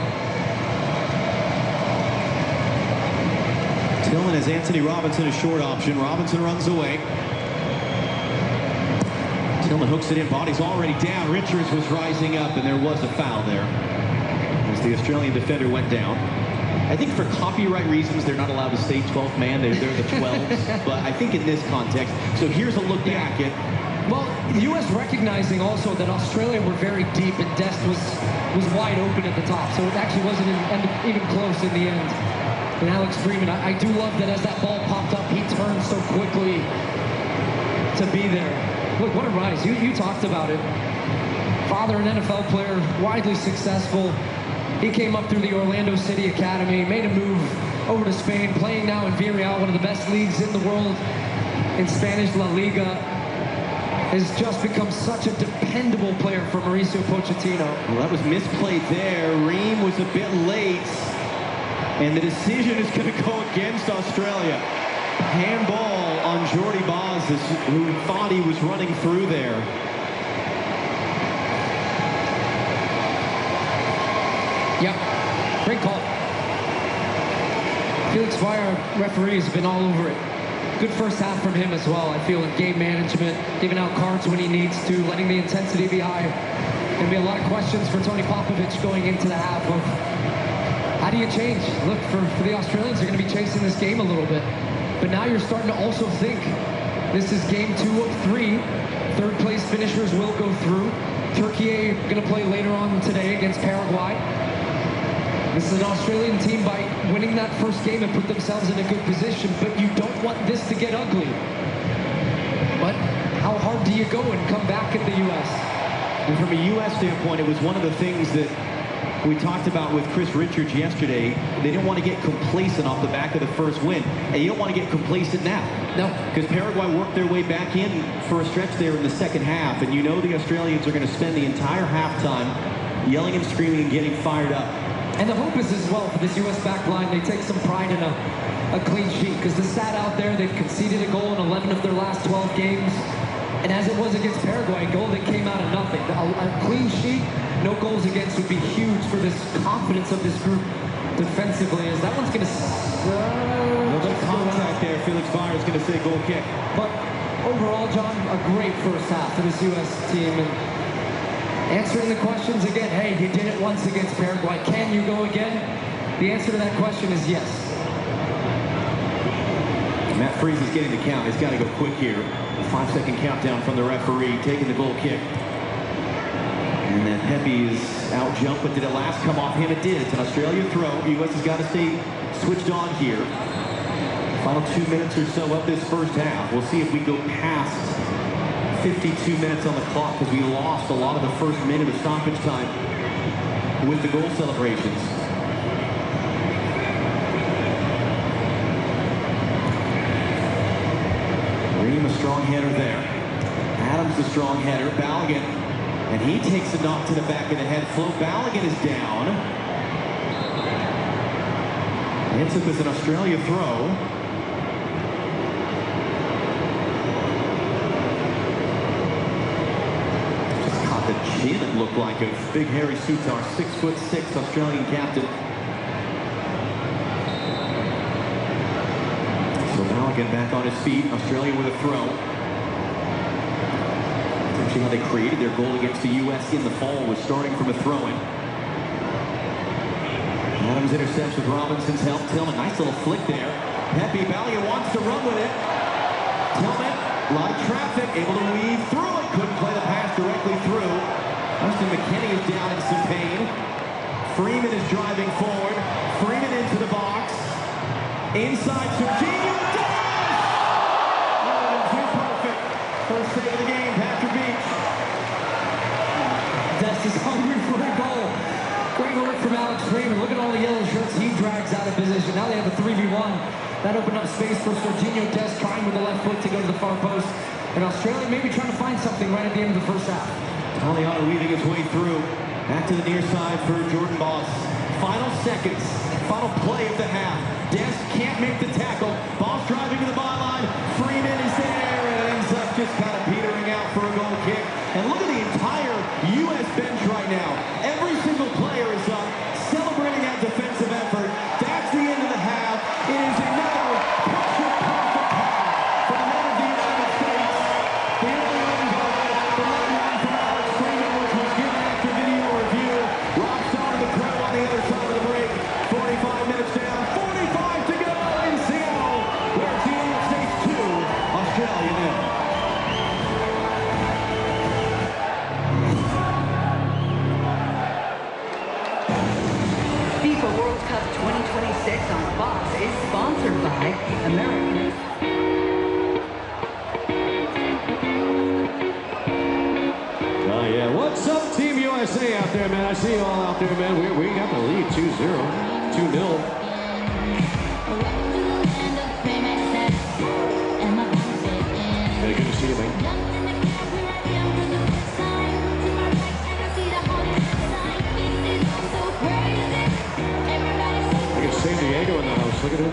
Tillman has Anthony Robinson a short option. Robinson runs away. Tillman hooks it in. Body's already down. Richards was rising up, and there was a foul there as the Australian defender went down. I think for copyright reasons, they're not allowed to say 12th man. They're the 12s. But I think in this context, so here's a look back at. Well, the U.S. recognizing also that Australia were very deep, and Dest was wide open at the top. So it actually wasn't even close in the end. And Alex Freeman, I do love that as that ball popped up, he turned so quickly to be there. Look, what a rise. You talked about it. Father, an NFL player, widely successful. He came up through the Orlando City Academy, made a move over to Spain, playing now in Villarreal, one of the best leagues in the world in Spanish La Liga. Has just become such a dependable player for Mauricio Pochettino. Well, that was misplayed there. Ream was a bit late. And the decision is going to go against Australia. Handball on Jordi Baz, who thought he was running through there. Yep, great call. Felix Weyer, referee, has been all over it. Good first half from him as well, I feel, in game management, giving out cards when he needs to, letting the intensity be high. Going to be a lot of questions for Tony Popovich going into the half of how do you change? Look, for the Australians, they're going to be chasing this game a little bit. But now you're starting to also think this is game 2 of 3. Third place finishers will go through. Turkey going to play later on today against Paraguay. This is an Australian team by winning that first game and put themselves in a good position, but you don't want this to get ugly. But how hard do you go and come back at the U.S.? And from a U.S. standpoint, it was one of the things that we talked about with Chris Richards yesterday. They didn't want to get complacent off the back of the first win. And you don't want to get complacent now. No. Because Paraguay worked their way back in for a stretch there in the second half. And you know the Australians are going to spend the entire halftime yelling and screaming and getting fired up. And the hope is as well for this U.S. back line, they take some pride in a clean sheet. Because the stat out there, they've conceded a goal in 11 of their last 12 games. And as it was against Paraguay, a goal that came out of nothing. A clean sheet, no goals against would be huge for this confidence of this group defensively, as that one's going to... A little bit of contact there. Felix Weyer is going to say goal kick. But overall, John, a great first half for this U.S. team. And answering the questions again, hey, you did it once against Paraguay. Can you go again? The answer to that question is yes. Matt Freese is getting the count. He's got to go quick here. A 5-second countdown from the referee, taking the goal kick. And then Pepe is out jump, but did it last come off him? It did. It's an Australia throw. U.S. has got to stay switched on here. Final 2 minutes or so of this first half. We'll see if we go past 52 minutes on the clock, because we lost a lot of the first minute of stoppage time with the goal celebrations. Ream, a strong header there. Adams, a strong header. Balogun, and he takes a knock to the back of the head. Flo Balogun is down. Ends up as an Australia throw. Just caught the chin, it looked like, of big Harry Sutar, 6'6" Australian captain. So Maligan back on his feet. Australia with a throw. That's actually how they created their goal against the U.S. in the fall, was starting from a throw-in. Adams intercepts with Robinson's help. Tillman, nice little flick there. Pepe Ballion wants to run with it. Tillman, a lot of traffic, able to weave through it. Couldn't play the pass directly through. Austin McKinney is down in some pain. Freeman is driving forward. Freeman into the box. Inside Serginho. Too perfect. First save of the game, Patrick Beach. Dest is hungry for a goal. Great work from Alex Freeman. Look at all the yellow shirts he drags out of position. Now they have a 3v1. That opened up space for Serginho Dest, trying with the left foot to go to the far post. And Australia maybe trying to find something right at the end of the first half. Taliano weaving his way through. Back to the near side for Jordan Boss. Final seconds. Final play of the half. Dest can't make the tackle. Boss driving to the byline. Freeman is there, and it ends up just kind of petering out for a goal kick. And look at the entire U.S. bench right now. Every single player is up, celebrating that defensive effort. That's the end of the half. It is another picture-perfect half for the men of the United States. The only one goal, the late one from Alex Freeman, which was given after video review. Rock star of the crowd on the other side of the break. 45 minutes down, 45 to go in Seattle, where it's the United States 2, Australia 0. FIFA World Cup 2026 on Fox is sponsored by American. Oh, yeah. What's up, Team USA out there, man? I see you all out there, man. We got the lead 2-0, 2-0. Very good to see you, man. I got San Diego in the house. Look at him.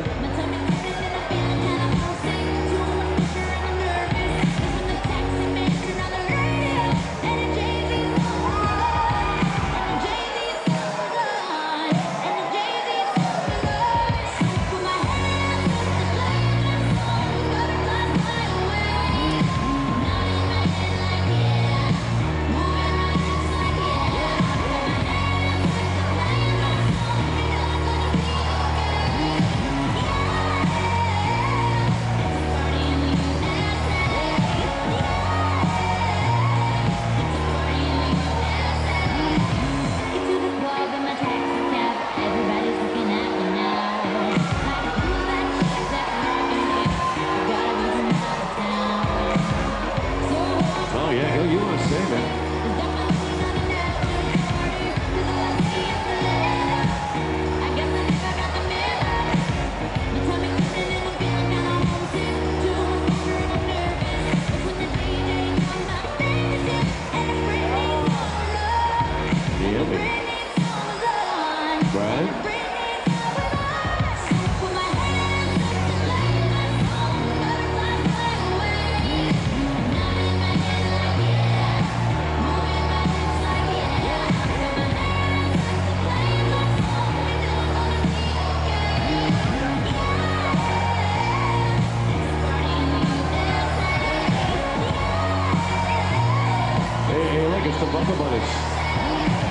The Bumper Bunnies.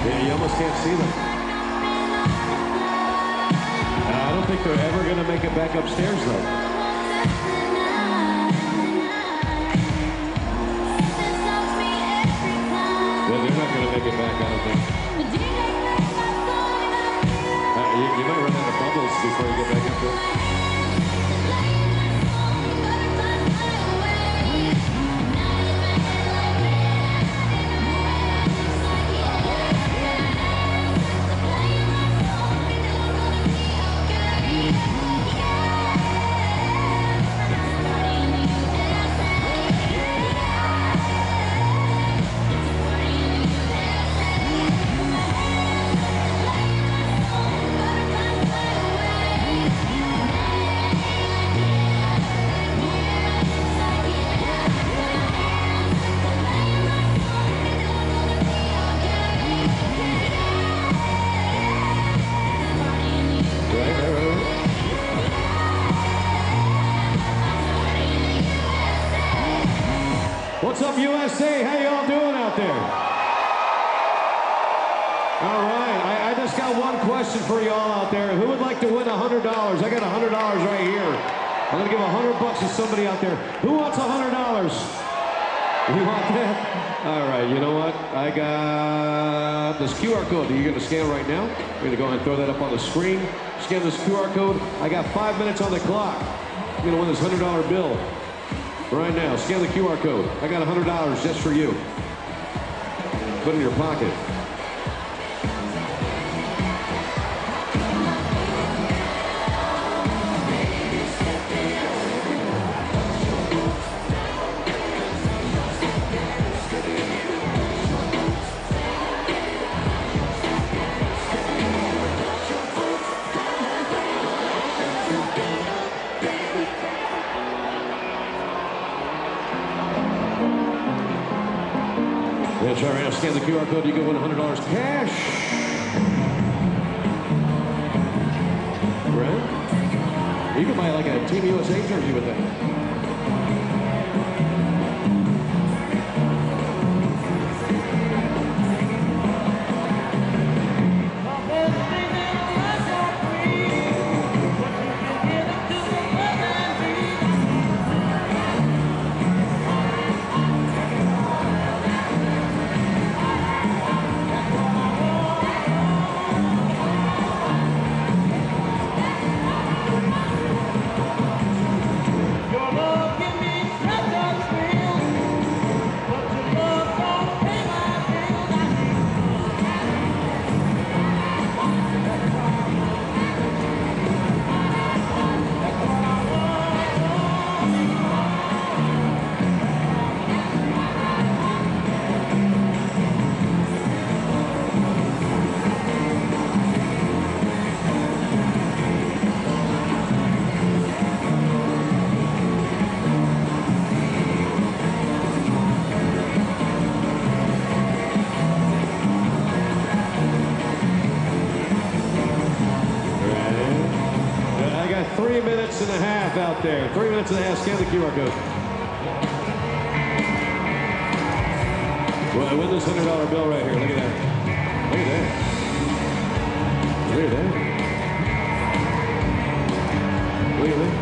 Yeah, you almost can't see them. I don't think they're ever going to make it back upstairs, though. Yeah, they're not going to make it back, I don't think. You might run out of bubbles before you get back up there. All right, I just got one question for you all out there. Who would like to win $100? I got $100 right here. I'm gonna give $100 to somebody out there. Who wants $100? You want that? All right, you know what? I got this QR code that you're gonna scan right now. We're gonna go ahead and throw that up on the screen. Scan this QR code. I got 5 minutes on the clock. I'm gonna win this $100 bill right now. Scan the QR code. I got $100 just for you. Put it in your pocket. That's right now. Scan the QR code. You can win $100 cash. Right? You can buy like a Team USA jersey with that. I got 3 minutes and a half out there. 3 minutes and a half. Scan the QR code. Well, I win this $100 bill right here. Look at that. Look at that. Look at that. Look at that.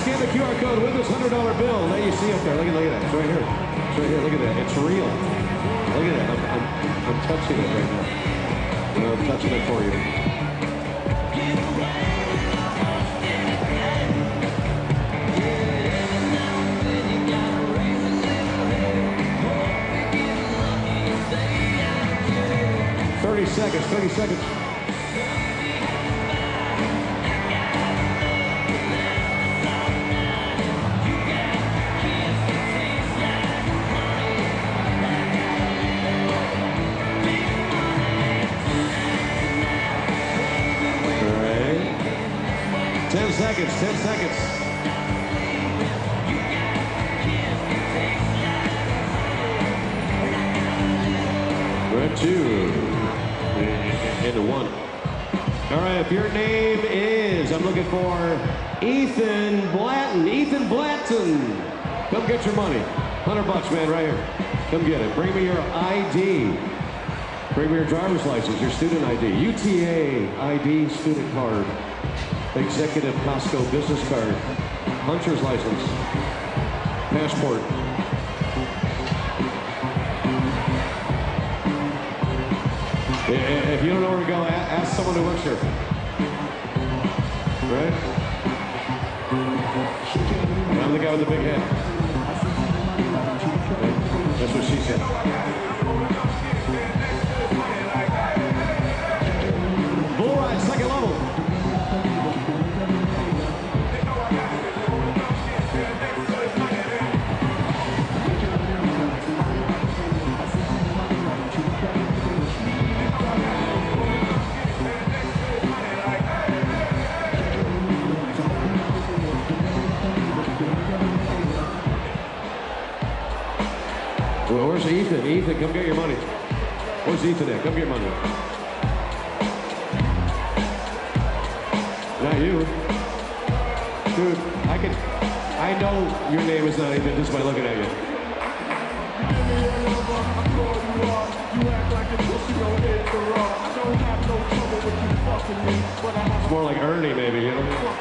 Scan the QR code with this $100 bill that you see up there. Look at that. It's right here. It's right here. Look at that. It's real. Look at that. I'm touching it right now. I'm touching it for you. $30 seconds. 30 seconds. Seconds, 10 seconds. We're at 2 into 1. All right, if your name is, I'm looking for Ethan Blatton. Ethan Blatton. Come get your money. $100, man, right here. Come get it. Bring me your ID. Bring me your driver's license, your student ID, UTA ID student card, executive Costco business card, hunter's license, passport. If you don't know where to go, ask someone who works here. Right? I'm the guy with the big head. That's what she said. Bull ride, second level. Well, where's Ethan? Ethan, come get your money. Where's Ethan at? Come get your money. Not you. Dude, I know your name is not Ethan just by looking at you. It's more like Ernie, maybe, you know?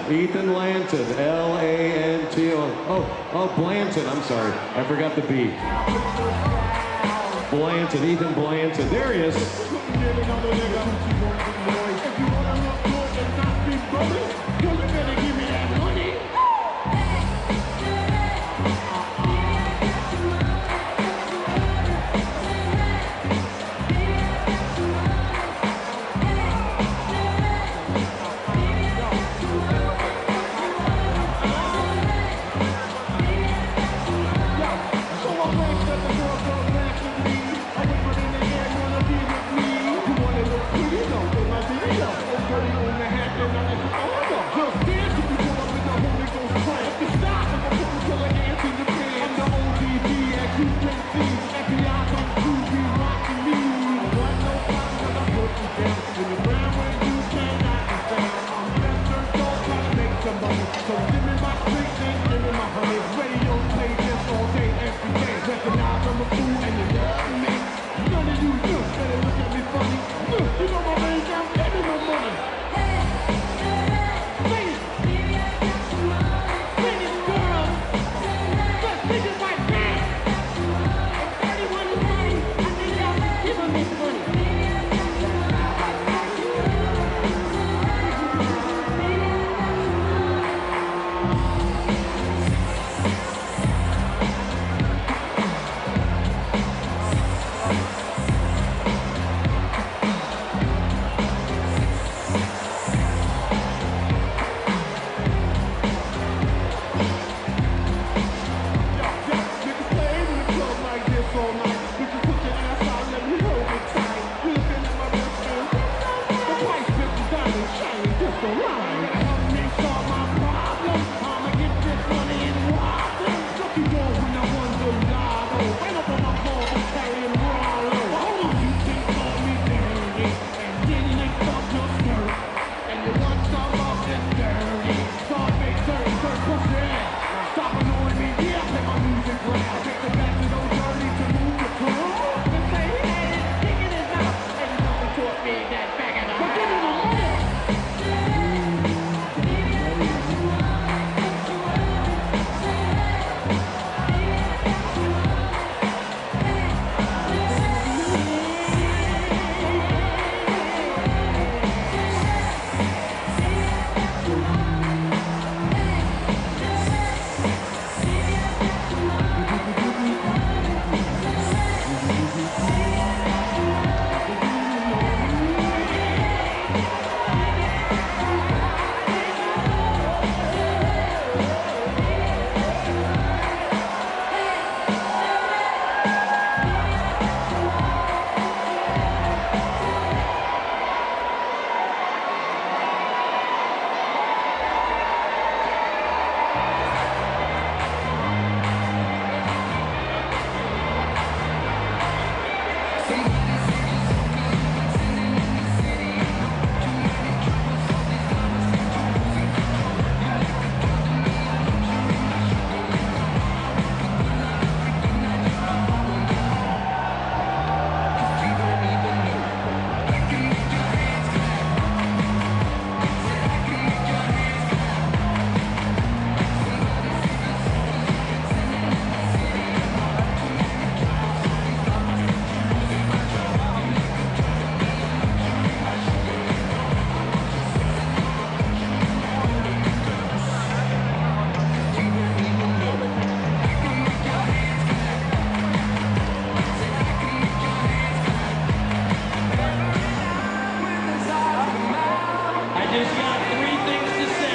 Ethan Lanton, L-A-N-T-O. Oh, Blanton, I'm sorry. I forgot the B. Blanton, Ethan Blanton. There he is. just got 3 things to say.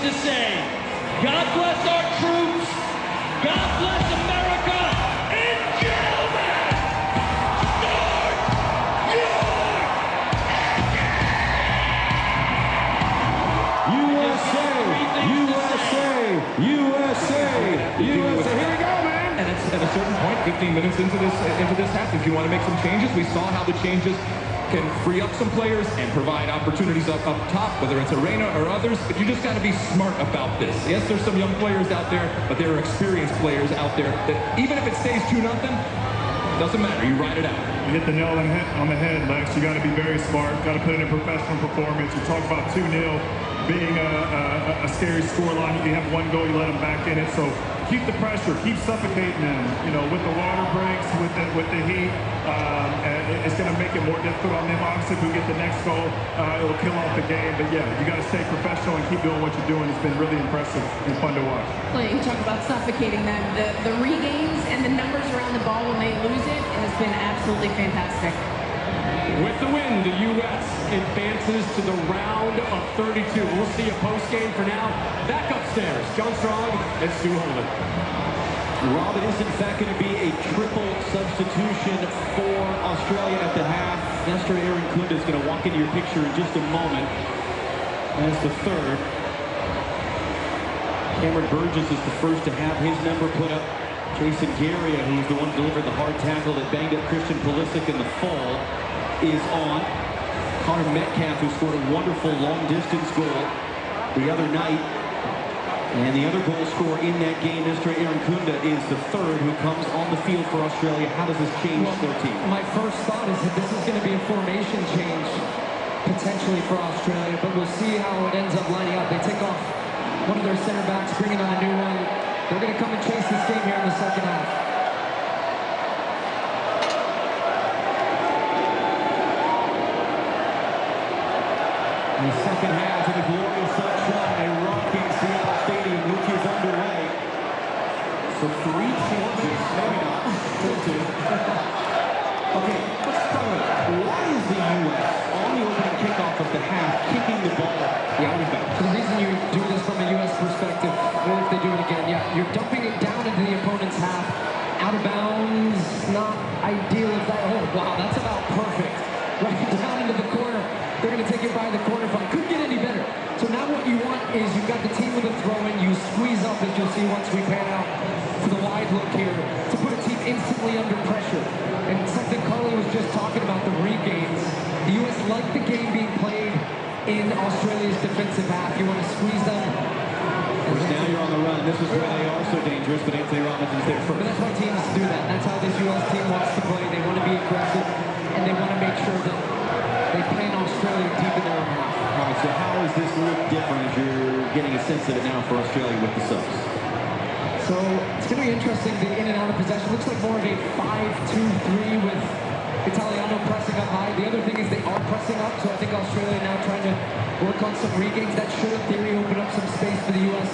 To say, God bless our troops, God bless America, and gentlemen, start your USA, USA, USA, USA. Here we go, man. And it's at a certain point, 15 minutes into this half, if you want to make some changes, we saw how the changes can free up some players and provide opportunities up top, whether it's Arena or others, but you just got to be smart about this. Yes, there's some young players out there, but there are experienced players out there that even if it stays 2-0, doesn't matter, you ride it out. You hit the nail on the head, Lex. You got to be very smart, got to put in a professional performance. You talk about 2-0 being a scary scoreline. You have 1 goal, you let them back in it, so keep the pressure, keep suffocating them, you know, with the water breaks, with the heat. It's going to make it more difficult on them. Obviously, if we get the next goal, it'll kill off the game. But yeah, you got to stay professional and keep doing what you're doing. It's been really impressive and fun to watch. You talk about suffocating them. The regains and the numbers around the ball when they lose it has been absolutely fantastic. With the win, the U.S. advances to the round of 32. We'll see a post-game for now. Back upstairs, John Strong and Stu Holden. Rob, it is in fact going to be a triple substitution for Australia at the half. Nestor Aaron-Kunda is going to walk into your picture in just a moment as the third. Cameron Burgess is the first to have his number put up. Jason Garia, who was the one who delivered the hard tackle that banged up Christian Pulisic in the fall, is on. Connor Metcalf, who scored a wonderful long-distance goal the other night. And the other goal scorer in that game, Mr. Aaron-Kunda, is the third who comes on the field for Australia. How does this change their team? My first thought is that this is going to be a formation change, potentially for Australia, but we'll see how it ends up lining up. They take off one of their center backs, bringing on a new one. They're going to come and chase this game here in the second half. In the second half of the glorious sunshine, a rocking Seattle Stadium, which is underway. So 3 changes, maybe not, 2. Okay, let's start with why is the U.S. on the opening kickoff of the half kicking the ball out of bounds? So the reason you do this from a U.S. perspective, or if they do it again, yeah, you're dumping it down into the opponent's half. Out of bounds, not ideal if that, oh wow, that's about perfect. Right down into the corner. They're going to take it by the corner flag. Couldn't get any better. So now what you want is you've got the team with a throw-in. You squeeze up, as you'll see once we pan out to the wide look here, to put a team instantly under pressure. And something Carly was just talking about, the regains. The U.S. like the game being played in Australia's defensive half. You want to squeeze them. Now you're on the run. This is where they are so dangerous, but Anthony Robinson's there first. But that's why teams do that. That's how this U.S. team wants to play. They want to be aggressive, and they want to make sure that they play in Australia deep in their own half. All right, so how does this look different as you're getting a sense of it now for Australia with the subs? So it's going to be interesting, the in and out of possession. Looks like more of a 5-2-3 with Italiano pressing up high. The other thing is they are pressing up, so I think Australia now trying to work on some regains. That should, in theory, open up some space for the U.S.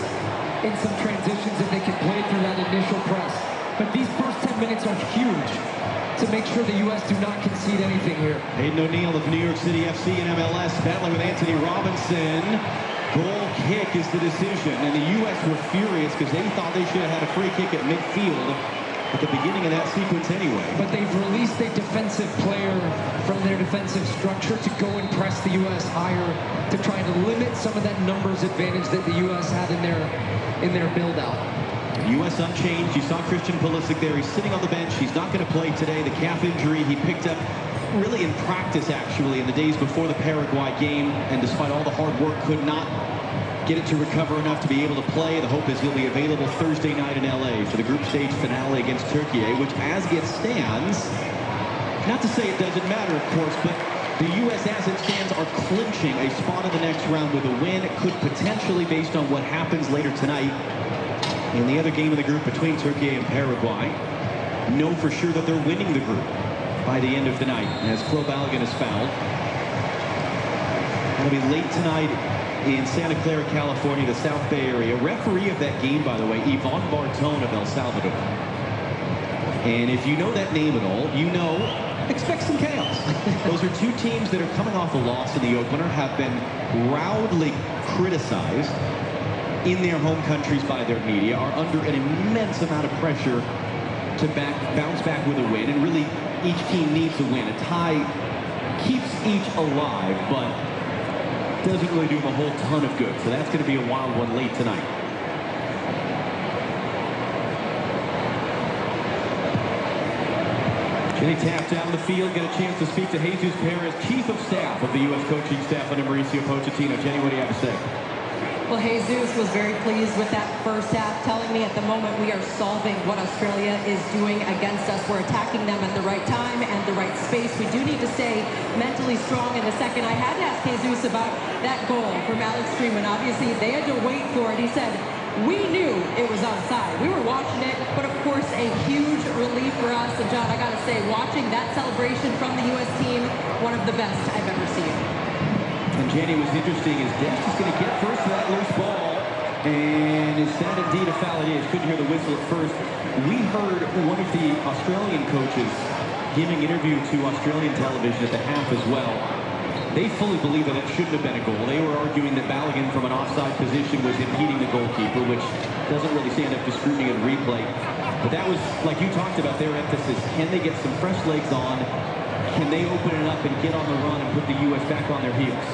in some transitions if they can play through that initial press. But these first 10 minutes are huge to make sure the U.S. do not concede anything here. Hayden O'Neill of New York City FC and MLS battling with Anthony Robinson. Goal kick is the decision, and the U.S. were furious because they thought they should have had a free kick at midfield at the beginning of that sequence anyway. But they've released a defensive player from their defensive structure to go and press the U.S. higher to try to limit some of that numbers advantage that the U.S. had in their build-out. U.S. unchanged. You saw Christian Pulisic there. He's sitting on the bench. He's not going to play today. The calf injury he picked up really in practice, actually, in the days before the Paraguay game, and despite all the hard work, could not get it to recover enough to be able to play. The hope is he'll be available Thursday night in L.A. for the group stage finale against Turkey, which, as it stands, not to say it doesn't matter, of course, but the U.S. as it stands are clinching a spot in the next round with a win. Could potentially, based on what happens later tonight in the other game of the group between Turkey and Paraguay, know for sure that they're winning the group by the end of the night, as Flo Balogun is fouled. It'll be late tonight in Santa Clara, California, the South Bay area. Referee of that game, by the way, Yvonne Bartone of El Salvador. And if you know that name at all, you know, expect some chaos. Those are two teams that are coming off a loss in the opener, have been roundly criticized in their home countries by their media, are under an immense amount of pressure to bounce back with a win, and really each team needs a win. A tie keeps each alive, but doesn't really do them a whole ton of good. So that's going to be a wild one late tonight. Jenny tapped down the field, get a chance to speak to Jesus Perez, Chief of Staff of the U.S. coaching staff under Mauricio Pochettino. Jenny, what do you have to say? Well, Jesus was very pleased with that first half, telling me at the moment we are solving what Australia is doing against us. We're attacking them at the right time and the right space. We do need to stay mentally strong in the second. I had to ask Jesus about that goal from Alex Freeman. Obviously, they had to wait for it. He said, we knew it was onside. We were watching it, but of course, a huge relief for us. And John, I got to say, watching that celebration from the U.S. team, one of the best I've ever seen. And Jenny, was interesting is Dest is going to get first to that loose ball. And is that indeed a foul? It is. Couldn't hear the whistle at first. We heard one of the Australian coaches giving an interview to Australian television at the half as well. They fully believe that it shouldn't have been a goal. They were arguing that Balogun from an offside position was impeding the goalkeeper, which doesn't really stand up to scrutiny and replay. But that was, like you talked about, their emphasis. Can they get some fresh legs on? Can they open it up and get on the run and put the U.S. back on their heels?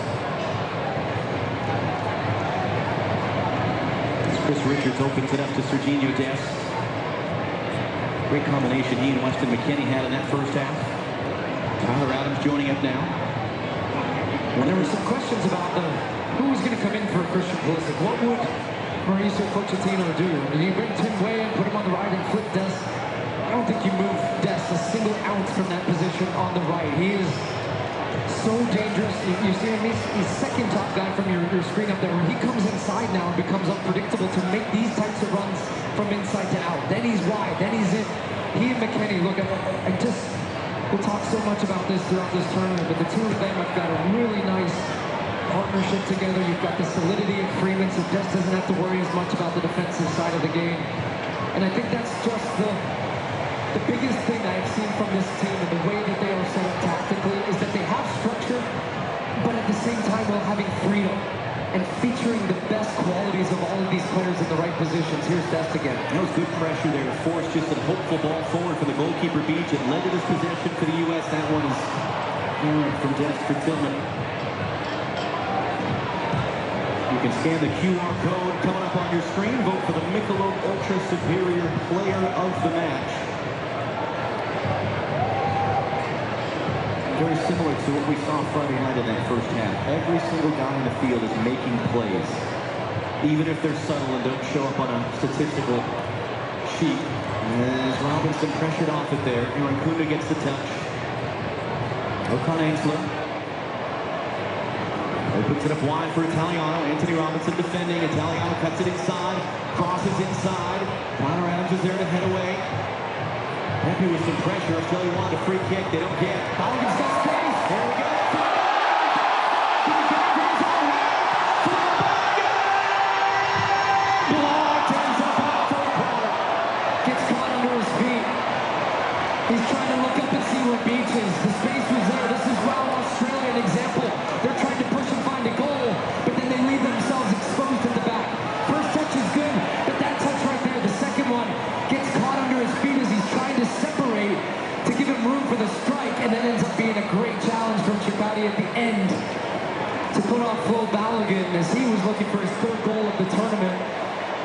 Chris Richards opens it up to Serginho Dest. Great combination he and Weston McKennie had in that first half. Tyler Adams joining up now. When there were some questions about who was going to come in for Christian Pulisic, what would Mauricio Pochettino do? Did you bring Tim Way and put him on the right and flip Dest? I don't think you move Dest a single ounce from that position on the right. He is so dangerous. You see him, he's second top guy from your screen up there. When he comes inside now and becomes unpredictable to make these types of runs from inside to out. Then he's wide, then he's in. He and McKennie, look, we'll talk so much about this throughout this tournament, but the two of them have got a really nice partnership together. You've got the solidity of Freeman, so Dest doesn't have to worry as much about the defensive side of the game. And I think that's just the biggest thing I've seen from this team and the way that they are set up tactically is that they have structure, but at the same time while having freedom and featuring the best qualities of all of these players in the right positions. Here's Dest again. That was good pressure there to force just a hopeful ball forward for the goalkeeper Beach. It led to this possession for the U.S. That one is from Dest for Tillman. You can scan the QR code coming up on your screen. Vote for the Michelob Ultra Superior Player of the Match. Very similar to what we saw Friday night in that first half. Every single guy in the field is making plays, even if they're subtle and don't show up on a statistical sheet. As Robinson pressured off it there, Aaron Kuna gets the touch. Okan Ainsler opens it up wide for Italiano. Anthony Robinson defending. Italiano cuts it inside, crosses inside. Tyler Adams is there to head away. Happy with some pressure. Australia wanted a free kick. They don't get. Balogun's got space. There we go. Blocked, ends up out for a corner. Gets caught under his feet. He's trying to look up and see where Beach is. The space was there. This is Wild Australia, an example. They're trying to push and find a goal, but then they leave themselves exposed at the back. First touch is good, but that touch right there, the second one, gets caught under his feet as he's trying to separate to give him room for the strike, and then ends up being a great challenge from Chikati at the end to put off Flo Balogun as he was looking for his third goal of the tournament,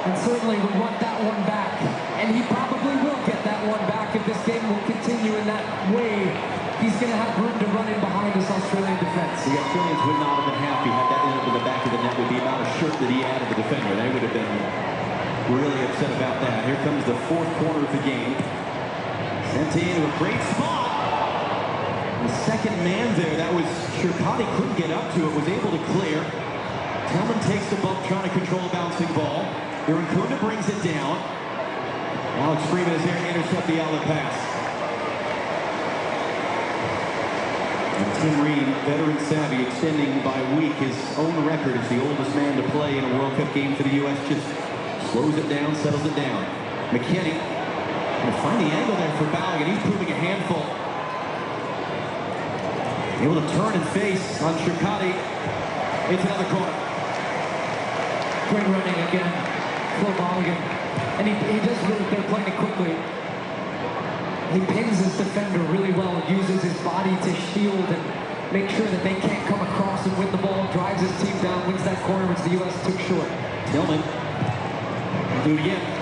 and certainly would want that one back. And he probably will get that one back if this game will continue in that way. He's going to have room to run in behind this Australian defense. The Australians would not have been happy had that ended up in the back of the net with the amount of shirt that he added the defender. They would have been really upset about that. Here comes the fourth quarter of the game. Sent into a great spot. The second man there, that was Sherpati, couldn't get up to it, was able to clear. Tillman takes the bump, trying to control a bouncing ball. Irankunda brings it down. Alex Freeman is there to intercept the outlet pass. And Tim Reed, veteran savvy, extending by a week his own record as the oldest man to play in a World Cup game for the U.S. Just slows it down, settles it down. McKennie going to find the angle there for Balogun. He's proving a handful. Able to turn and face on Shirkati. It's another corner. Great running again, Flo Balogun. And he does really, they're playing it quickly. He pins his defender really well and uses his body to shield and make sure that they can't come across and win the ball, drives his team down, wins that corner, which the U.S. took short. Tillman, do it again.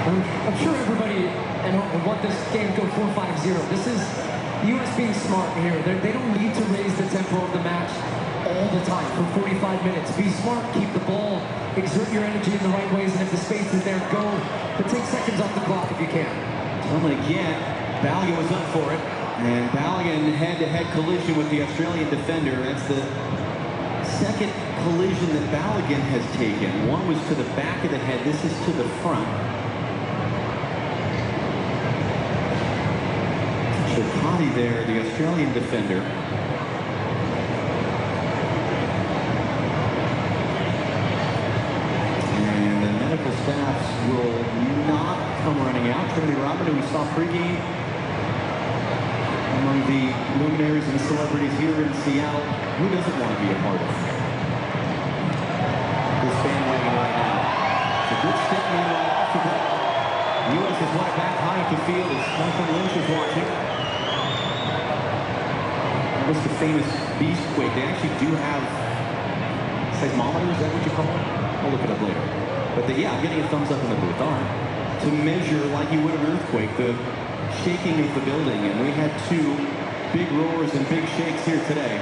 I'm sure everybody at home would want this game to go 4-5-0. This is the U.S. being smart here. They don't need to raise the tempo of the match all the time for 45 minutes. Be smart, keep the ball, exert your energy in the right ways, and if the space is there, go. But take seconds off the clock if you can. Tillman again. Balogun was up for it. And Balogun head-to-head collision with the Australian defender. That's the second collision that Balogun has taken. One was to the back of the head. This is to the front. Shirkati there, the Australian defender. And the medical staffs will not come running out. Trinity Robin, who we saw pregame among the luminaries and celebrities here in Seattle. Who doesn't want to be a part of this bandwagon right now? It's a good step meanwhile off the ball. The U.S. has won it back high at the field as Jonathan Lynch is watching. What's the famous beastquake? They actually do have seismometers, is that what you call it? I'll look it up later. But yeah, I'm getting a thumbs up in the booth. All right. To measure, like you would an earthquake, the shaking of the building. And we had two big roars and big shakes here today.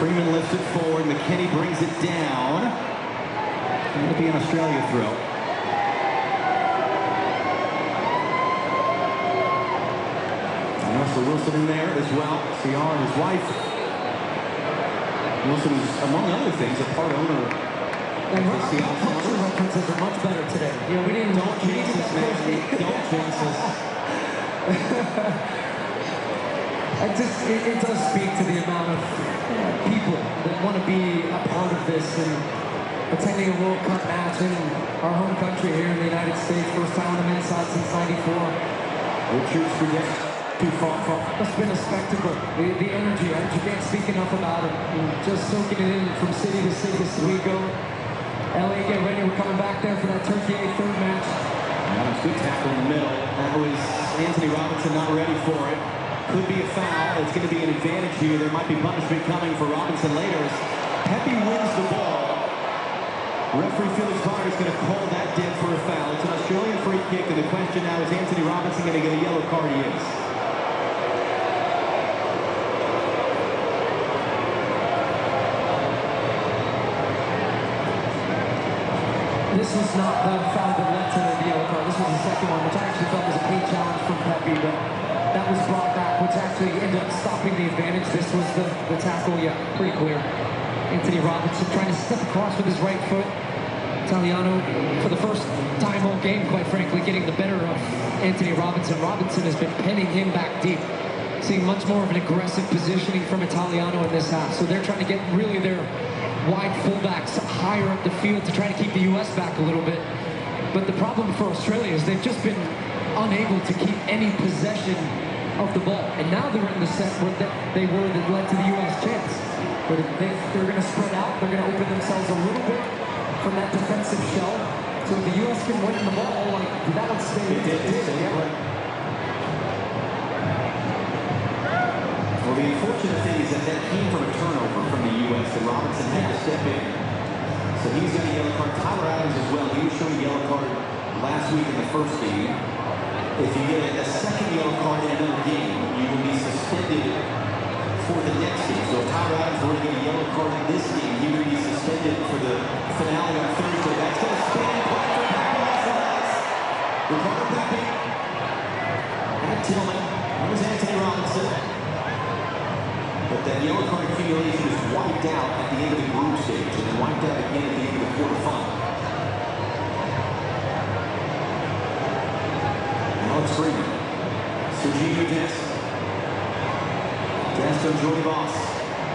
Freeman lifts it forward. McKennie brings it down. It'll be an Australia throw. Russell Wilson in there as well. CR and his wife. Wilson is, among other things, a part owner of the Seattle Culture references are much better today. You know, we didn't Don't jinx us, man. Don't jinx us. It does speak to the amount of people that want to be a part of this and attending a World Cup match in our home country here in the United States. First time on the men's side since '94. Richards forgets. It's been a spectacle. The energy, I can't speak enough about it. Just soaking it in from city to city as we go. LA, get ready. We're coming back there for that Turkey 8-3 match. Adams, good tackle in the middle. That was Anthony Robinson not ready for it. Could be a foul. It's going to be an advantage here. There might be punishment coming for Robinson later as Pepe wins the ball. Referee Felix Bonner is going to call that dead for a foul. It's an Australian free kick, and the question now is Anthony Robinson going to get a yellow card? He is. This was not the foul that led to the yellow card. This was the second one, which I actually felt was a clean challenge from Pepe, but that was brought back, which actually ended up stopping the advantage. This was the tackle, yeah, pretty clear. Anthony Robinson trying to step across with his right foot. Italiano, for the first time all game, quite frankly, getting the better of Anthony Robinson. Robinson has been pinning him back deep. Seeing much more of an aggressive positioning from Italiano in this half. So they're trying to get really their wide fullbacks higher up the field to try to keep the U.S. back a little bit. But the problem for Australia is they've just been unable to keep any possession of the ball. And now they're in the set where they were that led to the U.S. chance. But they're going to spread out. They're going to open themselves a little bit from that defensive shell. So if the U.S. can win the ball, like that would stay. It did. Well, the unfortunate thing is that came from a turnover from the U.S. and Robinson had to step in. So he's got a yellow card. Tyler Adams as well. He was shown a yellow card last week in the first game. If you get a second yellow card in another game, you will be suspended for the next game. So if Tyler Adams were to get a yellow card in this game, he would be suspended for the finale on Thursday. That's going to stand point for Paparazzi. Ricardo Pepi. And Tillman. That was Anthony Robinson. But that yellow card accumulation is wiped out at the end of the group stage, and then wiped out again at the end of the quarterfinal. Alex Freeman. Serginho Dest. Dest on Jordy Voss.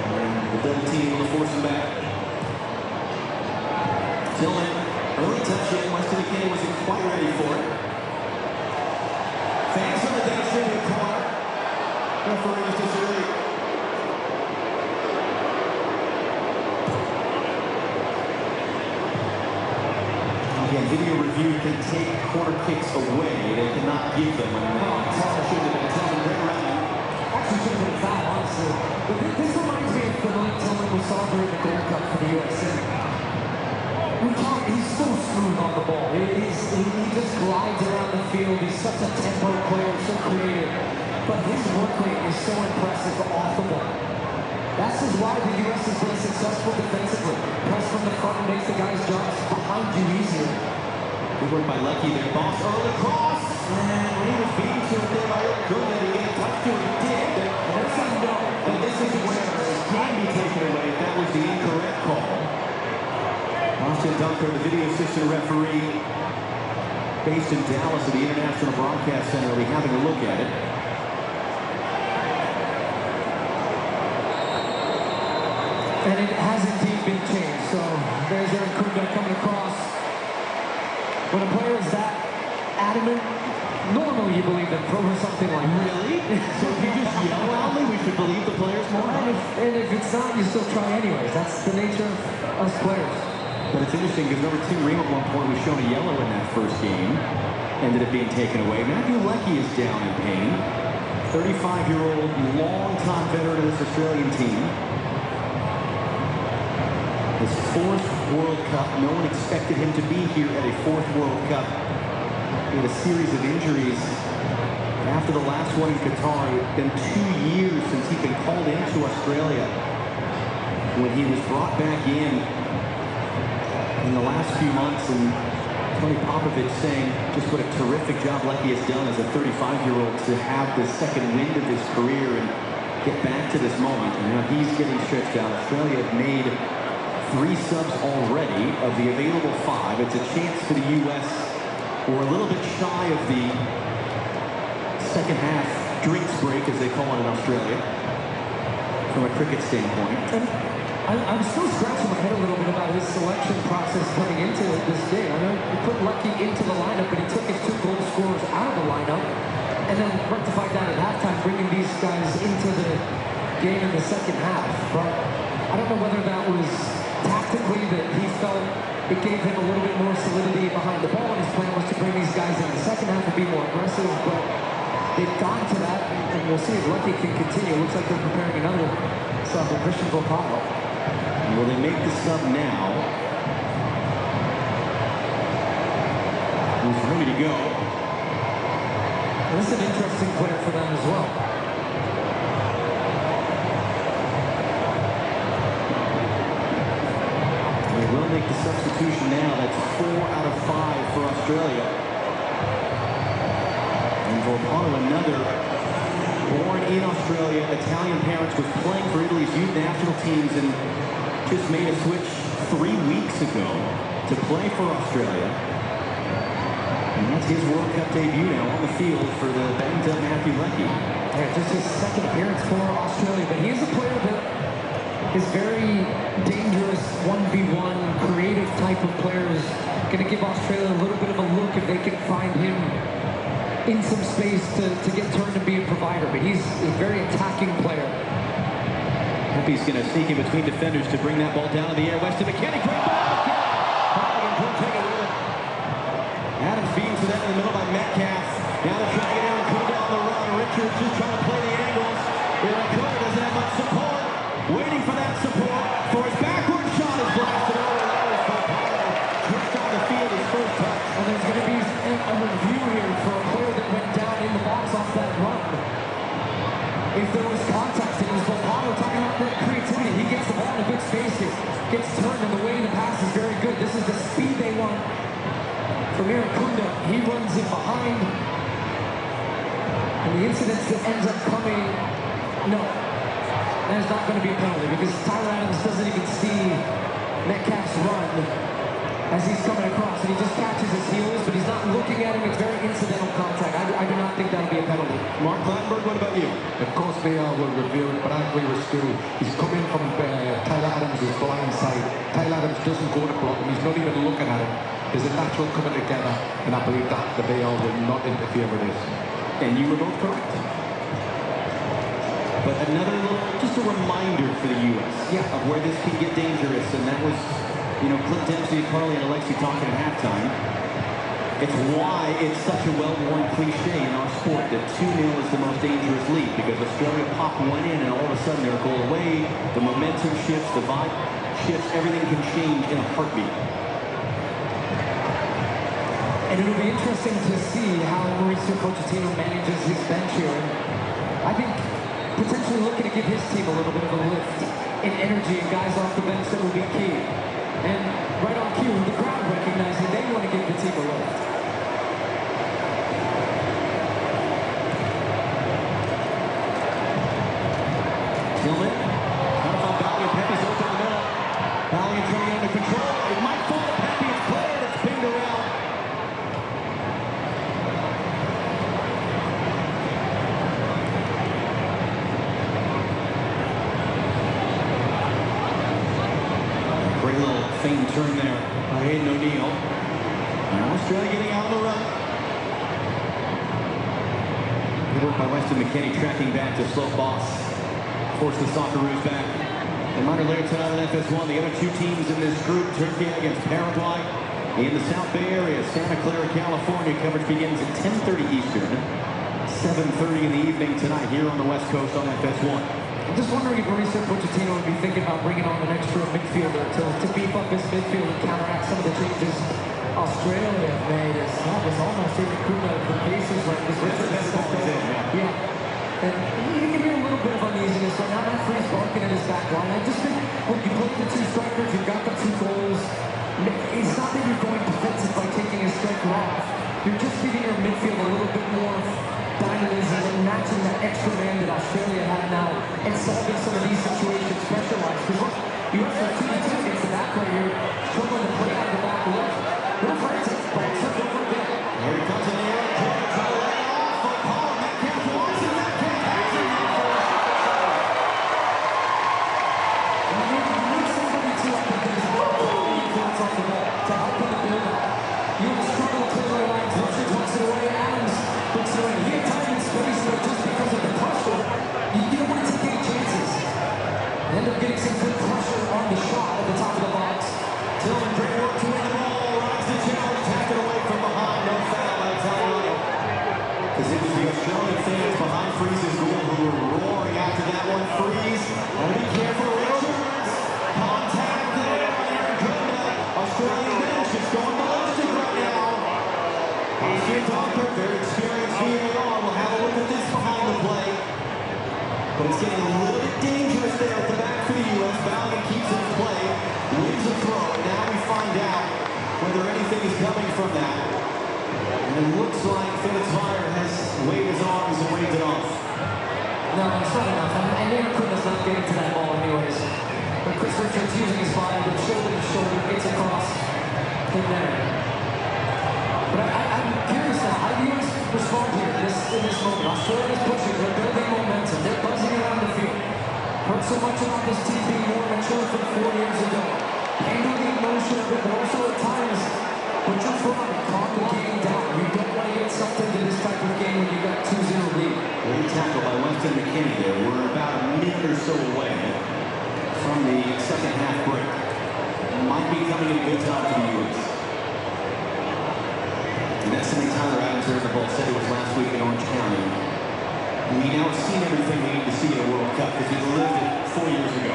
And the double team will force him back. Tillman, early touch in. Weston McKinney wasn't quite ready for it. Fans on the downstream corner. Referees disagree. Again, video review can take corner kicks away. They cannot give them. Should have been Tillman right around. Actually should have been foul, honestly. But this reminds me of the night Tillman we saw during the Gold Cup for the USA. He's so smooth on the ball. He just glides around the field. He's such a tempo player, so creative. But his work rate is so impressive off the ball. That's just why the U.S. has been successful defensively. Press from the front makes the guys' jobs behind you easier. Good work by Lucky there. Boss early cross. And when he was beaten to it there by Good, he get a touch to it. He did. There's a no. And this is where it can be taken away. That was the incorrect call. Austin Dunker, the video assistant referee, based in Dallas at the International Broadcast Center, will be having a look at it. And it has indeed been changed. So there's Aaron Kunda coming across. When a player is that adamant, normally you believe them for something like that. Really? So if you just yell loudly, we should believe the players more? And if it's not, you still try anyways. That's the nature of us players. But it's interesting because number 10 Ream at one point was shown a yellow in that first game. Ended up being taken away. Matthew Leckie is down in pain. 35-year-old, long-time veteran of this Australian team. His fourth World Cup. No one expected him to be here at a fourth World Cup. He had a series of injuries. After the last one in Qatar, it's been 2 years since he'd been called into Australia. When he was brought back in the last few months, and Tony Popovich saying just what a terrific job Leckie has done as a 35-year-old to have the second wind of his career and get back to this moment. And now he's getting stretched out. Australia have made 3 subs already of the available 5. It's a chance for the U.S. We're a little bit shy of the second half drinks break, as they call it in Australia, from a cricket standpoint. I'm still scratching my head a little bit about his selection process coming into this game. I know he put Leckie into the lineup, but he took his 2 goal scorers out of the lineup and then rectified that at halftime, bringing these guys into the game in the second half. But I don't know whether that was tactically that he felt it gave him a little bit more solidity behind the ball, and his plan was to bring these guys in the second half and be more aggressive, but they've gotten to that, and we'll see if Leckie can continue. It looks like they're preparing another sub for Christian Volpano. Will they make the sub now? He's ready to go. This is an interesting player for them as well. They will make the substitution now. That's 4 out of 5 for Australia. And Volpano, another born in Australia, Italian parents, was playing for Italy's youth national teams and just made a switch 3 weeks ago to play for Australia. And that's his World Cup debut now on the field for the banged-up Matthew Leckie. Yeah, just his second appearance for Australia, but he is a player that is very dangerous, 1v1, creative type of players. Going to give Australia a little bit of a look if they can find him in some space to get turned and be a provider, but he's a very attacking player. He's going to sneak in between defenders to bring that ball down in the air. Weston McKinney, great ball. Adams beaten to that in the middle by Metcalf. Now they're trying to get Aaron Kunda on the run. Richards just trying to play the angles. Aaron Kunda doesn't have much support. Waiting for that support for his backward shot is blasted over. Just on the field, his first touch. And there's going to be a review here for a player that went down in the box off that run. If there was contact, it was Volpano talking about that creativity. He gets the ball in a good space, gets turned, and the way the pass is very good. This is the speed they want from Miracunda, he runs in behind. And the incident that ends up coming, no, there's not going to be a penalty because Tyler Adams doesn't even see Metcalf's run as he's coming across, and he just catches his heels, but he's not looking at him. It's very incidental contact. I do not think that'll be a penalty. Mark Gladberg, what about you? Of course VAR will review it, but I agree with Stu. He's coming from Tyler Adams' blind side. Tyler Adams doesn't go to block him. He's not even looking at him. There's a natural coming together, and I believe that the VAR will not interfere with this. And you were both correct. But another little, just a reminder for the U.S. of where this can get dangerous, and that was, you know, Clint Dempsey, Carly, and Alexi talking at halftime. It's why it's such a well-worn cliche in our sport that 2-0 is the most dangerous lead, because Australia pop one in and all of a sudden they're a goal away, the momentum shifts, the vibe shifts, everything can change in a heartbeat. And it'll be interesting to see how Mauricio Pochettino manages his bench here. And I think potentially looking to give his team a little bit of a lift in energy and guys off the bench that will be key. And right on cue, the crowd recognizing they want to give the team a lift. Tillman, out of Valiant, Pepe's open in the middle. Valiant trying under control. It might fall to Pepe, it's cleared, it's pinged around. Great little feint turn there by Hayden O'Neill. Now Australia getting out on the run. Good work by Weston McKennie tracking back to slow boss. Force the Socceroos back. And minor later tonight on FS1, the other two teams in this group, Turkey against Paraguay in the South Bay area, Santa Clara, California. Coverage begins at 10:30 Eastern, 7:30 in the evening tonight here on the West Coast on FS1. I'm just wondering if Mauricio Pochettino would be thinking about bringing on an extra midfielder to beef up his midfield and counteract some of the changes Australia made. That was almost even Kuma for bases right. Yeah. And you can hear a little bit of uneasiness right now. That Free's barking at his back line. I just think when you play the two strikers, you've got the two goals. It's not that you're going defensive by taking a striker off. You're just giving your midfield a little bit more dynamism and matching that extra man that Australia had now and solving some of these situations pressure-wise. Because you have to keep it against the back player. You're struggling to play out of the back left. What if I take the ball? It's over again. Here he comes in the air. Try to lay off for Paul. Metcalf wants it. Metcalf has it. And you need somebody to up against the ball on the ball to help in the build-up. You will struggle to clear the lines. Richards wants it away. Adams puts it away. He had time and space, but just because of the pressure, you don't want to take any chances. End up getting some good pressure on the shot at the top of the box. Tillman, great work to win the ball. Rides the challenge. Tapped it away from behind. No foul by Italiano. Because it was the Australian fans behind Freeze's goal who were roaring after that one. Freeze. Gotta be careful. Richards. Contact there on Miracunda. Australian bench is going ballistic right now. Austin Donker, very experienced VAR. We'll have a look at this behind the play. But it's getting a little bit dangerous there at the back for the U.S. Valiant keeps it in play. Wins a throw. And now we find out whether anything is coming from that. And it looks like Fitzfire has waved his arms and waved it off. No, it's not enough. And Miracunda's not getting to that ball anyways. But Chris Richards using his body, but shoulder to shoulder, gets across from there. But I'm curious now, how do you guys respond here in this moment? Australia's pushing, they're building momentum, they're buzzing around the field. Heard so much about this team being more mature from 4 years ago. Handling the emotion of it, but also at times, put your foot on it, calm the game down. You don't want to get sucked into this type of game when you got 2-0 lead. Great tackle by Weston McKennie there. We're about a minute or so away from the second half break. Might be coming at a good time for the U.S. And that's something Tyler Adams there in the ball said it was last week in Orange County. We now have seen everything we need to see in a World Cup because we lived it 4 years ago.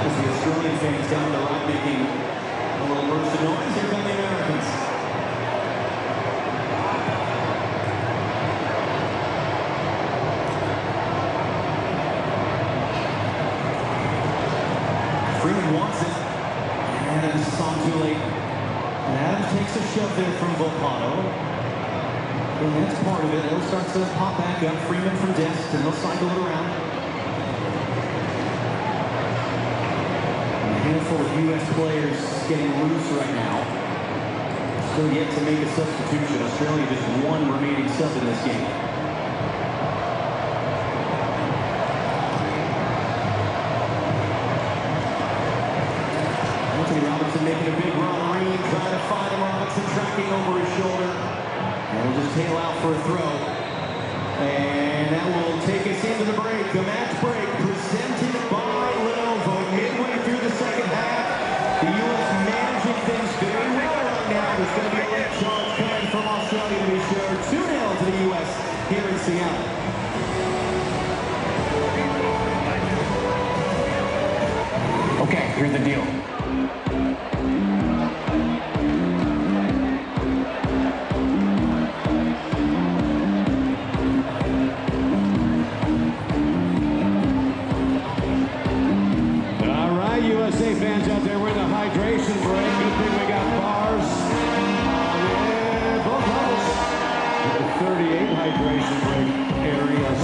As the Australian fans down the right making a little burst of noise, here come the Americans. Freeman wants it. And this is on too late. And Adams takes a shove there from Volpato. And that's part of it. It'll start to pop back up. Freeman from Dest, and they'll cycle it around. A handful of U.S. players getting loose right now. Still yet to make a substitution. Australia just one remaining sub in this game. Robinson making a big run. Reed trying to find him. Robinson tracking over his shoulder. And we'll just tail out for a throw. And that will take us into the break. The match break presented by Lenovo. Midway through the second half. The U.S. managing things very well right now. There's going to be a late charge coming from Australia to be sure. 2-0 to the U.S. here in Seattle. Okay, here's the deal. USA fans out there, we're in the hydration break. Good thing we got bars. Yeah, both levels. The 38 hydration break areas.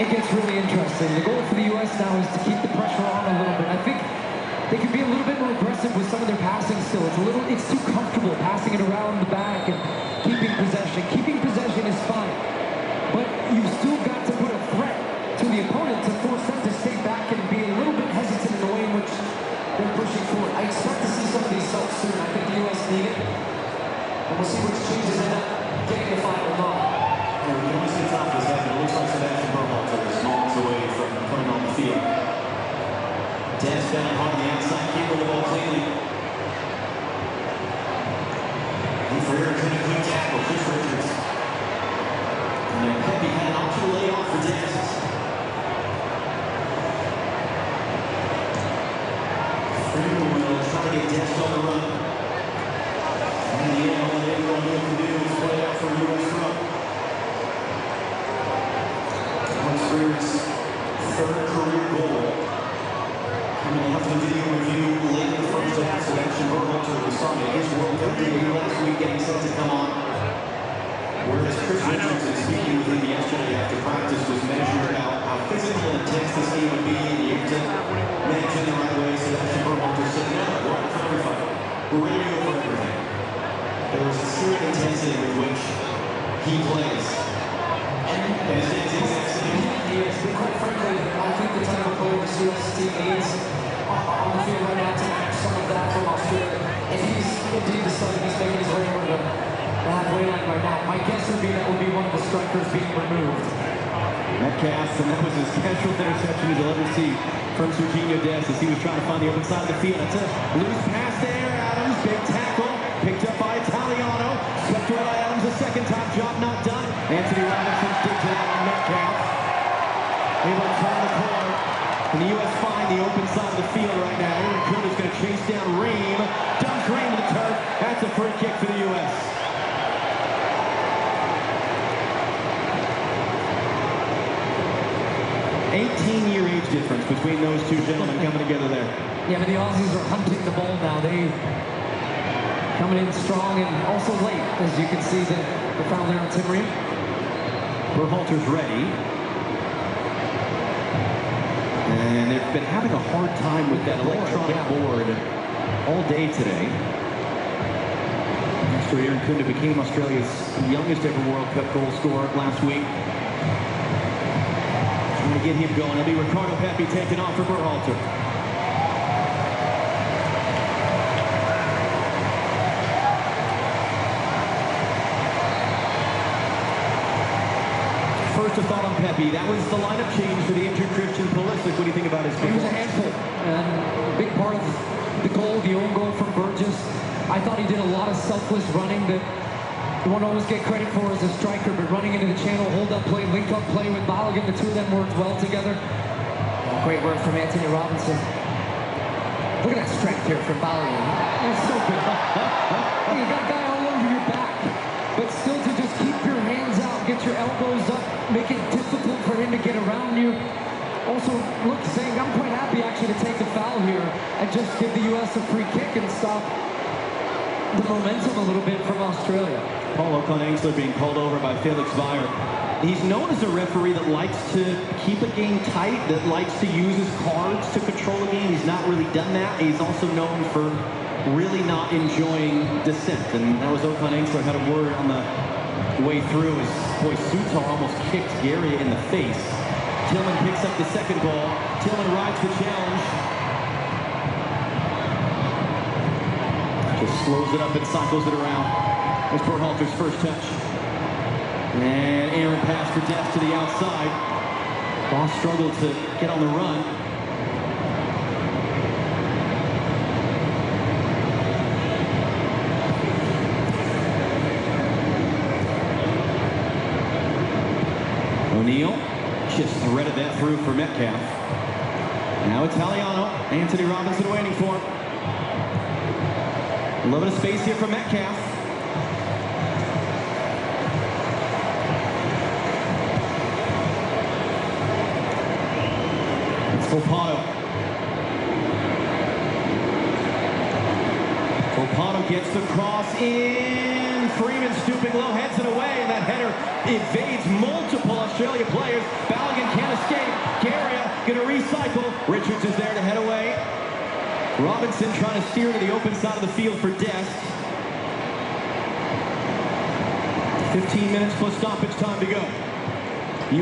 It gets really interesting. The goal for the U.S. now is to keep the pressure on a little bit. I think they can be a little bit more aggressive with some of their passing still. It's too comfortable passing it around the back and keeping possession. Keeping possession is fine, but you've still got to put a threat to the opponent to force them to stay back and be a little bit hesitant in the way in which they're pushing forward. I expect to see some of these subs soon. I think the U.S. need it, and we'll see which changes end up getting the final knock. We can always get top of this head, but it looks like Sebastian Berhalter is moments away from coming on the field. Dez down hard on the outside, keeping the ball cleanly. And Freer's in a good tackle. Chris Richards key plays. Yes, but quite frankly, I think the type of player this U.S. team needs on the field right now to match some of that from Australia. If he's indeed decided he's making his way over to the halfway line right now, my guess would be that would be one of the strikers being removed. Metcalf, and that was his casual interception you'll ever see from Serginho Dest as he was trying to find the open side of the field. It's a loose pass there. Adams, big tackle, picked up by Italiano. Swept away by Adams a second time, job not done. Anthony Robinson digs it out on Metcalf. Able to turn the corner. And the U.S. find the open side of the field right now. Aaron Kuhn is going to chase down Ream. Dumps Ream to the turf. That's a free kick for the U.S. 18-year age difference between those two gentlemen coming together there. Yeah, but the Aussies are hunting the ball now. They coming in strong and also late, as you can see the foul there on Tim Ream. Berhalter's ready. And they've been having a hard time with that electronic board all day today. After Aaron Kuhn became Australia's youngest ever World Cup goal scorer last week. To get him going, it'll be Ricardo Pepi taking off for Berhalter. First a thought on Pepi. That was the lineup change for the injured Christian Pulisic. What do you think about his performance? He was a handful, and a big part of the goal, the own goal from Burgess. I thought he did a lot of selfless running that you won't always get credit for as a striker, but running into the channel, hold-up play, link-up play with Balogun, the two of them worked well together. Great work from Anthony Robinson. Look at that strength here from Balogun. That's so good. You got a guy all over your back, but still to just keep your hands out, get your elbows up, make it difficult for him to get around you. Also, look, saying I'm quite happy actually to take the foul here and just give the U.S. a free kick and stop the momentum a little bit from Australia. Paul O'Connor being called over by Felix Weyer. He's known as a referee that likes to keep a game tight, that likes to use his cards to control a game. He's not really done that. He's also known for really not enjoying dissent. And that was O'Connor had a word on the way through as boy Sutar almost kicked Gary in the face. Tillman picks up the second ball. Tillman rides the challenge. Just slows it up and cycles it around. That's Berhalter's first touch. And Aaron pass for Dest to the outside. Boss struggled to get on the run. O'Neal just threaded that through for Metcalf. Now Italiano. Anthony Robinson waiting for him. A little bit of space here for Metcalf. It's Volpato. Volpato gets the cross in. Freeman stooping low, heads it away, and that header evades multiple Australia players. Balogun can't escape. Garia gonna recycle. Richards is there to head away. Robinson trying to steer to the open side of the field for Dest. 15 minutes plus stoppage time to go.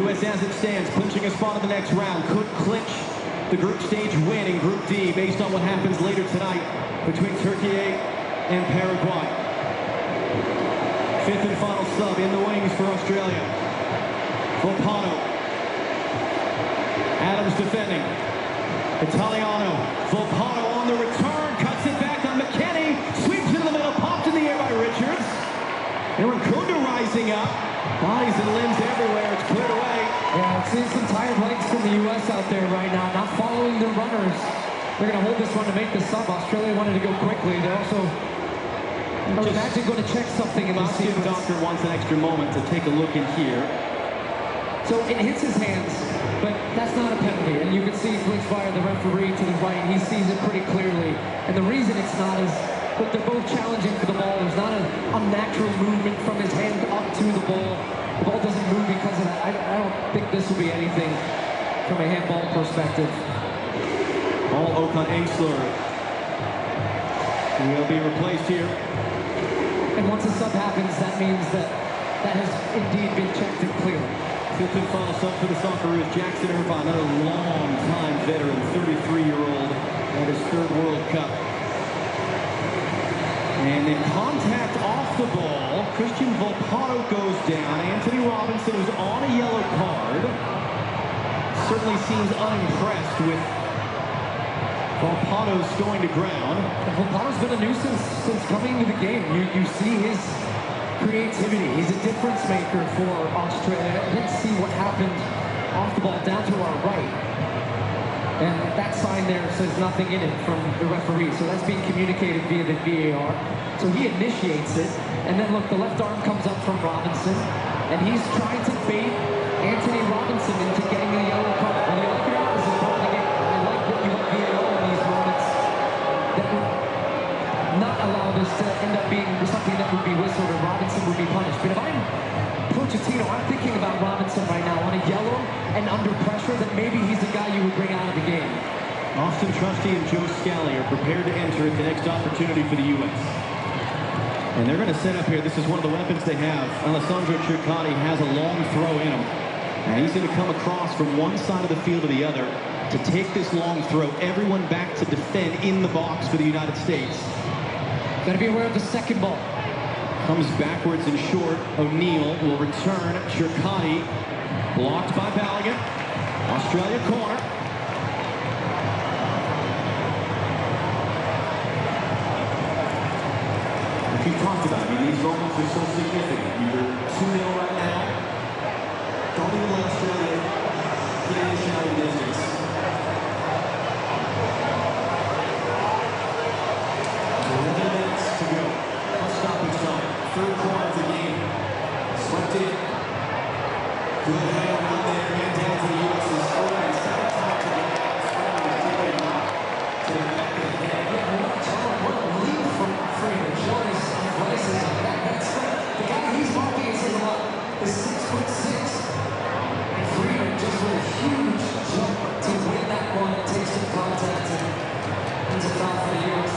U.S. as it stands, clinching a spot in the next round. Could clinch the group stage win in Group D based on what happens later tonight between Turkey and Paraguay. Fifth and final sub in the wings for Australia. Volpato. Adams defending. Italiano. Volpato on the return. Cuts it back on McKennie. Sweeps into the middle. Popped in the air by Richards. Aaron Kuhn rising up. Bodies and limbs everywhere. It's cleared away. Yeah, I've seen some tired legs from the U.S. out there right now, not following the runners. They're going to hold this one to make the sub. Australia wanted to go quickly. They're also, I would imagine, going to check something in this sequence. Doctor wants an extra moment to take a look in here. So it hits his hands, but that's not a penalty. And you can see Felix Weyer, the referee, to the right. He sees it pretty clearly. And the reason it's not is, look, they're both challenging for the ball. There's not an unnatural movement from his hand up to the ball. The ball doesn't move because of that. I don't think this will be anything from a handball perspective. Paul O'Connor will be replaced here. And once a sub happens, that means that that has indeed been checked and cleared. Fifth and final sub for the Socceroos. Jackson Irvine, another long-time veteran, 33-year-old at his third World Cup. And then contact off the ball. Christian Volpato goes down. Anthony Robinson, who's on a yellow card, certainly seems unimpressed with Volpato's going to ground. Volpato's been a nuisance since coming into the game. You see his creativity. He's a difference maker for Australia. Let's see what happened off the ball down to our right. And that sign there says nothing in it from the referee. So that's being communicated via the VAR. So he initiates it. And then look, the left arm comes up from Robinson. And he's trying to bait Anthony Robinson into getting a yellow card. When you look at it as a part of the game, I like what you have VAR in these moments that would not allow this to end up being something that would be whistled or Robinson would be punished. But if I'm Pochettino, I'm thinking about Robinson right now on a yellow and under pressure that maybe he's the guy you would bring out of the game. Austin Trusty and Joe Scally are prepared to enter at the next opportunity for the U.S. And they're going to set up here. This is one of the weapons they have. Alessandro Cercati has a long throw in him. And he's going to come across from one side of the field to the other to take this long throw. Everyone back to defend in the box for the United States. Got to be aware of the second ball. Comes backwards and short. O'Neal will return. Cercati blocked by Balogun. Australia corner. If you've talked about it, I mean, these moments are so significant. You're 2-0 right now. Don't even let Australia get in shouting distance. 11 minutes to go. Plus stoppage time. Third quarter of the game. Swept in. Good hand around there. And down to the U.S.'s score. And second time to the to the back of the head. What a leap from Freeman. Showing his athleticism. The guy he's marking is 6'6". And Freeman just with a huge jump to win that one. Takes some contact and ends a foul for the U.S.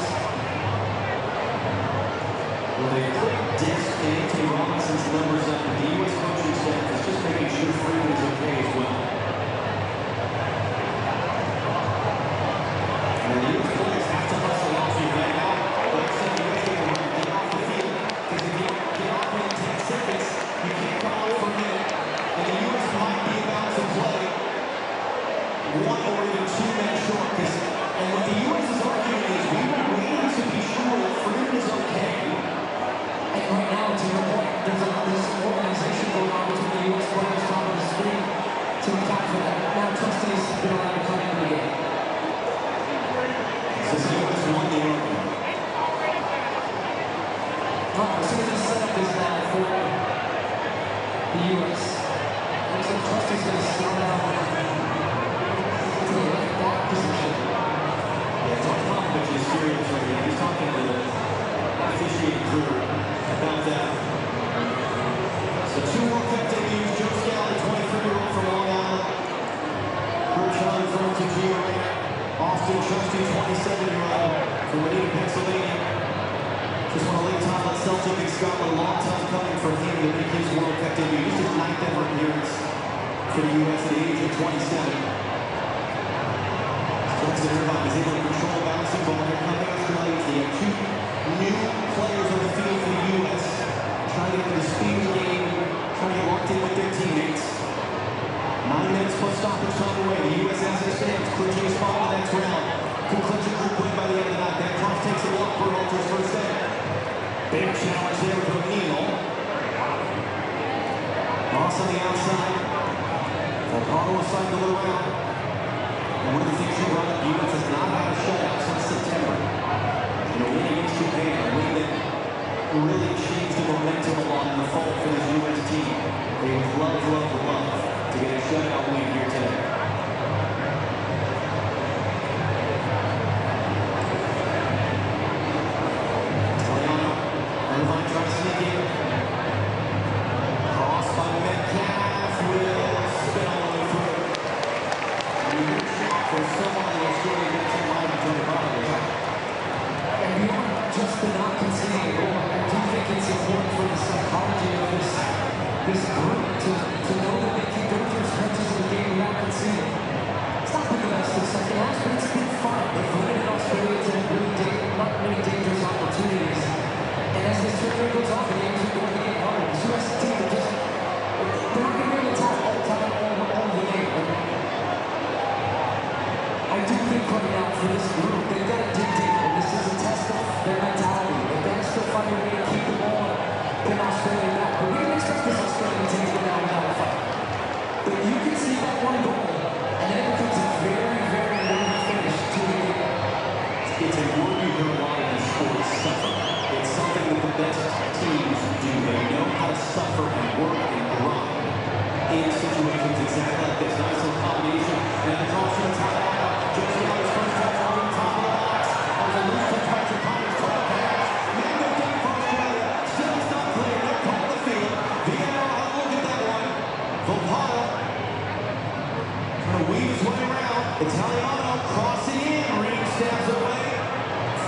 Well, they put Disk and Anthony Robinson's numbers up, but the U.S. coaching staff is just making sure Freeman is okay as well. And the U.S. players have to hustle off you right now. Like I said, the U.S. get off the field, because if you get off in 10 seconds, you can't come out for a minute, and the U.S. might be about to play one or even two men short. And what the U.S. is arguing is we were waiting to be sure that Freeman is okay. And right now, to your point, there's some organization going on between the U.S. players top of the screen to account for that. Now, Trusty's been allowed to come into the game. Since the U.S. won the argument. As soon as the setup is now for the U.S., looks like Trusty's going to start out to the left back position. Yeah, Tom Popovich is serious right now. He's talking to the officiating crew about that. So 2 World Cup debuts. Joe Scally, 23-year-old from Long Island. Bertrand from Tajir. Austin Trusty, 27-year-old from Medina, Pennsylvania. Just want to lay top on Celtic in Scotland. Long time coming for him to make his World Cup debut. This is his 9th ever appearance for the U.S. at the age of 27. Jackson Irvine is able to control the bouncing ball. Here coming Australians. They have 2 new players on the field for the U.S. Trying to get the speed of the game, trying to get locked in with their teammates. 9 minutes plus stoppage time away. The U.S. as it stands. Clinching a spot in the next round. Could clinch a group win by the end of the night. That cross takes a lot for Walter's first set. Big challenge there with O'Neal. Ross on the outside. Volpato will cycle it around. And one of the things you brought up, the U.S. has not had a shutout since September. And a win against Japan, a win that really changed the momentum a lot in the fall for this U.S. team. They would love to get a shutout win here today. Irvine trying to sneak in. Cross by Metcalf will spin all the way through. And a good shot for someone who is really good to line up on the bottom. And beyond just the not conceding a goal, I do think it's important for the psychology of this this group to know that they can go through stretches of the game we haven't seen it. It's not been the best in second half, but it's been fun. They've limited Australia to not many dangerous opportunities. And as this tournament goes on, the games are going to get harder. The US team are just, they're not going to be able to attack all the time, all the game. I do think right now for this group, they've got to dig deep, and this is a test of their mentality. They've got to still find a way to keep the ball in Australia back. But we didn't expect this Australian team to go down without a fight. But you can see that one goal, and then it becomes a very, very worthy finish to the game. It's a word you hear a lot in this sport, suffer. It's something that the best teams do. They know how to suffer and work and grind in situations exactly like this. Nice little combination, and the cross to the top. Just on his first touch over the top of the box. There's a loose touch by Trapani's 12 pass. Man goes down for Australia. Still it's not clear. They're calling the field. VAR, have a look at that one. Volpato trying to weave his way around. Italiano crossing in. Reed stabs away.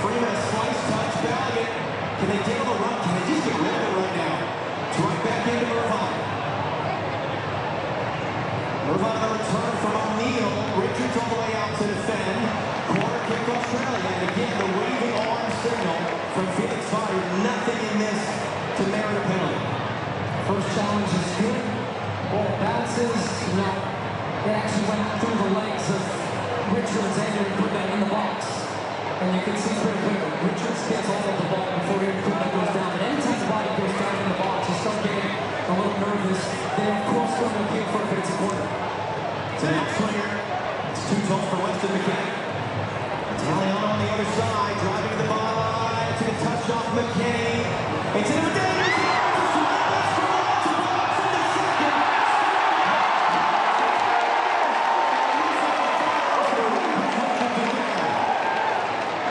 Freeman a slice touch. Balliet. Can they get on the run? Can they just get rid of it right now? It's right back into Irvine. Irvine on a return from O'Neal. Richards all the way out to defend. Corner kick Australia. And again, the waving arm signal from Felix Fodder. Nothing in this to merit a penalty. First challenge is good. Ball bounces. No, it actually went through the legs of Richards and put that in the box. And you can see pretty clearly, Richards gets all of the ball before Kupna goes down. And anytime his body goes down in the box, you start getting a little nervous. They of course go to appeal for it, but it's a corner. It's an outswinger. It's too tall for Weston McKennie. Italiano on the other side, driving to the bottom line. It's a touch off McKennie. It's into a dangerous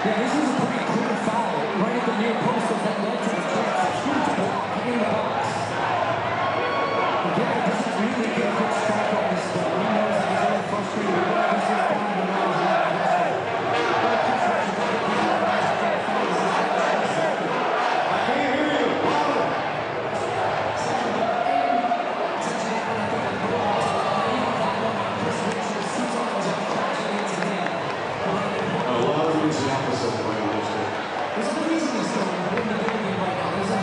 yeah, this is a pretty clear foul right at the near post that led to the chance. A huge block in the box. Again, this is really get a good strike on this stuff. He knows that he's very frustrated. He knows this is down the middle of the I can't hear you. There's a reason he's going in the building right now. There's a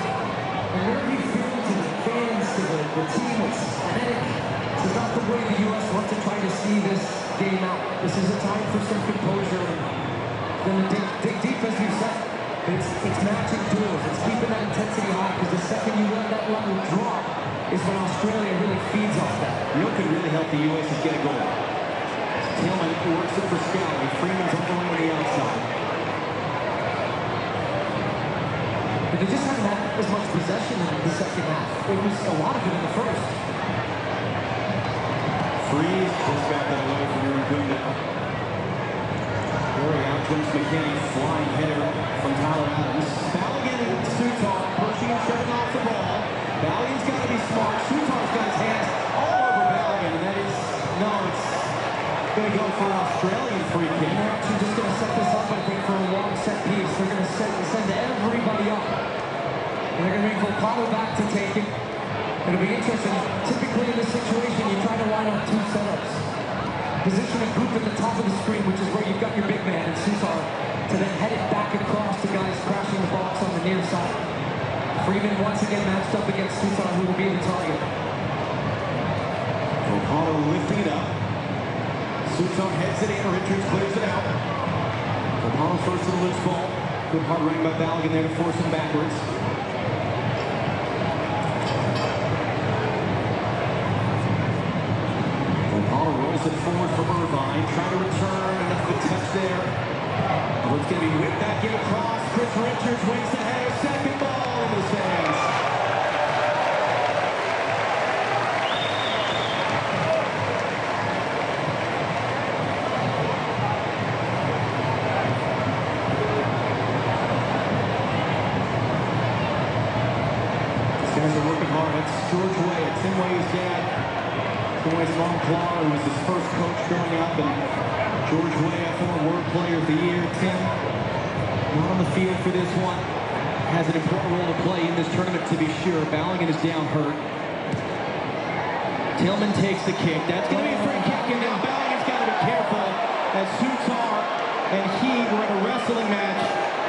nervy feel to the fans, to the team. It's kinetic. This is not the way the U.S. want to try to see this game out. This is a time for some composure. Then dig deep, as you said. It's matching duels. It's keeping that intensity high, because the second you let that level drop is when Australia really feeds off that. You know what could really help the U.S. is get a goal. Tillman works it for Scally. Freeman's all the way on the outside. But they just haven't had as much possession in the second half. It was a lot of it in the first. Freeze just got that away from Irukunda. Corey out jumps McKennie, flying header from Tyler Adams. Balligan and Sutar pushing and shoving off the ball. Balligan's got to be smart. Sutar's got his hands all over Balligan, and that is, no, it's going to go for an Australian free kick. They're actually just going to set this up, I think, for a long set piece. They're going to send everybody up. And they're going to bring Volpato back to take it. It'll be interesting. Typically in this situation, you try to line up two setups. Position a group at the top of the screen, which is where you've got your big man and Sutar, to then head it back across to guys crashing the box on the near side. Freeman once again matched up against Sutar, who will be the target. Volpato lifting it up. Sutar heads it in. Richards clears it out. Volpato first to the loose ball. Good hard running by Balligan there to force him backwards. Volpato rolls it forward for Irvine. Trying to return. Enough of a touch there. Oh, it's going to be whipped back in across. Chris Richards wins the header. Second ball in the stands. Guys are working hard. That's George Way. Tim Way's dad. Tim Way's mom, Clara, who was his first coach growing up. And George Way, a former World Player of the Year. Tim, not on the field for this one. Has an important role to play in this tournament, to be sure. Balligan is down hurt. Tillman takes the kick. That's going to be a free kick, and now Ballion's got to be careful as Sutar and he were in a wrestling match.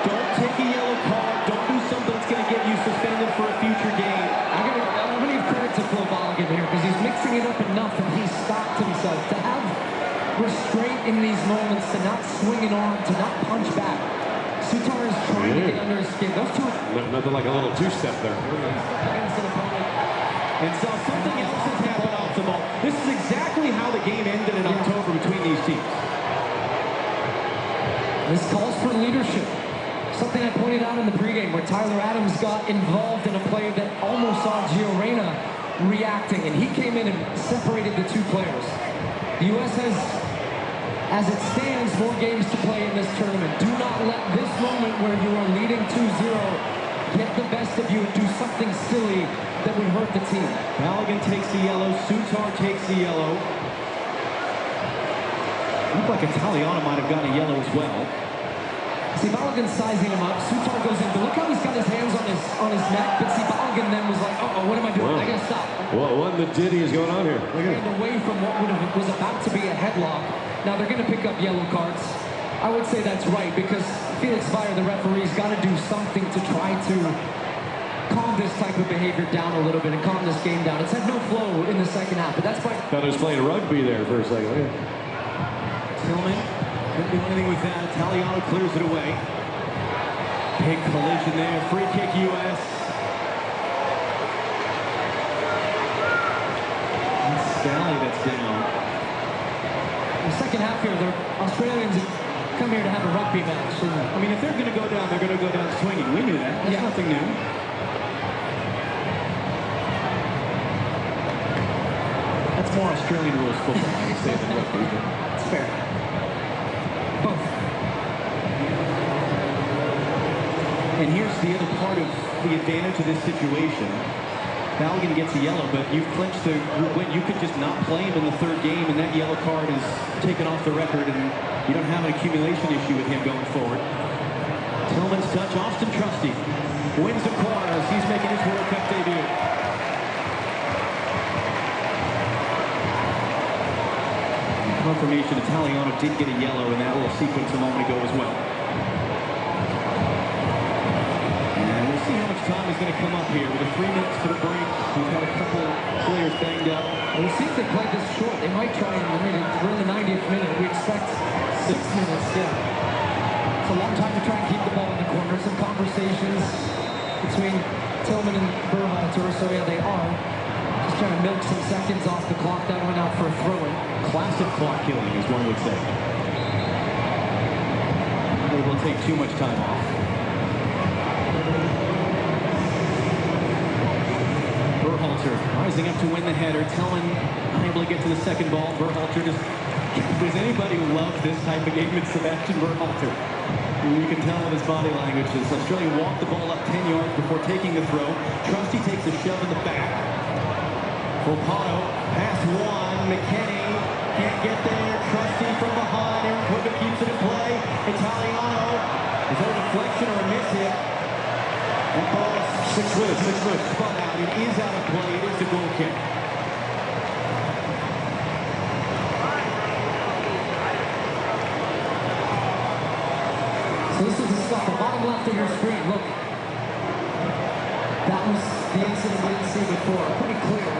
Don't take a yellow card. Don't do something that's going to get you suspended for a future game. I'm going to give credit to Flo Balogun here because he's mixing it up enough and he stopped himself. To have restraint in these moments, to not swing an arm, to not punch back. Sutar is trying to get under his skin. Those two... Nothing like a little two-step there. And so something else has happened off the ball. This is exactly how the game ended in October between these teams. This calls for leadership. Something I pointed out in the pregame where Tyler Adams got involved in a play that almost saw Gio Reyna reacting, and he came in and separated the two players. The U.S. has, as it stands, more games to play in this tournament. Do not let this moment where you are leading 2-0 get the best of you and do something silly that would hurt the team. Balogun takes the yellow. Sutar takes the yellow. Looked like Italiano might have gotten a yellow as well. See, Balogun's sizing him up. Sutar goes in, but look how he's got his hands on his neck. But see, Balogun then was like, uh-oh, what am I doing? I gotta stop. Well, what in the ditty is going on here? Look at it. And away from what was about to be a headlock. Now they're gonna pick up yellow cards. I would say that's right because Felix Weyer, the referee's got to do something to try to calm this type of behavior down a little bit and calm this game down. It's had no flow in the second half, but that's fine. Thought he was playing rugby there for a second. Yeah. Tillman couldn't do anything with that. Italiano clears it away. Big collision there. Free kick U.S. It's Sally that's down. In the second half here, the Australians have come here to have a rugby match. I mean, if they're going to go down, they're going to go down swinging. We knew that. That's nothing new. That's more Australian rules football, I would say, than rugby. It's fair. Both. And here's the other part of the advantage of this situation. Balogun gets a yellow, but you've clinched the win. You could just not play him in the third game, and that yellow card is taken off the record, and you don't have an accumulation issue with him going forward. Tillman's touch. Austin Trusty wins the corner as he's making his World Cup debut. Confirmation, Italiano did get a yellow in that little sequence a moment ago as well. And we'll see how much time is going to come up here with 3 minutes to the break. We've got a couple players banged up. Well, it seems they played this short. They might try and limit it. We're in the 90th minute. We expect 6 minutes. Yeah. It's a long time to try and keep the ball in the corner. Some conversations between Tillman and Berhalter. So yeah, they are just trying to milk some seconds off the clock. That went out for a throw-in. Classic clock killing, as one would say. They will take too much time off. Berhalter rising up to win the header. Tillman unable to get to the second ball. Berhalter just... If there's anybody who loves this type of game, it's Sebastian Berhalter. You can tell in his body language. Australia walked the ball up 10 yards before taking the throw. Trusty takes a shove in the back. Volpato, pass one. McKenny can't get there. Trusty from behind. Aaron Cook keeps it in play. Italiano. Is that a deflection or a miss hit? And ball is 6 minutes. Spun out. It is out of play. It is a goal kick. So this is the stuff, the bottom left of your screen. Look, that was the incident we didn't see before. Pretty clear.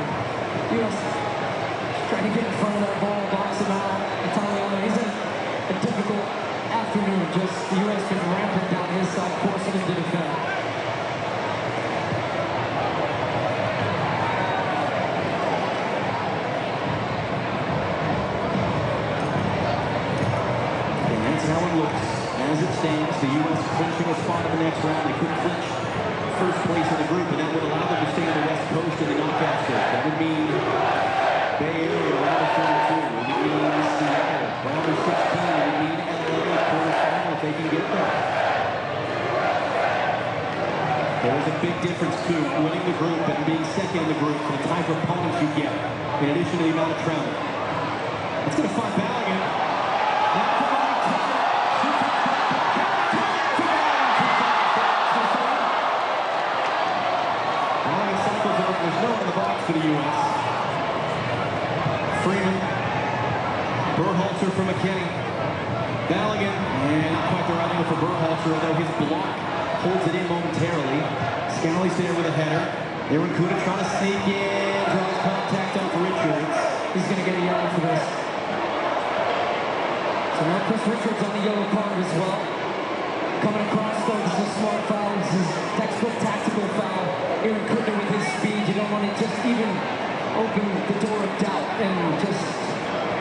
U.S. trying to get in front of that ball, box him out. Italiano, he's in a difficult afternoon. Just the U.S. been rampant down his side, forcing him to defend. And that's how it looks. As it stands, the U.S. clinching a spot in the next round. They could clinch first place in the group, and that would allow them to stay on the West Coast in the knockout stage. That would mean Bay Area round of 32. It would mean Seattle round of 16. It would mean LA quarterfinal if they can get there. There is a big difference too, winning the group and being second in the group for the type of opponents you get, in addition to the amount of travel. It's going to find Balogun. There's no one in the box for the U.S. Freeman. Berhalter for McKinney. Balogun, and not quite the right angle for Berhalter, although his block holds it in momentarily. Scally's there with a header. Aaron Kuna trying to sneak in, draws contact off Richards. He's going to get a yellow for this. So now Chris Richards on the yellow card as well. Coming across though, this is a smart foul. This is textbook tactical foul. Aaron Kuna with his speed, you don't want to just even open the door of doubt and just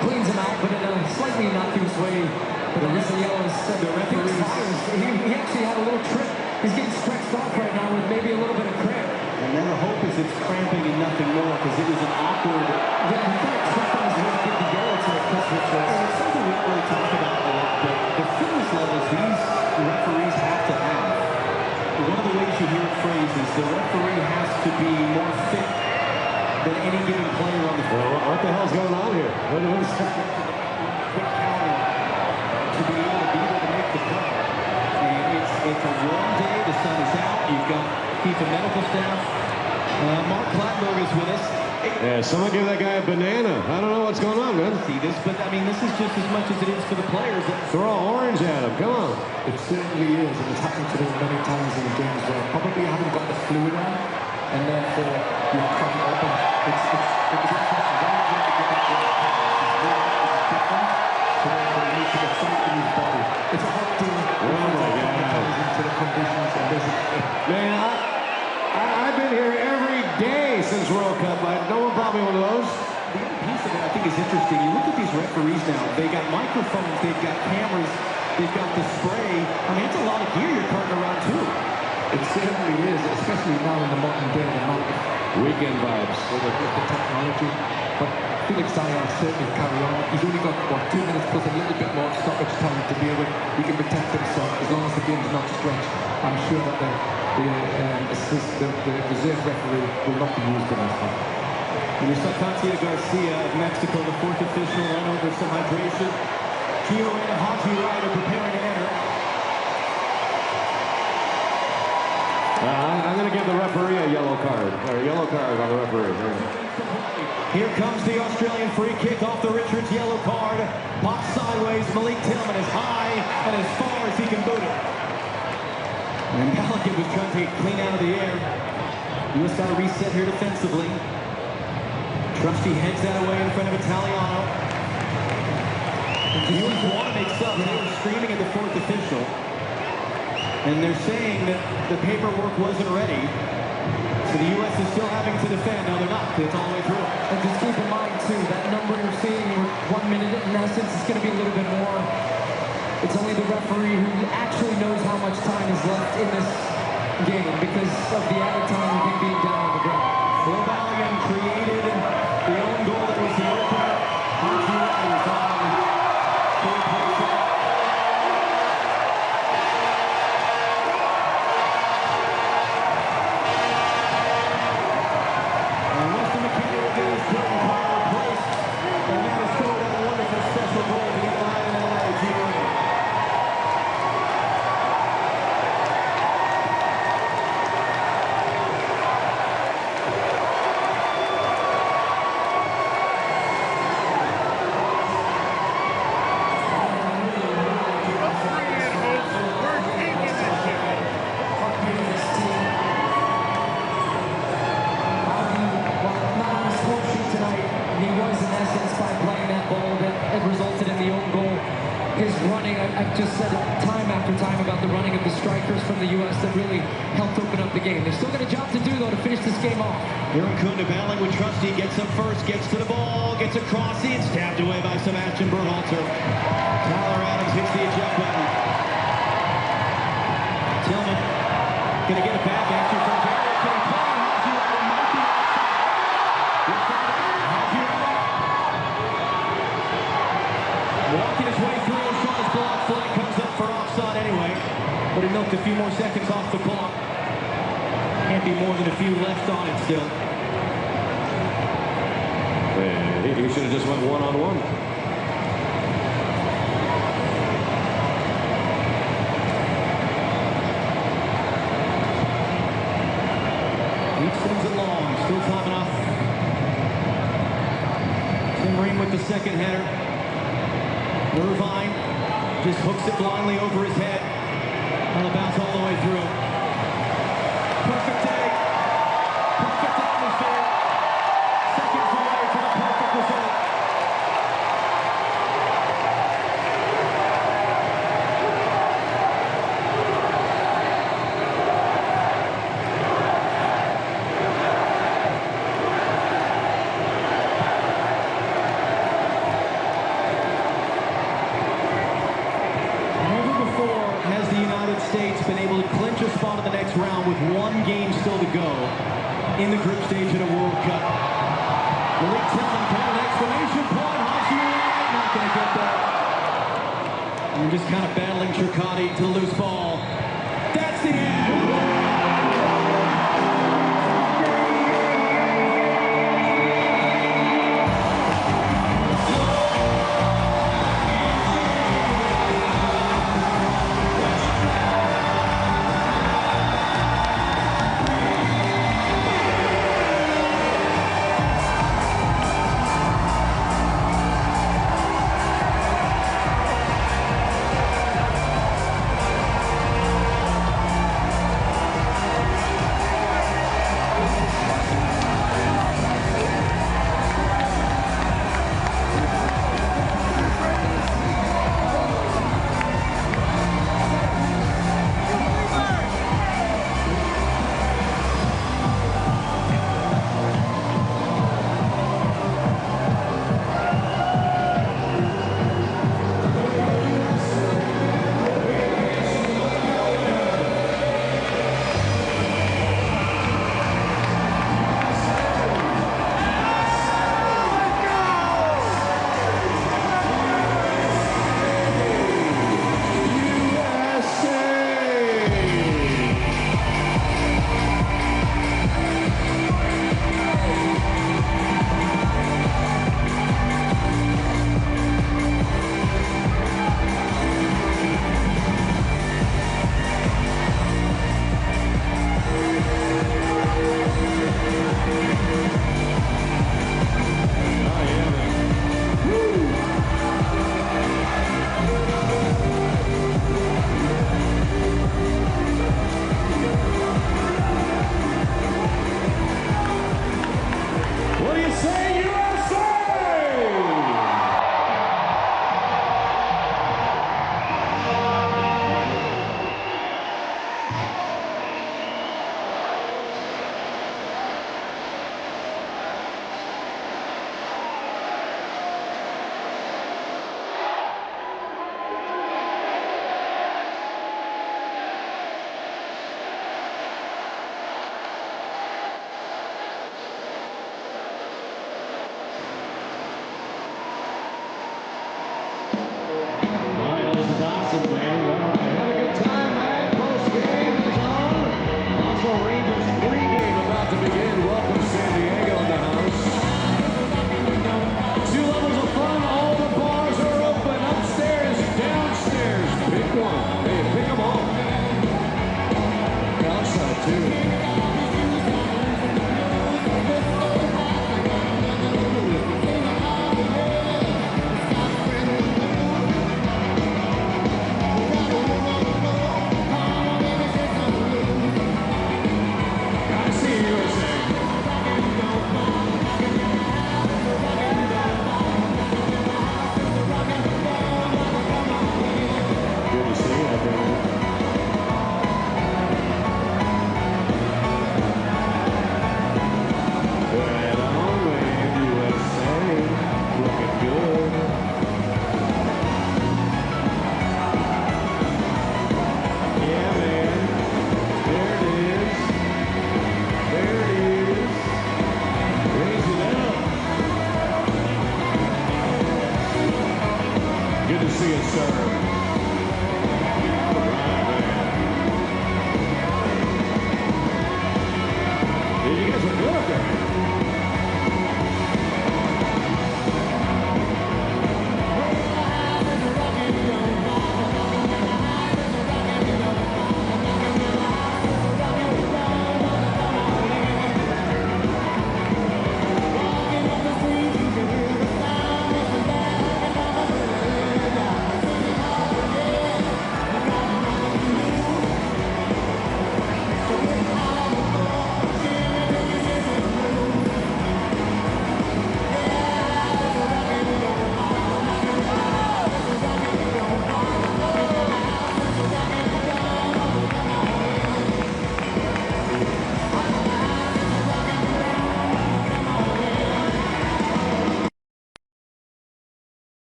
cleans him out, but in a slightly innocuous way. But the reason yellow is the referees. He actually had a little trip. He's getting stretched off right now with maybe a little bit of cramp. And then the hope is it's cramping and nothing more, because it was an awkward. Yeah, you can't expect him to give the yellow to Chris Richards. It's something we don't really talk about a lot, but the fitness levels these referees have to have. One of the ways you hear it phrased is the referee has to be more fit than any given player on the field. What the hell's going on here? What is to be able to make the play. And it's a warm day, the sun is out, you've got FIFA medical staff. Mark Clattenburg is with us. Yeah, someone give that guy a banana. I don't know what's going on, man. See this, but I mean, this is just as much as it is for the players. Throw orange at him, come on. It certainly is, and it's happened to them many times in games where probably you haven't got the fluid on, and therefore you can't open. It's interesting. It's a hot day. Oh my God. Into the conditions, and man, I've been here every day since World Cup. No one brought me one of those. The other piece of it I think is interesting. You look at these referees now. They got microphones, they've got cameras, they've got the spray. I mean, it's a lot of gear you're carting around too. It certainly is, especially now in the modern day, the amount of weekend vibes with the technology. But Felix Zayan certainly carry on. He's only got, 2 minutes plus a little bit more stoppage time to deal with. He can protect himself as long as the game's not stretched. I'm sure that the reserve referee will not be used in this one. And you saw Katia Garcia of Mexico, the fourth official, run over some hydration. Gio and Haji Ryder preparing to enter. I'm going to give the referee a yellow card. Or a yellow card on the referee. Here comes the Australian free kick off the Richards yellow card. Pops sideways. Malik Tillman is high and as far as he can boot it. And Balogun was trying to take it clean out of the air. U.S. got to reset here defensively. Trusty heads that away in front of Italiano. The U.S. want to make subs. They were screaming at the fourth official. And they're saying that the paperwork wasn't ready. So the U.S. is still having to defend. No, they're not. It's all the way through. And just keep in mind, too, that number you're seeing, 1 minute, in essence, is going to be a little bit more. It's only the referee who actually knows how much time is left in this game because of the added time of him being down on the ground. Phil Balogun created the own goal that was the opener. Haji Ryder is on third place. And Weston McKinney will get his curtain card replaced. And that is scored on a wonderful special goal to get live in LA. I've just said time after time about the running of the strikers from the U.S. that really helped open up the game. They've still got a job to do, though, to finish this game off. Aaron Kuna battling with Trusty, gets up first, gets to the ball, gets across, it's tapped away by Sebastian Berhalter. Tyler Adams hits the eject button. Tillman gonna get it back after from Garrett. Can he play? Haji Ryder might be. Haji Ryder walking his way through. Shaw's block flag comes up for offside anyway, but he milked a few more seconds off the clock. Can't be more than a few left on it still. Man, he should have just went one-on-one. He sends it long. Still time enough. Tim Kareem with the second header. Irvine just hooks it blindly over his head. On the bounce all the way through. Perfect day. Perfect atmosphere. Seconds away from a perfect result. States been able to clinch a spot in the next round with one game still to go in the group stage at a World Cup. Malik Tillman called an exclamation point. Hossie not going to get that. And just kind of battling Chircotti to the loose ball. That's the end.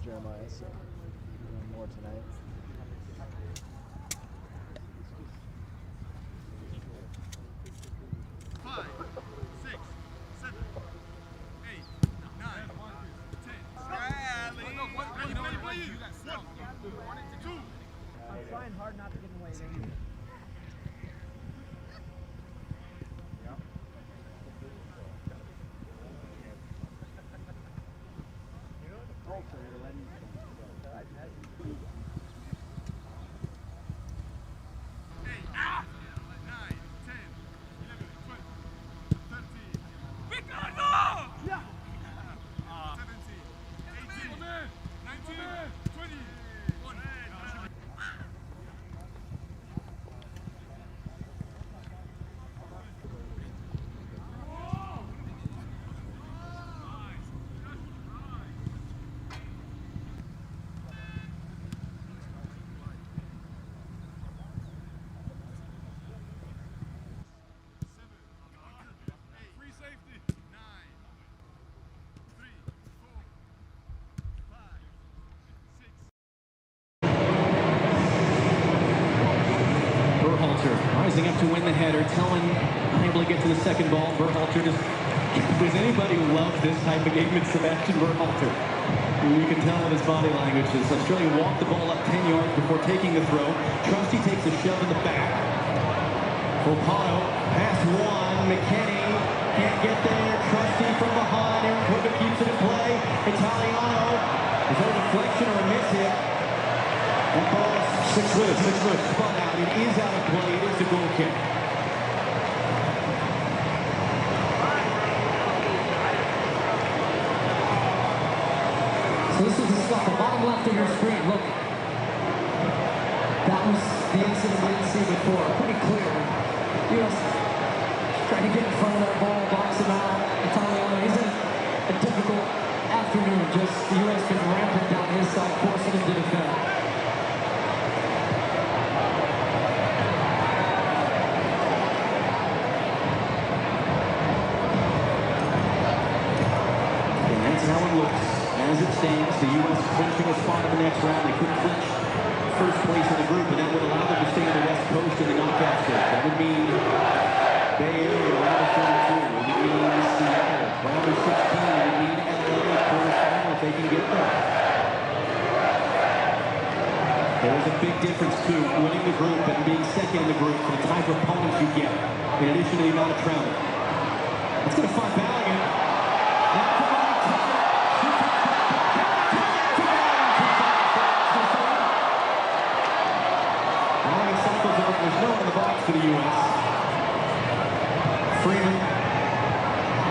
Jeremiah, so more tonight. 5, 6, 7, 8, 9, 10. I'm trying hard not to get in the way. Rising up to win the header, unable to get to the second ball. Berhalter just, if there's anybody who loves this type of game, it's Sebastian Berhalter. You can tell with his body language. Australia walked the ball up 10 yards before taking the throw. Trusty takes a shove in the back. Volpato, pass one, McKenny can't get there. Trusty from behind, Aaron Cook keeps it in play. Italiano, is there a deflection or a miss hit? That ball is 6 minutes. Spun out. It is out of play. It is a goal kick. So this is the stuff, the bottom left of your screen. Look, that was the incident we didn't see before. Pretty clear. U.S. trying to get in front of that ball, box him out. Italiano, he's in a difficult afternoon. Just the U.S. been rampant down his side, forcing him to defend. As it stands, the U.S. clinching a spot in the next round. They couldn't clinch first place in the group, and that would allow them to stay on the West Coast in the knockout stage. That would mean Bay Area, round of 32. It would mean Seattle, round of 16. It would mean LA, quarterfinal if they can get there. There's a big difference, too, winning the group and being second in the group for the type of opponents you get, in addition to the amount of travel. It's going to find Ballaghan. There's no one in the box for the U.S. Freeman.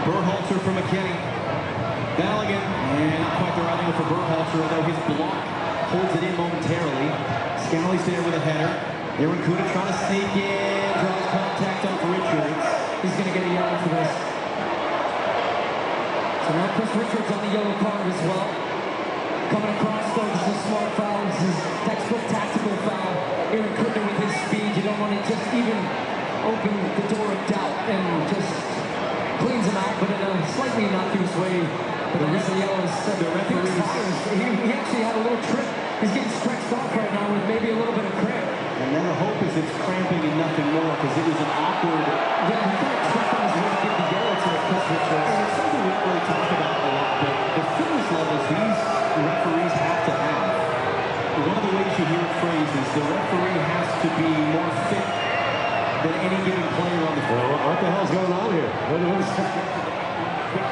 Berhalter for McKenny. Ballaghan. And not quite the right angle for Berhalter, although his block holds it in momentarily. Scally's there with a header. Aaron Kuda trying to sneak in. Draws contact off Richards. He's going to get a yellow for this. So now Chris Richards on the yellow card as well. Coming across, though, this is a smart foul. This is textbook tactical foul. Aaron Kuda with his speed. You don't want to just even open the door of doubt and just cleans him out, but in a slightly innocuous way. But the reason yellow is the referee. He actually had a little trip. He's getting stretched off right now with maybe a little bit of cramp. And then the hope is it's cramping and nothing more, because it was an awkward. Yeah, he thought Trump was going to give the yellow to Chris Richards. And it's something we don't really talk about a lot, but the fitness levels these referees have to have. One of the ways you hear it phrased is the referee has to be more fit than any given player on the field. What the hell's going on here? What is quick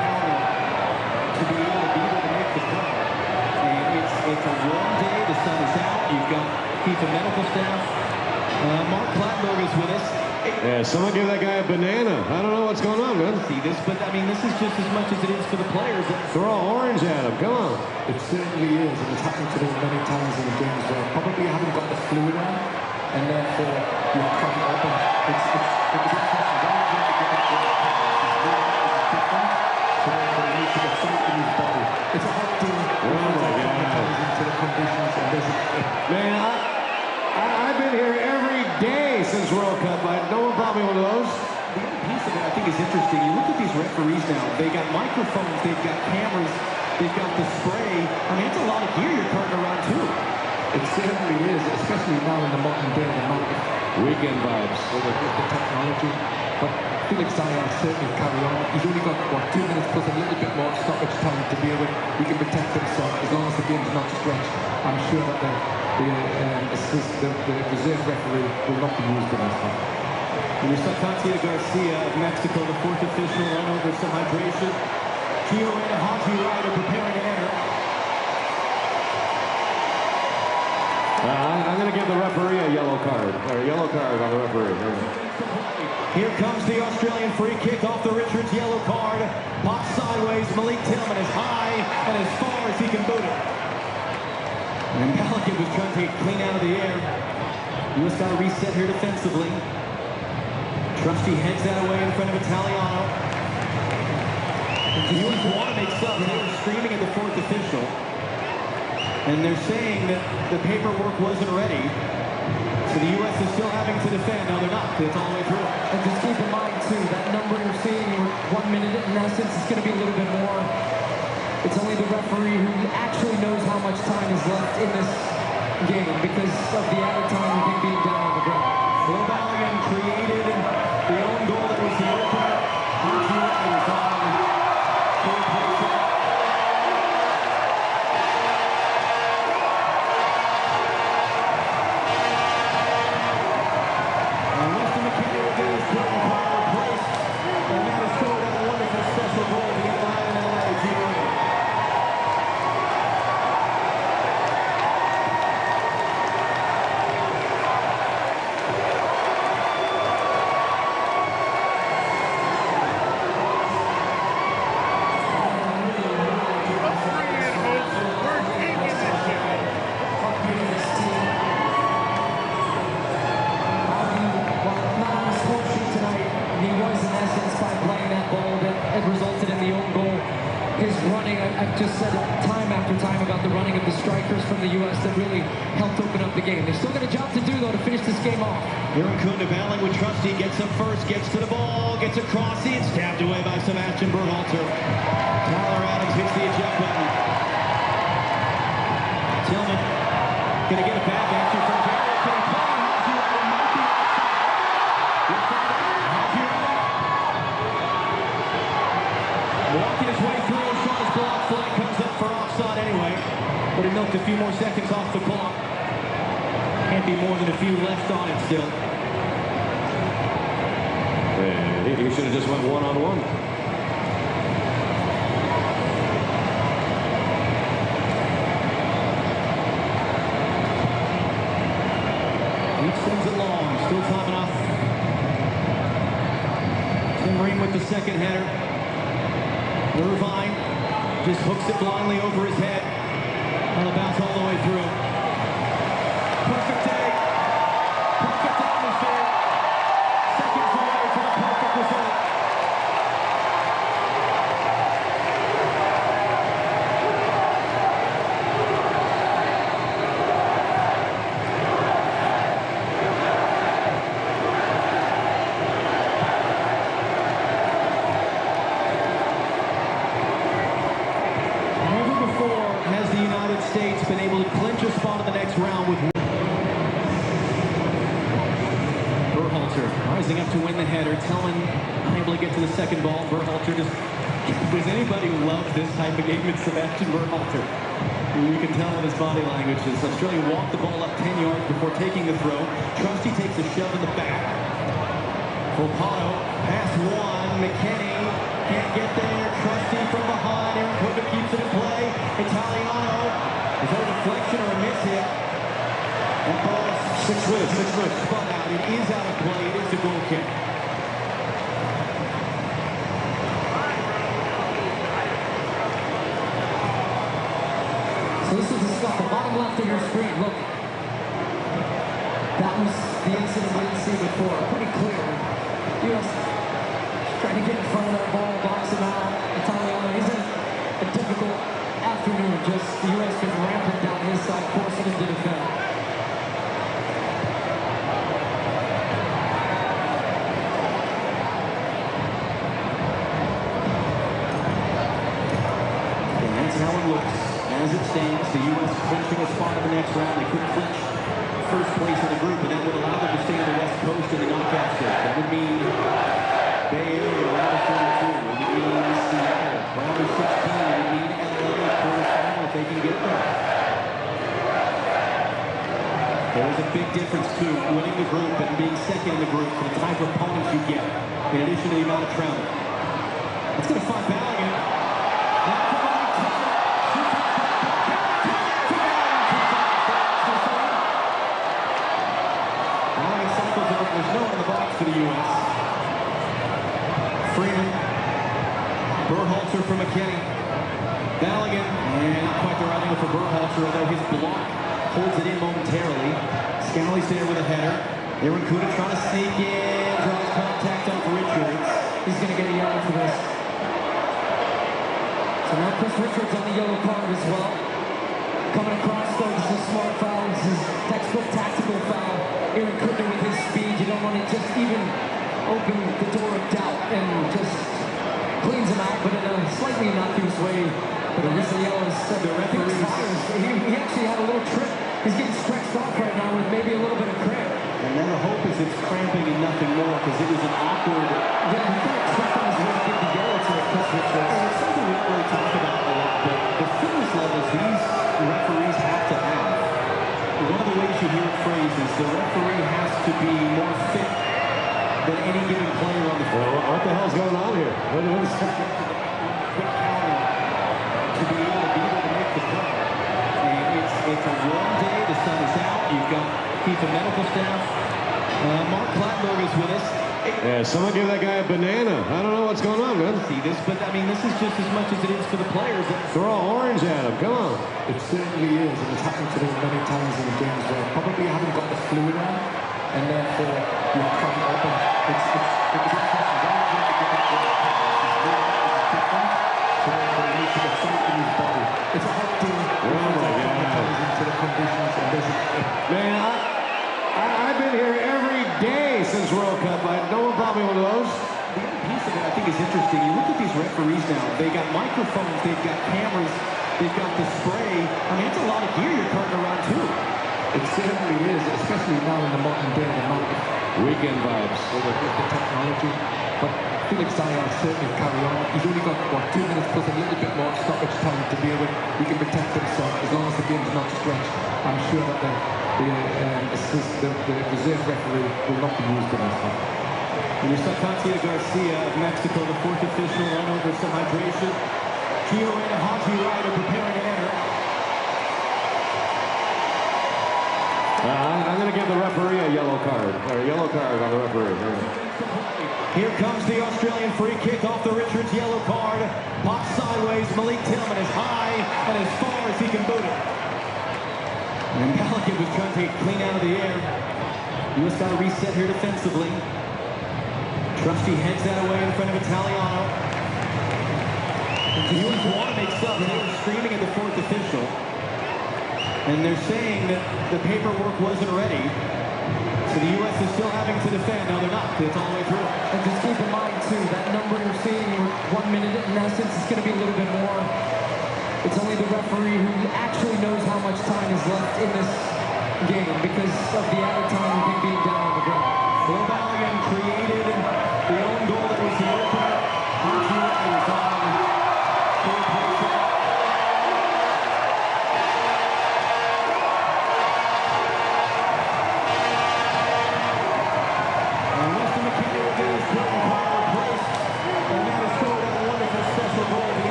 counter to be able to make the cut. And it's a warm day. The sun is out. You've got FIFA medical staff. Mark Plattberg is with us. Yeah, someone give that guy a banana. I don't know what's going on, man. See this, but I mean, this is just as much as it is for the players. Throw orange at him. Come on. It certainly is, and it's happened to them many times in the games where probably you haven't got the fluid on, and therefore you're cutting open. It's interesting. It's a hot day. Oh my God. Into the conditions, and man, I've been here every day since World Cup. No problem with those. The other piece of it I think is interesting. You look at these referees now. They got microphones. They've got cameras. They've got the spray. I mean, it's a lot of gear you're carting around, too. It certainly is, especially now in the modern day, the amount of weekend vibes with the technology. But Felix Zayas certainly carry on. He's only got, what, 2 minutes plus a little bit more stoppage time to deal with. He can protect himself as long as the game's not stretched. I'm sure that the reserve referee will not be used in this one. And you saw Katia Garcia of Mexico, the fourth official, run over some hydration. Gio and Haji Ryder preparing to enter. I'm going to give the referee a yellow card. Or a yellow card on the referee. Here comes the Australian free kick off the Richards yellow card. Pops sideways. Malik Tillman is high and as far as he can boot it. And Pelican was trying to get clean out of the air. U.S. got to reset here defensively. Trusty heads that away in front of Italiano. The U.S. want to make subs. They were screaming at the fourth official. And they're saying that the paperwork wasn't ready. So the U.S. is still having to defend. No, they're not, because it's all the way through. And just keep in mind, too, that number you're seeing, 1 minute in essence, is going to be a little bit more. It's only the referee who actually knows how much time is left in this game because of the added time of him being down on the ground. Lobalian created the own goal that was the opener. Haji Ryder's on. I've just said it time after time about the running of the strikers from the U.S. that really helped open up the game. They've still got a job to do, though, to finish this game off. Aaron Kunda battling with Trusty, gets up first, gets to the ball, gets across, it's stabbed away by Sebastian Berhalter. Tyler Adams hits the eject button. Tillman gonna get a back answer from Garrett. Can he play? Walking his way through and shot his block. Flag comes up for offside anyway. But he milked a few more seconds off the clock. Can't be more than a few left on it still. He should have just went one-on-one. He sends it long. Still time enough. Tim Ream with the second header. Irvine just hooks it blindly over his head. And the bounce all the way through. Perfect day. Perfect atmosphere. Seconds away from a perfect result. States been able to clinch a spot in the next round with Berhalter rising up to win the header. Tillman unable to get to the second ball. Berhalter just, does anybody love this type of game? It's Sebastian Berhalter. You can tell in his body language. Australia walked the ball up 10 yards before taking the throw. Trusty takes a shove in the back. Volpato, pass one. McKenny can't get there. Trusty from behind. Aaron Kunda keeps it in play. Italiano. Is that a deflection or a miss hit? That ball is 6 foot. Spun out. It is out of play. It is a goal kick. So this is the stuff, the bottom left of your screen. Look, that was the incident we didn't see before. Pretty clear. U.S. trying to get in front of that ball, box him out. Italiano, he's in a difficult afternoon. Just the U.S. been rampant down his side, forcing him to defend. And that's how it looks. As it stands, the U.S. clinching a spot in the next round. They could clinch first place in the group, and that would allow them to stay on the West Coast in the knockout stage. That would mean Bay Area, round of 32. It would mean Seattle, round of 16. It would mean LA, quarterfinal if they can get there. There's a big difference, too, winning the group and being second in the group for the type of opponents you get, in addition to the amount of travel. It's going to find Ballaghan. Ballaghan cycles over. There's no one in the box for the U.S. Freeman. Berhalter for McKennie. Ballaghan. And not quite the right angle for Berhalter, although his block holds it in momentarily. Scally's there with a header. Aaron Kuda trying to sneak in. Draws contact off Richards. He's going to get a yellow for this. So now Chris Richards on the yellow card as well. Coming across though, this is a smart foul. This is textbook tactical foul. Aaron Kuda with his speed, you don't want to just even open the door of doubt and just cleans him out, but in a slightly innocuous way. But the reason yellow is the referee. He actually had a little trip. He's getting stretched off right now with maybe a little bit of cramp. And then the hope is it's cramping and nothing more, because it was an awkward... Yeah, you can't expect him to really give the yellow to Chris Richards. And it's something we don't really talk about a lot, but the fitness levels these referees have to have. One of the ways you hear it phrased is the referee has to be more fit than any given player on the field. What the hell's going on here? What is quick counter to be able to make the play. And it's a warm day, the sun is out, you've got FIFA medical staff. Mark Plattenberg is with us. Yeah, someone give that guy a banana. I don't know what's going on, man. See this, but I mean, this is just as much as it is for the players. Throw orange at him, come on. It certainly is, and it's happened to them many times in the games where probably haven't got the fluid on, and therefore you're cutting open. It's a good question. It's a hot day. Oh my God. Into the conditions, and man, I've been here every day since World Cup. No problem with those. The other piece of it I think is interesting. You look at these referees now. They got microphones, they've got cameras, they've got the spray. I mean, it's a lot of gear you're carting around too. It certainly is, especially now in the modern day, the amount of weekend vibes with the technology. But Felix Zayas certainly carry on. He's only got, 2 minutes plus a little bit more stoppage time to deal with. He can protect himself as long as the game's not stretched. I'm sure that the reserve referee will not be used in this one. And you saw Katia Garcia of Mexico, the fourth official, run over some hydration. Gio and Haji Ryder preparing to enter. I'm going to give the referee a yellow card. Or a yellow card on the referee. Here comes the Australian free kick off the Richards yellow card. Pops sideways. Malik Tillman is high and as far as he can boot it. And Ballaghan was trying to take it clean out of the air. U.S. got to reset here defensively. Trusty heads that away in front of Italiano. The U.S. want to make subs. They were screaming at the fourth official. And they're saying that the paperwork wasn't ready. So the U.S. is still having to defend. No, they're not, because it's all the way through. And just keep in mind, too, that number you're seeing, 1 minute, in essence, it's going to be a little bit more. It's only the referee who actually knows how much time is left in this game because of the added time of him being down on the ground. Will Ballaghan created the own goal that was the opener. Haji Ryder on.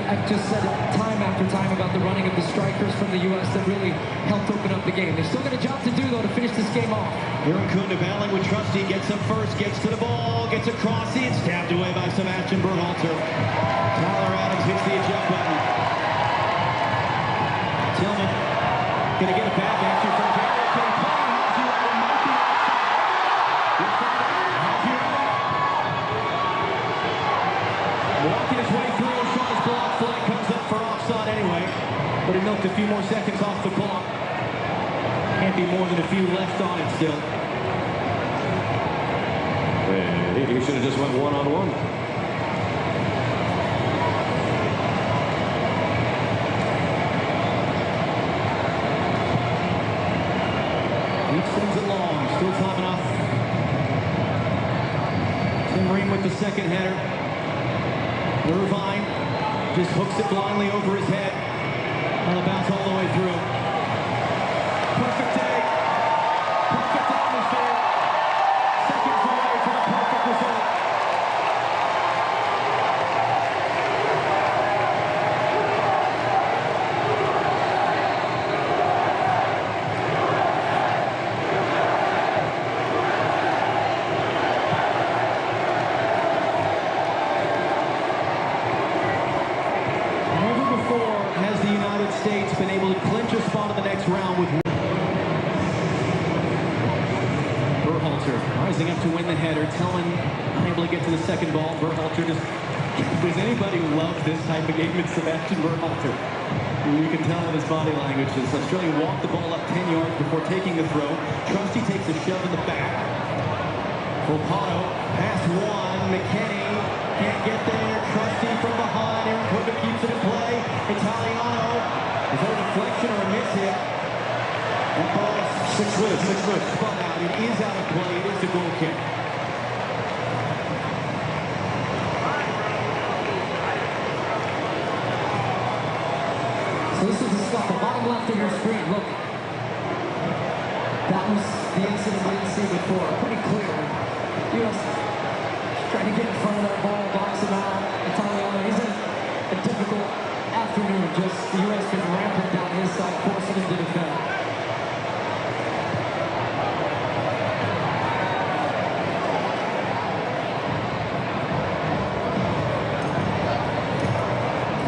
I've just said it time after time about the running of the strikers from the U.S. that really helped open up the game. They've still got a job to do, though, to finish this game off. Aaron Kuda battling with Trusty, gets up first, gets to the ball, gets across, it's stabbed away by Sebastian Berhalter. Tyler Adams hits the eject button. Tillman going to get it back after from Garrett. Can he play? It might be walking his way through. Shaw's block flag comes up for offside anyway. But he milked a few more seconds off the clock. Can't be more than a few left on it still. He should have just went one-on-one. He sends it long. Still time enough. Tim Ream with the second header. Irvine just hooks it blindly over his head. On the bounce all the way through. Perfect day. Perfect atmosphere. Seconds away from a perfect result. Never before has the United States been able to clinch a spot in the next round with Berhalter rising up to win the header. Tillman unable to get to the second ball. Berhalter just... Does anybody love this type of game? It's Sebastian Berhalter. You can tell in his body language. Australia walked the ball up 10 yards before taking the throw. Trusty takes a shove in the back. Volpato, pass one. McKenny can't get there. Trusty from behind. Aaron Cook keeps it in play. Italiano. Is there a deflection or a miss hit? That ball is 6 minutes. Spun out. It is out of play. It is a goal kick. So this is the stuff, the bottom left of your screen. Look, that was the incident we didn't see before. Pretty clear. U.S. trying to get in front of that ball, box him out. Italiano, he's in a difficult afternoon. Just the U.S. been rampant down his side, forcing him to defend.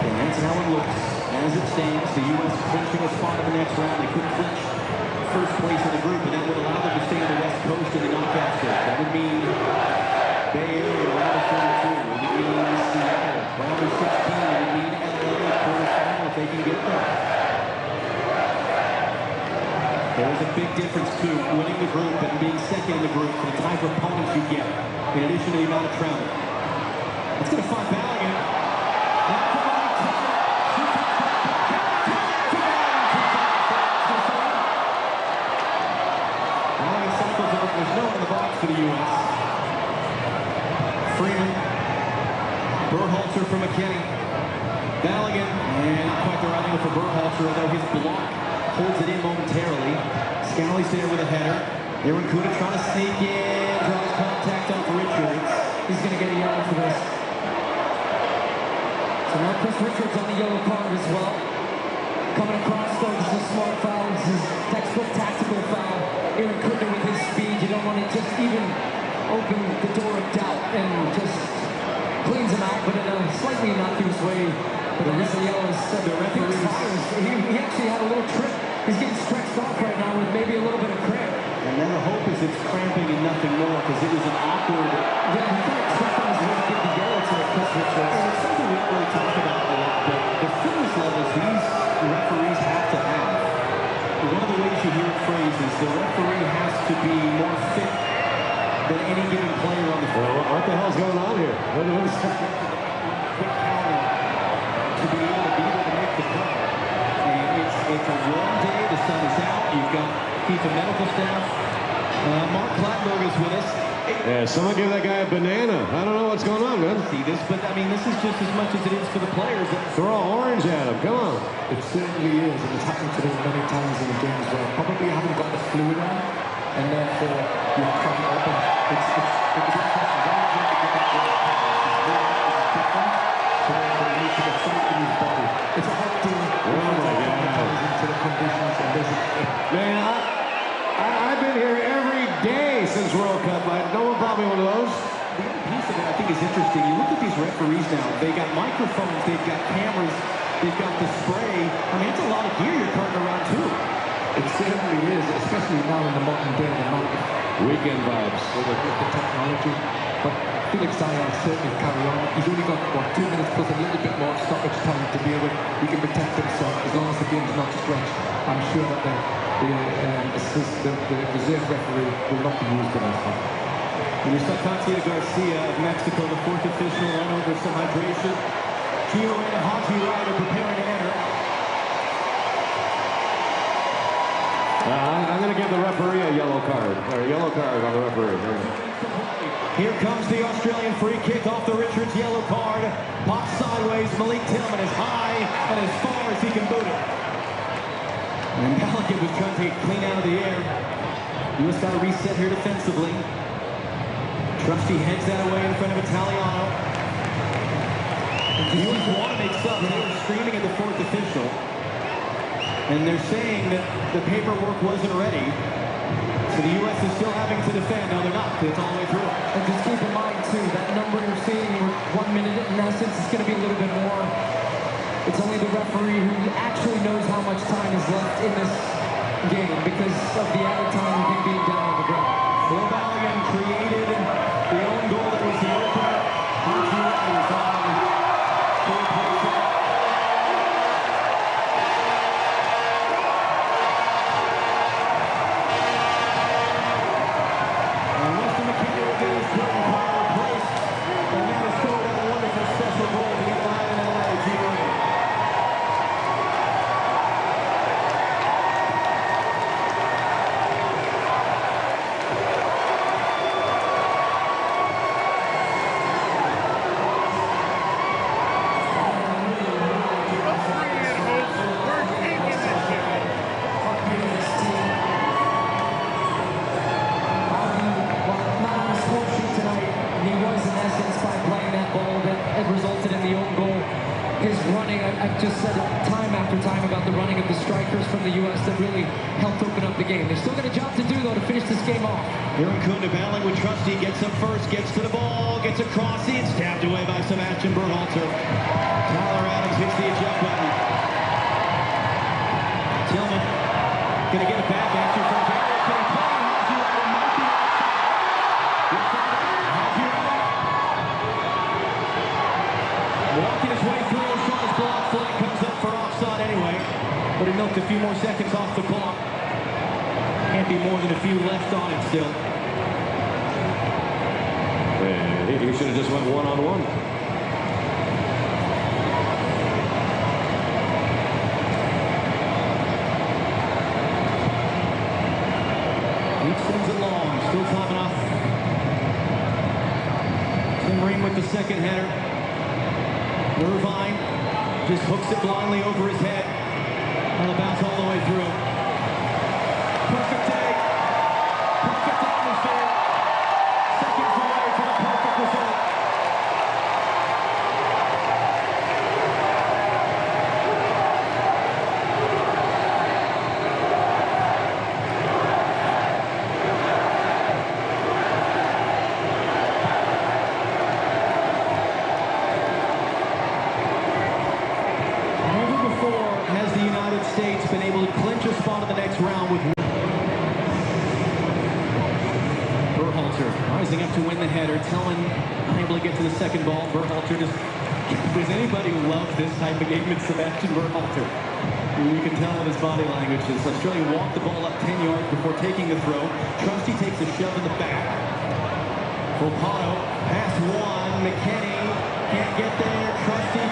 And that's how it looks. As it stands, the U.S. clinching a spot in the next round. They could clinch first place in the group, and that would allow them to stay on the West Coast in the knockout stage. That would mean Bay Area, round of 32. It would mean Seattle, round of 16. It would mean LA, quarterfinal, if they can get there. There is a big difference, too, winning the group and being second in the group for the type of opponents you get, in addition to the amount of travel. It's going to find Ballaghan. There's no one in the box for the U.S. Freeman. Berhalter for McKenny. Ballaghan. And not quite the right angle for Berhalter, although his block holds it in momentarily. Scally's there with a header. Aaron Kuda trying to sneak in. Draws contact off Richards. He's going to get a yellow for this. So now Chris Richards on the yellow card as well. Coming across, though, this is a smart foul. This is textbook tactical foul. Aaron Kuda with his speed. You don't want to just even open the door of doubt and just cleans him out, but in a slightly innocuous way. But the reason yellow is the referee. He actually had a little trip. He's getting stretched off right now with maybe a little bit of cramp. And then the hope is it's cramping and nothing more, because it was an awkward... Yeah, he thought something was going to give the yellow to Chris Richards. And it's something we don't really talk about a lot, but the fitness levels these referees have to have. One of the ways you hear it phrased is the referee has to be more fit than any given player on the field. What the hell's going on here? Quick counter to be able to make the cut. And it's a warm day. The sun is out. You've got FIFA medical staff. Mark Plattenberg is with us. Yeah, someone give that guy a banana. I don't know what's going on, man. See this, but I mean, this is just as much as it is for the players. Throw orange at him. Come on. It certainly is, and it's happened to them many times in the games where probably haven't got the fluid on, and therefore you have to open. It's a good question. Why is it to get that ball? It's different. So they need to get something in his body. It's a hot day. Oh my God. Into the conditions, and there's Man, I've been here every day since World Cup. No one brought me one of those. The other piece of it I think is interesting. You look at these referees now. They got microphones. They've got cameras. They've got the spray. I mean, it's a lot of gear you're especially now in the modern day, the amount of weekend vibes with the technology. But Felix Zayas certainly carry on. He's only got, what, 2 minutes plus a little bit more stoppage time to deal with. He can protect himself as long as the game's not stretched. I'm sure that the reserve referee will not be used in this one. And you saw Tatiana Garcia of Mexico, the fourth official, run over some hydration. Gio and Haji Ryder preparing to enter. I'm going to give the referee a yellow card. Or a yellow card on the referee. Here comes the Australian free kick off the Richards yellow card. Pops sideways. Malik Tillman is high and as far as he can boot it. And Pelican was trying to get clean out of the air. U.S. got to reset here defensively. Trusty heads that away in front of Italiano. The U.S. want to make subs. They were screaming at the fourth official. And they're saying that the paperwork wasn't ready. So the U.S. is still having to defend. No, they're not, because it's all the way through. And just keep in mind, too, that number you're seeing, 1 minute in essence, is going to be a little bit more. It's only the referee who actually knows how much time is left in this game because of the added time of him being down on the ground. Bolivian created the own goal that was the opener. Haji is on full pressure. And Weston McKinney will get his third card replaced. And that is scored a wonderful special goal to get live in LA. I've just said it time after time about the running of the strikers from the U.S. that really helped open up the game. They've still got a job to do, though, to finish this game off. Here in Kunda battling with Trusty, gets up first, gets to the ball, gets across, it's stabbed away by Sebastian Berhalter. Tyler Adams hits the eject button. Tillman gonna get it back after from Garrett. Can he play? Haji Ryder might be Haji Ryder walking his way through. Shaw's block flag comes up for offside anyway, but he milked a few more seconds off the clock. Can't be more than a few left on it still. He should have just went one-on-one. He sends it long, still time enough. Tim Ream with the second header. Irvine just hooks it blindly over his head. And the bounce all the way through. Perfect day. Perfect atmosphere. Seconds away from a perfect result. Never before has the United States been able to clinch a spot in the next round with Berhalter rising up to win the header. Tillman unable to get to the second ball. Berhalter just... Does anybody love this type of game? It's Sebastian Berhalter. You can tell in his body language. Australia walked the ball up 10 yards before taking the throw. Trusty takes a shove in the back. Volpato, pass one. McKenny can't get there. Trusty